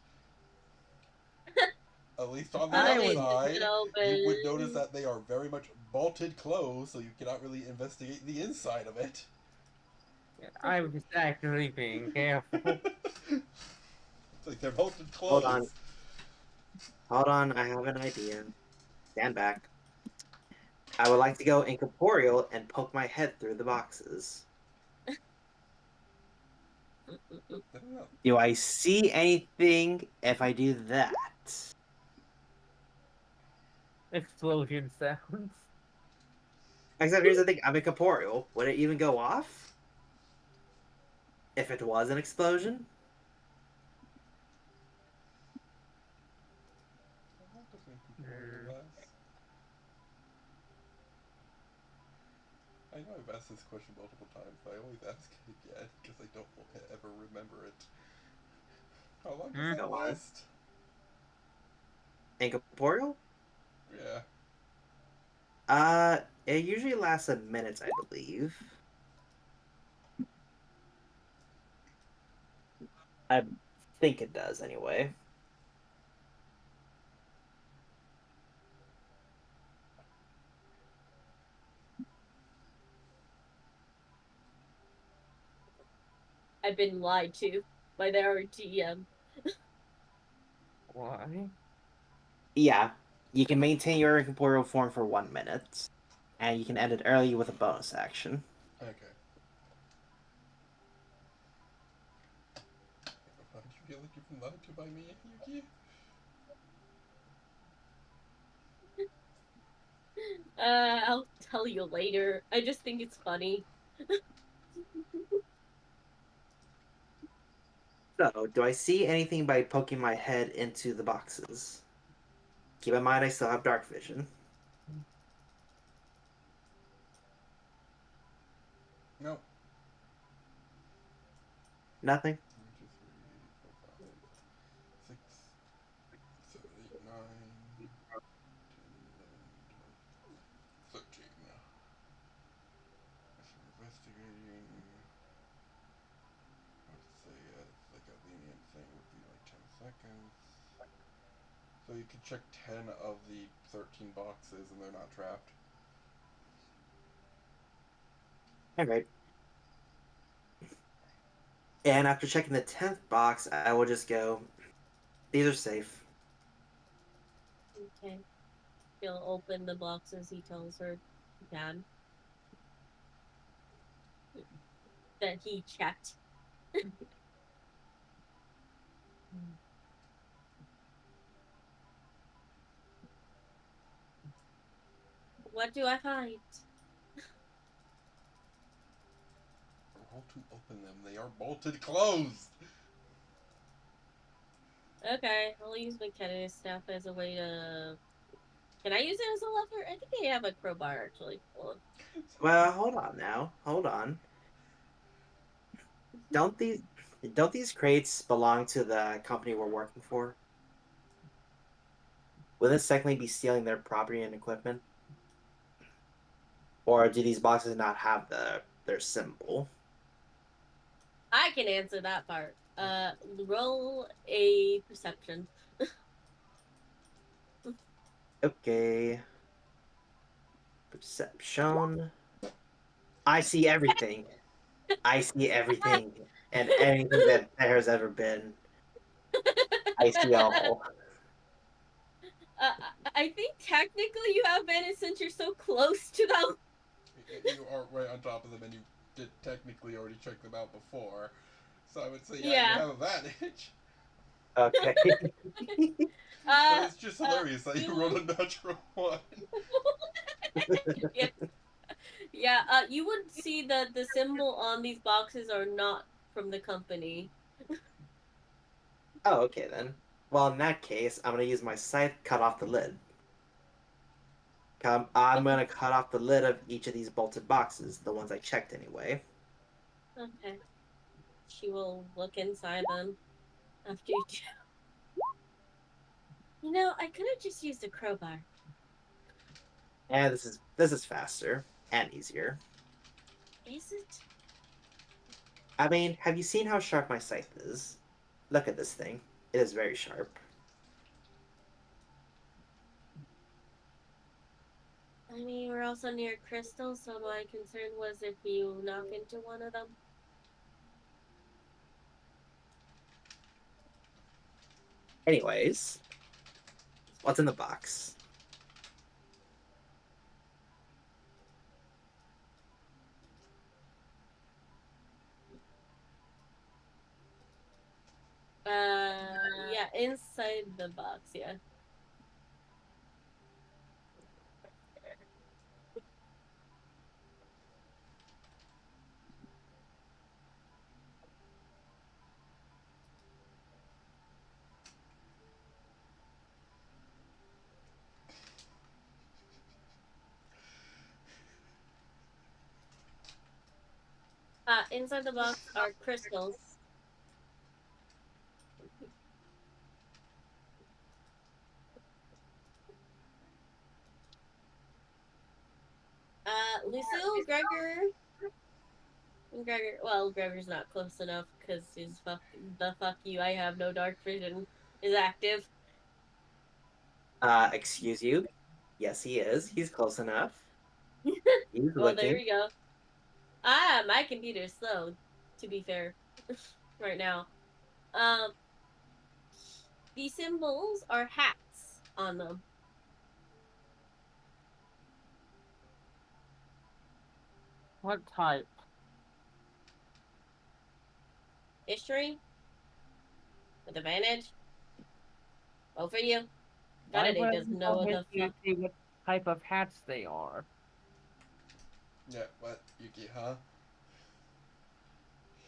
Speaker 2: At least on the
Speaker 1: I'll
Speaker 4: I
Speaker 1: leave
Speaker 4: would.
Speaker 2: outside,
Speaker 1: it
Speaker 2: you would notice
Speaker 1: open.
Speaker 2: that they are very much bolted closed, so you cannot really investigate the inside of it.
Speaker 4: I'm just actually being careful.
Speaker 2: It's like they're bolted
Speaker 3: Hold on.
Speaker 2: closed.
Speaker 3: Hold on, I have an idea. Stand back. I would like to go incorporeal and poke my head through the boxes.
Speaker 2: I don't know.
Speaker 3: Do I see anything if I do that?
Speaker 4: Explosion sounds.
Speaker 3: Except here's the thing, I'm incorporeal. Would it even go off? If it was an explosion?
Speaker 2: What does incorporeal
Speaker 4: Hmm.
Speaker 2: last? I know I've asked this question multiple times, but I always ask it again because I don't ever remember it. How long does
Speaker 4: Hmm.
Speaker 2: that
Speaker 3: Go on.
Speaker 2: last?
Speaker 3: Incorporeal?
Speaker 2: Yeah.
Speaker 3: It usually lasts a minute, I believe. I think it does anyway.
Speaker 1: I've been lied to by their GM.
Speaker 4: Why?
Speaker 3: Yeah, you can maintain your incorporeal form for 1 minute, and you can end it early with a bonus action.
Speaker 2: Okay. Why do you feel like you've been lied to by me, Yuki?
Speaker 1: I'll tell you later. I just think it's funny.
Speaker 3: So, do I see anything by poking my head into the boxes? Keep in mind I still have dark vision.
Speaker 2: No.
Speaker 3: Nothing?
Speaker 2: 1, 2, 3, 4, 5, 6, 7, 8, 9, 10, 11, 12, 13. If you're investigating, I would say like a lenient thing would be like 10 seconds. So you could check 10 of the 13 boxes and they're not trapped.
Speaker 3: Alright. And after checking the 10th box, I will just go, these are safe.
Speaker 1: Okay. He'll open the boxes he tells her dad that he checked. What do I find?
Speaker 2: Roll to open them. They are bolted closed.
Speaker 1: Okay, I'll use my Kennedy's staff as a way to Can I use it as a lever? I think I have a crowbar actually. Hold
Speaker 3: Well, hold on now. Hold on. Don't these don't these crates belong to the company we're working for? Will this technically be stealing their property and equipment? Or do these boxes not have their symbol?
Speaker 1: I can answer that part. Roll a perception.
Speaker 3: Okay. Perception. I see everything. I see everything. And anything that there has ever been. I see all.
Speaker 1: Uh, I think technically you have advantage since you're so close to them.
Speaker 2: You are right on top of them, and you did technically already check them out before. So I would say, yeah, you
Speaker 1: Yeah.
Speaker 2: have advantage.
Speaker 3: Okay.
Speaker 2: But
Speaker 1: Uh,
Speaker 2: it's just hilarious that you rolled a natural one.
Speaker 1: yeah, yeah. You would see that the symbol on these boxes are not from the company.
Speaker 3: Oh, okay then. Well, in that case, I'm gonna use my scythe, cut off the lid. I'm gonna cut off the lid of each of these bolted boxes, the ones I checked anyway.
Speaker 1: Okay. She will look inside them after you do. I could have just used a crowbar.
Speaker 3: And this is faster and easier.
Speaker 1: Is it?
Speaker 3: I mean, have you seen how sharp my scythe is? Look at this thing. It is very sharp.
Speaker 1: I mean, we're also near crystals, so my concern was if you knock into one of them.
Speaker 3: Anyways, what's in the box?
Speaker 1: Yeah, inside the box, yeah. Inside the box are crystals. Lucille, Gregor. Well, Gregor's not close enough because his fuck you. I have no dark vision is active.
Speaker 3: Excuse you? Yes, he is. He's close enough. He's
Speaker 1: Well, there
Speaker 3: looking.
Speaker 1: we go. My computer's slow. To be fair, right now. Um, the symbols are hats on them.
Speaker 4: What type?
Speaker 1: History with advantage. Oh, for you.
Speaker 4: Why
Speaker 1: Gotta
Speaker 4: would I
Speaker 1: doesn't know
Speaker 4: know
Speaker 1: what the
Speaker 4: history
Speaker 1: fuck.
Speaker 4: to see what type of hats they are?
Speaker 2: Yeah, what, Yuki, huh?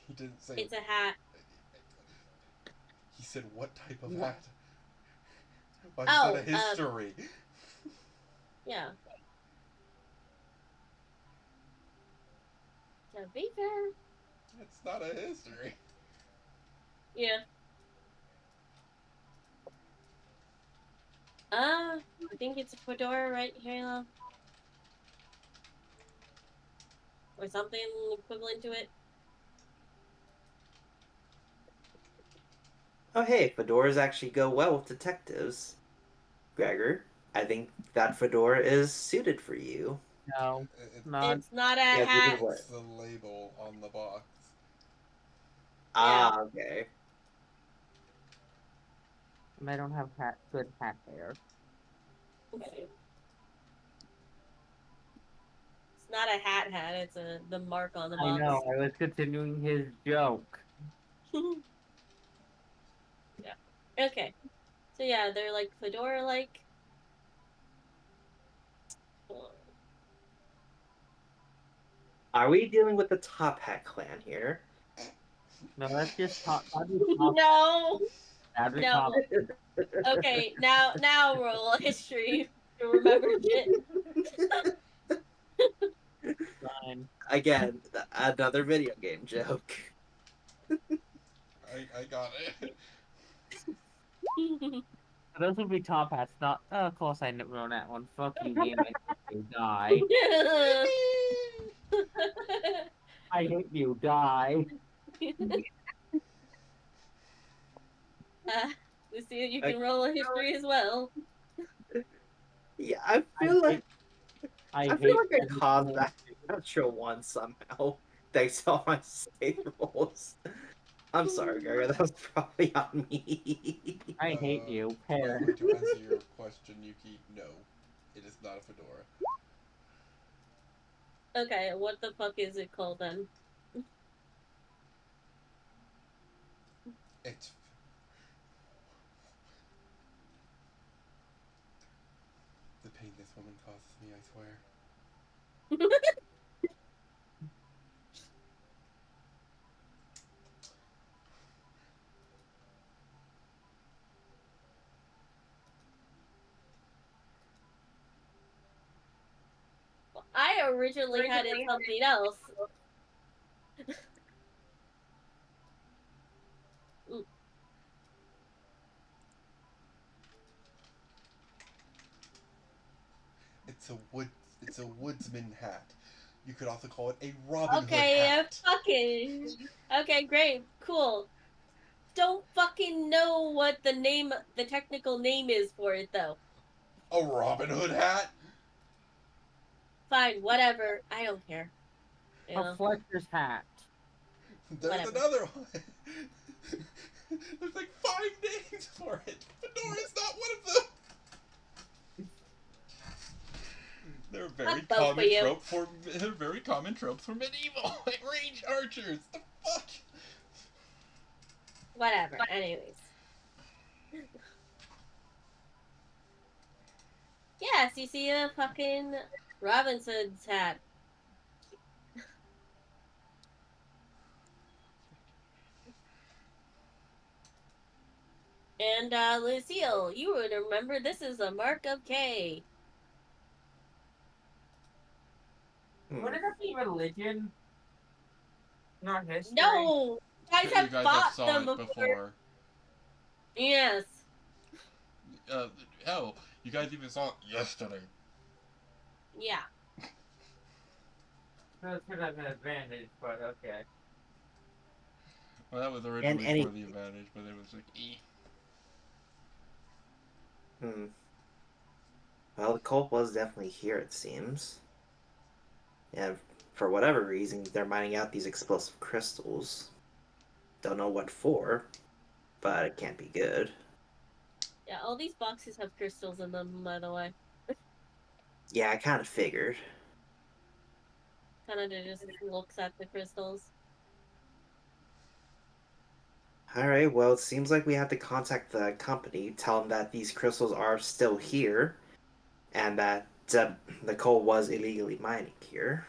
Speaker 2: He didn't say.
Speaker 1: It's a hat.
Speaker 2: He said, what type of
Speaker 4: What?
Speaker 2: hat? Why is that a
Speaker 1: Oh,
Speaker 2: history?
Speaker 1: yeah. To be fair,
Speaker 2: It's not a history.
Speaker 1: yeah. I think it's a fedora, right, Halo? Or something equivalent to it.
Speaker 3: Oh, hey, fedoras actually go well with detectives. Gregor, I think that fedora is suited for you.
Speaker 4: No,
Speaker 2: It,
Speaker 4: not.
Speaker 1: It's not a
Speaker 3: Yes, this is
Speaker 1: hat.
Speaker 3: what.
Speaker 2: it's the label on the box.
Speaker 1: Yeah.
Speaker 3: Ah, okay.
Speaker 4: I don't have good hat hair.
Speaker 1: It's not a hat. It's the mark on the
Speaker 4: I know.
Speaker 1: box.
Speaker 4: I was continuing his joke.
Speaker 1: Yeah. Okay. So yeah, they're like fedora like.
Speaker 3: Are we dealing with the Top Hat clan here?
Speaker 4: No, that's just top. That'd be top.
Speaker 1: No.
Speaker 4: That'd be
Speaker 1: No.
Speaker 4: top.
Speaker 1: Okay. Now roll history. to remember shit.
Speaker 4: Fine.
Speaker 3: Again, another video game joke.
Speaker 2: I got it.
Speaker 4: Those would be top hats, not. Oh, of course, I wrote that one. Fuck you, game. I hope you die. I hate you. Die.
Speaker 1: Lucia, you
Speaker 3: I,
Speaker 1: can roll a history as well.
Speaker 3: yeah, I
Speaker 4: I
Speaker 3: feel like
Speaker 4: hate. I
Speaker 3: I feel
Speaker 4: hate.
Speaker 3: like I caused that natural one somehow. Thanks to all my save rolls. I'm sorry, Gaga. That was probably on me.
Speaker 4: I hate you.
Speaker 2: I'm
Speaker 4: Pair.
Speaker 2: going to answer your question, Yuki. No, it is not a fedora.
Speaker 1: Okay, what the fuck is it called then?
Speaker 2: It's the pain this woman causes me, I swear.
Speaker 1: I originally had it something else.
Speaker 2: It's a wood. It's a woodsman hat. You could also call it a Robin Hood
Speaker 1: Okay,
Speaker 2: hat.
Speaker 1: fucking. Okay, great, cool. Don't fucking know what the technical name is for it though.
Speaker 2: A Robin Hood hat?
Speaker 1: Fine, whatever. I don't care. You
Speaker 4: A
Speaker 1: know,
Speaker 4: Fletcher's hat.
Speaker 2: There's
Speaker 1: whatever.
Speaker 2: another one. There's like 5 names for it. Fedora's not one of them. They're very
Speaker 1: Fuck both
Speaker 2: common
Speaker 1: of you.
Speaker 2: trope for. They're very common tropes for medieval, like range archers. The fuck?
Speaker 1: Whatever. Anyways. Yes, you see a fucking Robinson's hat. And Lucille, you would remember this is a mark of K.
Speaker 4: Wouldn't that be religion? Not history.
Speaker 1: No! You guys
Speaker 2: You
Speaker 1: have
Speaker 2: guys
Speaker 1: fought
Speaker 2: have saw
Speaker 1: them
Speaker 2: it
Speaker 1: before.
Speaker 2: before.
Speaker 1: Yes.
Speaker 2: Hell, you guys even saw it yesterday.
Speaker 1: Yeah.
Speaker 4: That could have an advantage, but okay.
Speaker 2: Well, that was originally
Speaker 3: any-
Speaker 2: for the advantage, but it was like,
Speaker 3: Well, the cult was definitely here, it seems. And for whatever reason, they're mining out these explosive crystals. Don't know what for, but it can't be good.
Speaker 1: Yeah, all these boxes have crystals in them, by the way.
Speaker 3: Yeah, I kind of figured.
Speaker 1: Canada just looks at the crystals.
Speaker 3: Alright, well, it seems like we have to contact the company, tell them that these crystals are still here, and that the coal was illegally mining here.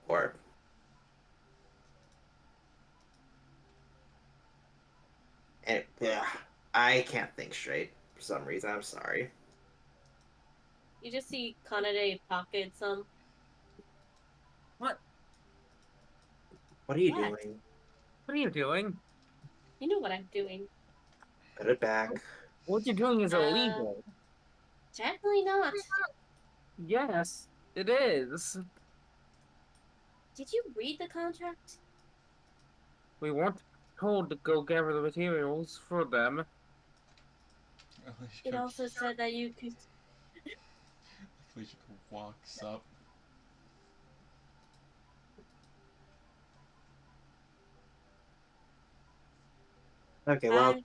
Speaker 3: Or. And, yeah, I can't think straight for some reason. I'm sorry.
Speaker 1: You just see Canada pocket some.
Speaker 4: What?
Speaker 3: What are you
Speaker 1: What?
Speaker 3: doing?
Speaker 4: What are you doing?
Speaker 1: You know what I'm doing.
Speaker 3: Put it back.
Speaker 4: What you're doing is illegal.
Speaker 1: Technically not.
Speaker 4: Yes, it is.
Speaker 1: Did you read the contract?
Speaker 4: We weren't told to go gather the materials for them.
Speaker 1: It also said that you could.
Speaker 2: Felicia walks up.
Speaker 3: Okay, well,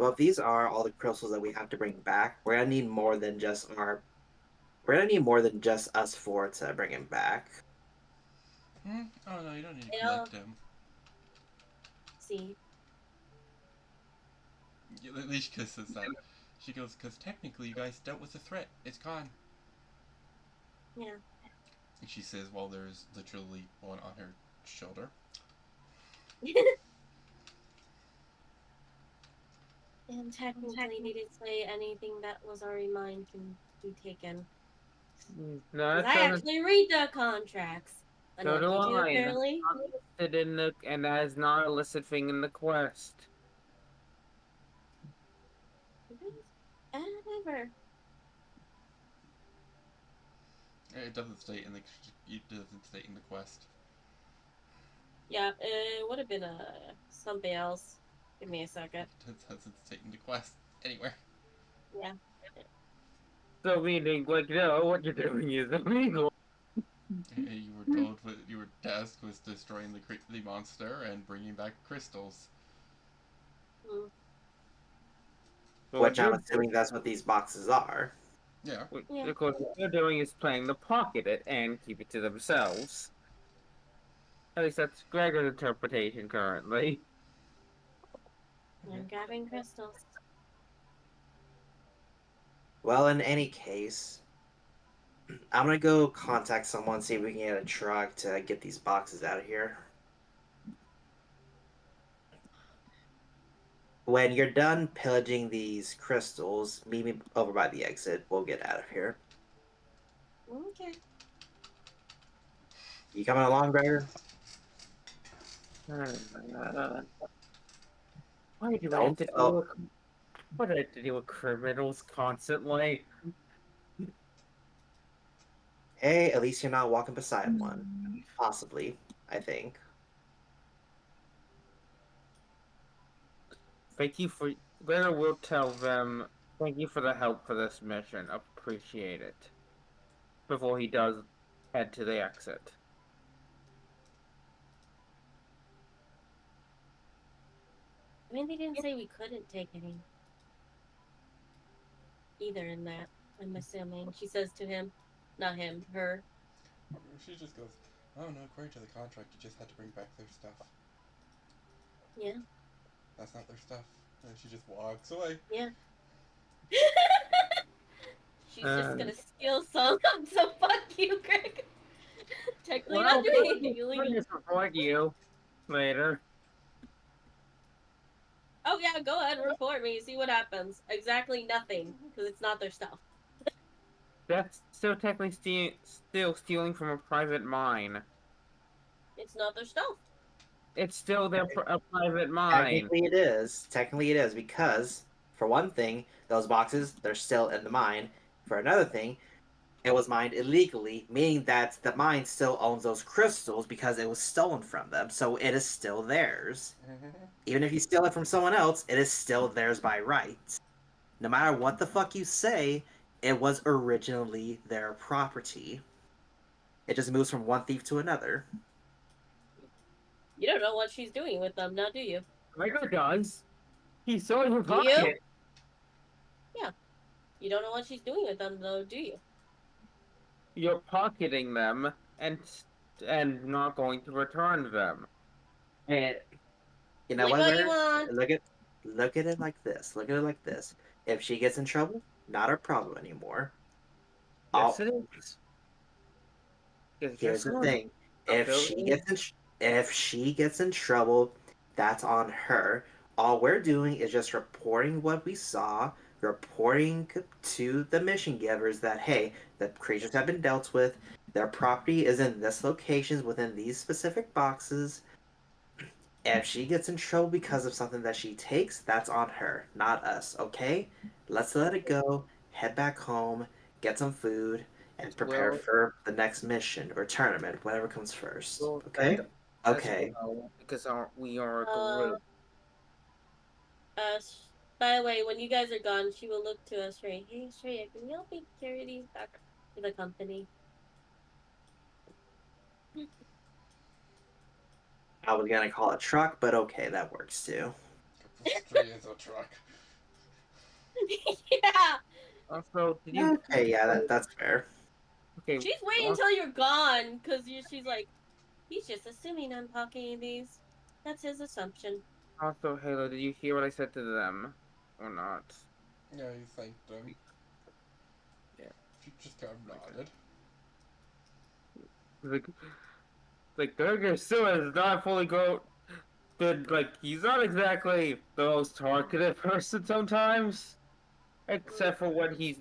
Speaker 3: if these are all the crystals that we have to bring back, we're gonna need more than just our. We're gonna need more than just us four to bring him back.
Speaker 2: Oh no, you don't need to
Speaker 1: It
Speaker 2: collect them.
Speaker 1: See.
Speaker 2: Leishka says that. She goes, because technically you guys dealt with the threat. It's gone.
Speaker 1: Yeah.
Speaker 2: And she says while there's literally one on her shoulder.
Speaker 1: And technically, they didn't say anything that was already mine can be taken.
Speaker 4: No,
Speaker 1: Because
Speaker 4: that
Speaker 1: I
Speaker 4: doesn't.
Speaker 1: actually read the contracts. And
Speaker 4: So
Speaker 1: not
Speaker 4: do
Speaker 1: you do,
Speaker 4: I. That's
Speaker 1: apparently.
Speaker 4: not listed in the, and that is not a listed thing in the quest.
Speaker 1: Whatever.
Speaker 2: It doesn't state in the. It doesn't state in the quest.
Speaker 1: Yeah, it would have been something else. Give me a second.
Speaker 2: It doesn't state in the quest anywhere.
Speaker 1: Yeah.
Speaker 4: So meaning, like, no, what you're doing is illegal.
Speaker 2: You were told what your task was destroying the monster and bringing back crystals.
Speaker 1: Mm.
Speaker 4: But
Speaker 3: Which I'm assuming that's what these boxes are.
Speaker 2: Yeah.
Speaker 1: Yeah.
Speaker 4: of course, what they're doing is planning to pocket it and keep it to themselves. At least that's Gregor's interpretation currently.
Speaker 1: I'm grabbing crystals.
Speaker 3: Well, in any case, I'm gonna go contact someone, see if we can get a truck to get these boxes out of here. When you're done pillaging these crystals, meet me over by the exit. We'll get out of here.
Speaker 1: Okay.
Speaker 3: You coming along, Gregor?
Speaker 4: Why do I have
Speaker 3: Don't
Speaker 4: to deal
Speaker 3: tell.
Speaker 4: with why do I have to deal with criminals constantly?
Speaker 3: Hey, at least you're not walking beside one. Possibly, I think.
Speaker 4: Thank you for Gregor will tell them thank you for the help for this mission. Appreciate it. Before he does head to the exit.
Speaker 1: I mean, they didn't say we couldn't take any. Either in that, I'm assuming. She says to him. Not him, her.
Speaker 2: She just goes, "Oh no, according to the contract, you just had to bring back their stuff.
Speaker 1: Yeah.
Speaker 2: That's not their stuff." And she just walks away.
Speaker 1: Yeah. She's just
Speaker 4: Um,
Speaker 1: gonna steal some, so fuck you, Greg. Technically not
Speaker 4: well,
Speaker 1: doing
Speaker 4: I'll
Speaker 1: anything illegal.
Speaker 4: just report you later.
Speaker 1: Oh yeah, go ahead, report me, see what happens. Exactly nothing, because it's not their stuff.
Speaker 4: That's still technically still stealing from a private mine.
Speaker 1: It's not their stuff.
Speaker 4: It's still a private mine.
Speaker 3: Technically, it is. Technically, it is because, for one thing, those boxes they're still in the mine. For another thing, it was mined illegally, meaning that the mine still owns those crystals because it was stolen from them. So it is still theirs. Even if you steal it from someone else, it is still theirs by right. No matter what the fuck you say, it was originally their property. It just moves from one thief to another.
Speaker 1: You don't know what she's doing with them, now do you?
Speaker 4: Gregor does. He saw your
Speaker 1: Do you?
Speaker 4: pocket.
Speaker 1: Yeah. You don't know what she's doing with them, though, do you?
Speaker 4: You're pocketing them and not going to return them.
Speaker 3: And you know
Speaker 1: Like
Speaker 3: what,
Speaker 1: what you
Speaker 3: Larry?
Speaker 1: want.
Speaker 3: Look at it like this. Look at it like this. If she gets in trouble, not her problem anymore.
Speaker 4: Yes,
Speaker 3: All
Speaker 4: it is. It's
Speaker 3: Here's
Speaker 4: just
Speaker 3: the
Speaker 4: one.
Speaker 3: thing: if if she gets in trouble, that's on her. All we're doing is just reporting what we saw, reporting to the mission givers that hey, the creatures have been dealt with. Their property is in this locations within these specific boxes. If she gets in trouble because of something that she takes, that's on her, not us, okay? Let's let it go, head back home, get some food, and prepare
Speaker 4: Well,
Speaker 3: for the next mission or tournament, whatever comes first,
Speaker 4: well
Speaker 3: okay?
Speaker 4: as
Speaker 3: Okay.
Speaker 4: well, because we are a
Speaker 1: Uh,
Speaker 4: group.
Speaker 1: uh, by the way, when you guys are gone, she will look to us, Shrey. Hey, Shrey, can you help me carry these back to the company?
Speaker 3: I was gonna call it truck, but okay, that works too.
Speaker 2: Straight as a truck.
Speaker 1: Yeah.
Speaker 4: Also, did you?
Speaker 3: Okay, yeah, that's fair.
Speaker 4: Okay.
Speaker 1: She's waiting until you're gone, because she's like, he's just assuming I'm pocketing these. That's his assumption.
Speaker 4: Also, Halo, did you hear what I said to them, or not?
Speaker 2: Yeah, you thanked him.
Speaker 4: Yeah.
Speaker 2: She just kind of nodded.
Speaker 4: Like, Gregor still is not fully grown. But like, he's not exactly the most talkative person sometimes, except for when he's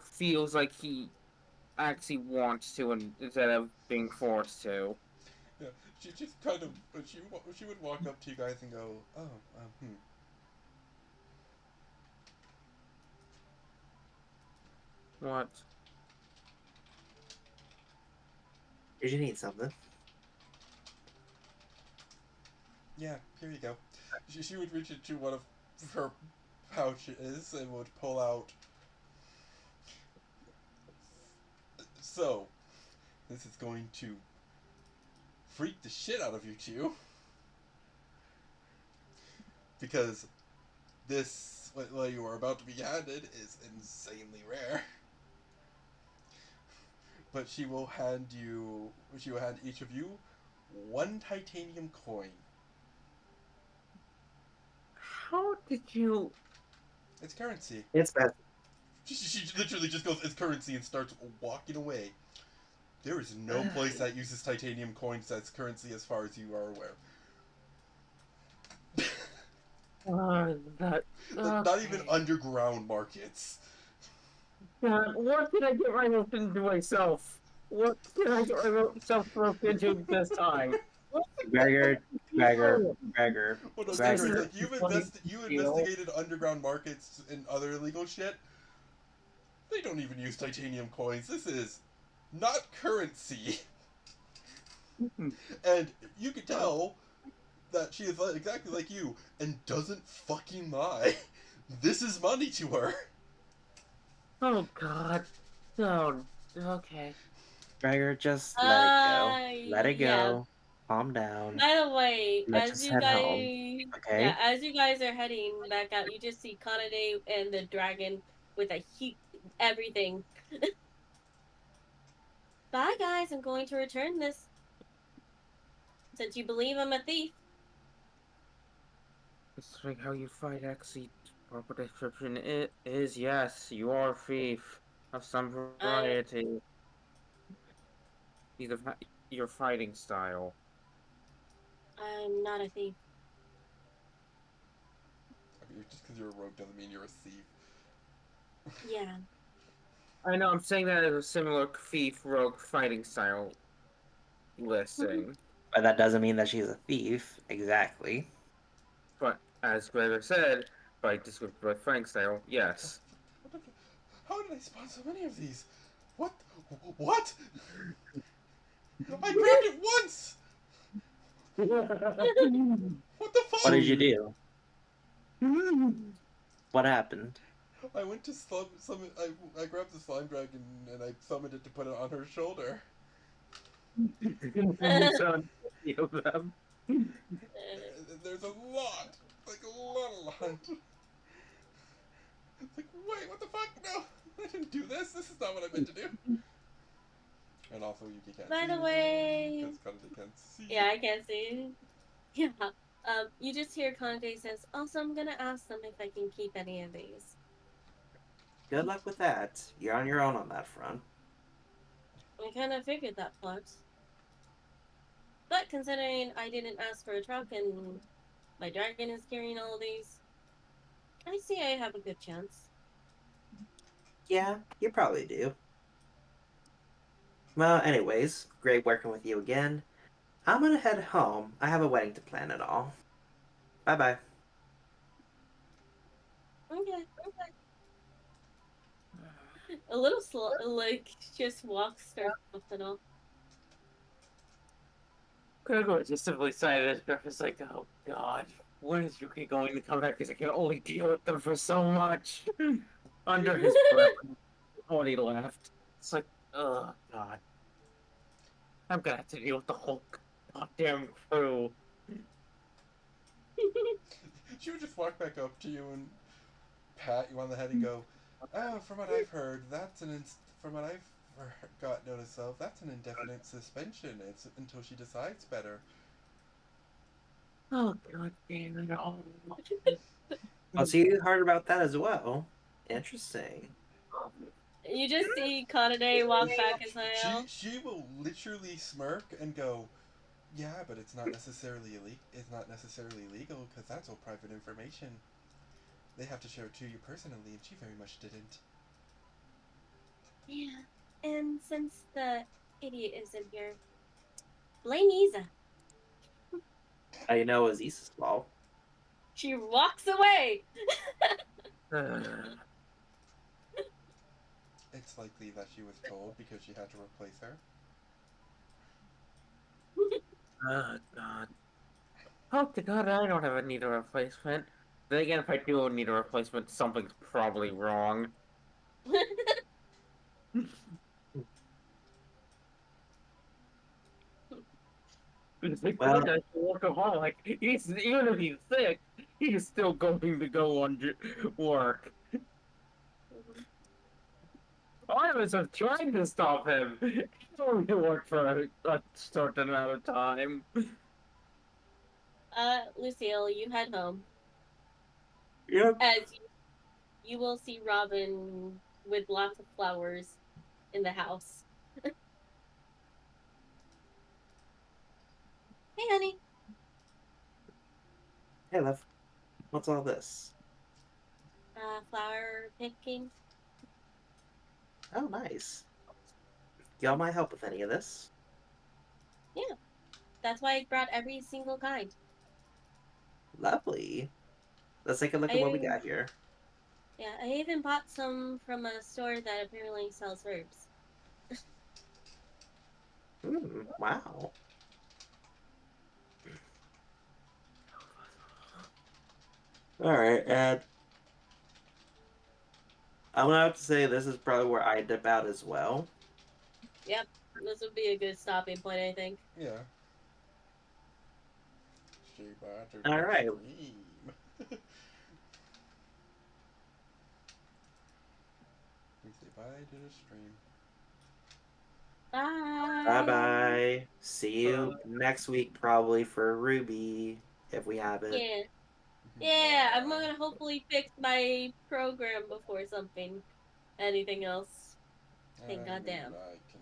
Speaker 4: feels like he actually wants to, and instead of being forced to.
Speaker 2: Yeah, she just kind of she would walk up to you guys and go, "Oh,
Speaker 4: What?
Speaker 3: Did you need something?
Speaker 2: yeah, here you go." She would reach into one of her pouches and would pull out. So, this is going to freak the shit out of you two because this what you are about to be handed is insanely rare. But she will hand each of you one titanium coin.
Speaker 4: How did you?
Speaker 2: It's currency.
Speaker 3: It's best.
Speaker 2: She literally just goes, "It's currency," and starts walking away. There is no place that uses titanium coins as currency as far as you are aware.
Speaker 4: That.
Speaker 2: Like, not even
Speaker 4: Okay.
Speaker 2: underground markets.
Speaker 4: God, what did I get myself into myself? What did I get myself roped into this time? What
Speaker 3: Gregor,
Speaker 4: the
Speaker 3: Gregor,
Speaker 4: hell?
Speaker 3: Gregor,
Speaker 2: Well, no,
Speaker 4: This
Speaker 2: Gregor,
Speaker 4: is
Speaker 3: Gregor.
Speaker 2: like
Speaker 4: funny
Speaker 2: you
Speaker 4: deal.
Speaker 2: investigated underground markets and other illegal shit. They don't even use titanium coins. This is not currency. And you can tell that she is exactly like you and doesn't fucking lie. This is money to her.
Speaker 4: Oh God. Oh, okay.
Speaker 3: Gregor, just let it go. Let it
Speaker 1: Yeah.
Speaker 3: go. Calm down.
Speaker 1: By the way,
Speaker 3: Let's just head home.
Speaker 1: yeah,
Speaker 3: Okay?
Speaker 1: as you guys are heading back out, you just see Kanade and the dragon with a heat, everything. Bye, guys. I'm going to return this since you believe I'm a thief.
Speaker 4: Considering how you fight, actually, proper description is yes, you are a thief of some
Speaker 1: I,
Speaker 4: variety. Either your fighting style.
Speaker 1: I'm not a thief.
Speaker 2: I mean, just because you're a rogue doesn't mean you're a thief.
Speaker 1: Yeah.
Speaker 4: I know, I'm saying that as a similar thief rogue fighting style listing.
Speaker 3: But that doesn't mean that she's a thief. Exactly.
Speaker 4: But as Gregor said, by description by fighting style, yes.
Speaker 2: What the, how did I spawn so many of these? What? What? I grabbed it once! What the
Speaker 3: What did
Speaker 2: fuck?
Speaker 3: you do? What happened?
Speaker 2: I went to summon. I grabbed the slime dragon and I summoned it to put it on her shoulder.
Speaker 4: You sound of them.
Speaker 2: There's a lot, like a lot. It's like, wait, what the fuck? No, I didn't do this. This is not what I meant to do. And also, Yuki can't
Speaker 1: By
Speaker 2: see
Speaker 1: the way,
Speaker 2: because Kanade can't see.
Speaker 1: yeah, I can't see. Yeah. You just hear Kanade says, "Also, I'm gonna ask them if I can keep any of these."
Speaker 3: Good luck with that. You're on your own on that front.
Speaker 1: I kind of figured that part. But considering I didn't ask for a truck and my dragon is carrying all these, I see I have a good chance.
Speaker 3: Yeah, you probably do. Well, anyways, great working with you again. I'm gonna head home. I have a wedding to plan and all. Bye bye.
Speaker 1: Okay. A little slow, like, just walks, starts and all.
Speaker 4: Gregor just simply sighed at his like, oh God, when is Yuki going to come back? Because I can only deal with them for so much. Under his breath when he left. It's like, oh God. I'm gonna have to deal with the whole goddamn crew.
Speaker 2: She would just walk back up to you and pat you on the head and go, "Oh, from what I've heard, from what I've got notice of, that's an indefinite suspension. It's until she decides better."
Speaker 4: Oh God damn it all.
Speaker 3: Oh, so you heard about that as well? Interesting.
Speaker 1: You just see Kanade walk back as
Speaker 2: She
Speaker 1: well.
Speaker 2: she will literally smirk and go, Yeah, but it's not necessarily illegal. It's not necessarily illegal because that's all private information. They have to show it to you personally, and she very much didn't.
Speaker 1: Yeah. And since the idiot isn't here, blame Isa.
Speaker 3: I know it was Issa's fault.
Speaker 1: She walks away.
Speaker 2: It's likely that she was told because she had to replace her.
Speaker 4: Oh, God. Hope to God I don't have a need a replacement. Then again, if I do need a replacement, something's probably wrong. Because like, poor
Speaker 3: Well,
Speaker 4: guy's a workaholic. Even if he's sick, he's still going to go on work. I was just trying to stop him. He only worked for a certain amount of time.
Speaker 1: Lucille, you head home.
Speaker 3: yep.
Speaker 1: As you will see Robin with lots of flowers in the house. Hey, honey.
Speaker 3: Hey, love. What's all this?
Speaker 1: Flower picking.
Speaker 3: Oh, nice. Y'all might help with any of this.
Speaker 1: Yeah, that's why I brought every single kind.
Speaker 3: Lovely. Let's take a look
Speaker 1: I
Speaker 3: at what we
Speaker 1: even,
Speaker 3: got here.
Speaker 1: yeah, I even bought some from a store that apparently sells herbs.
Speaker 3: Wow. All right, and I'm gonna have to say this is probably where I dip out as well.
Speaker 1: Yep, this would be a good stopping point, I think.
Speaker 2: Yeah. She battered
Speaker 3: All
Speaker 2: the
Speaker 3: right.
Speaker 2: stream. We say bye to the stream.
Speaker 3: Bye
Speaker 1: Bye.
Speaker 3: bye. See you next week, probably for Ruby, if we have it.
Speaker 1: Yeah. Yeah, I'm
Speaker 2: Bye.
Speaker 1: gonna hopefully fix my program before anything else. Thank
Speaker 2: I mean,
Speaker 1: goddamn.
Speaker 2: I can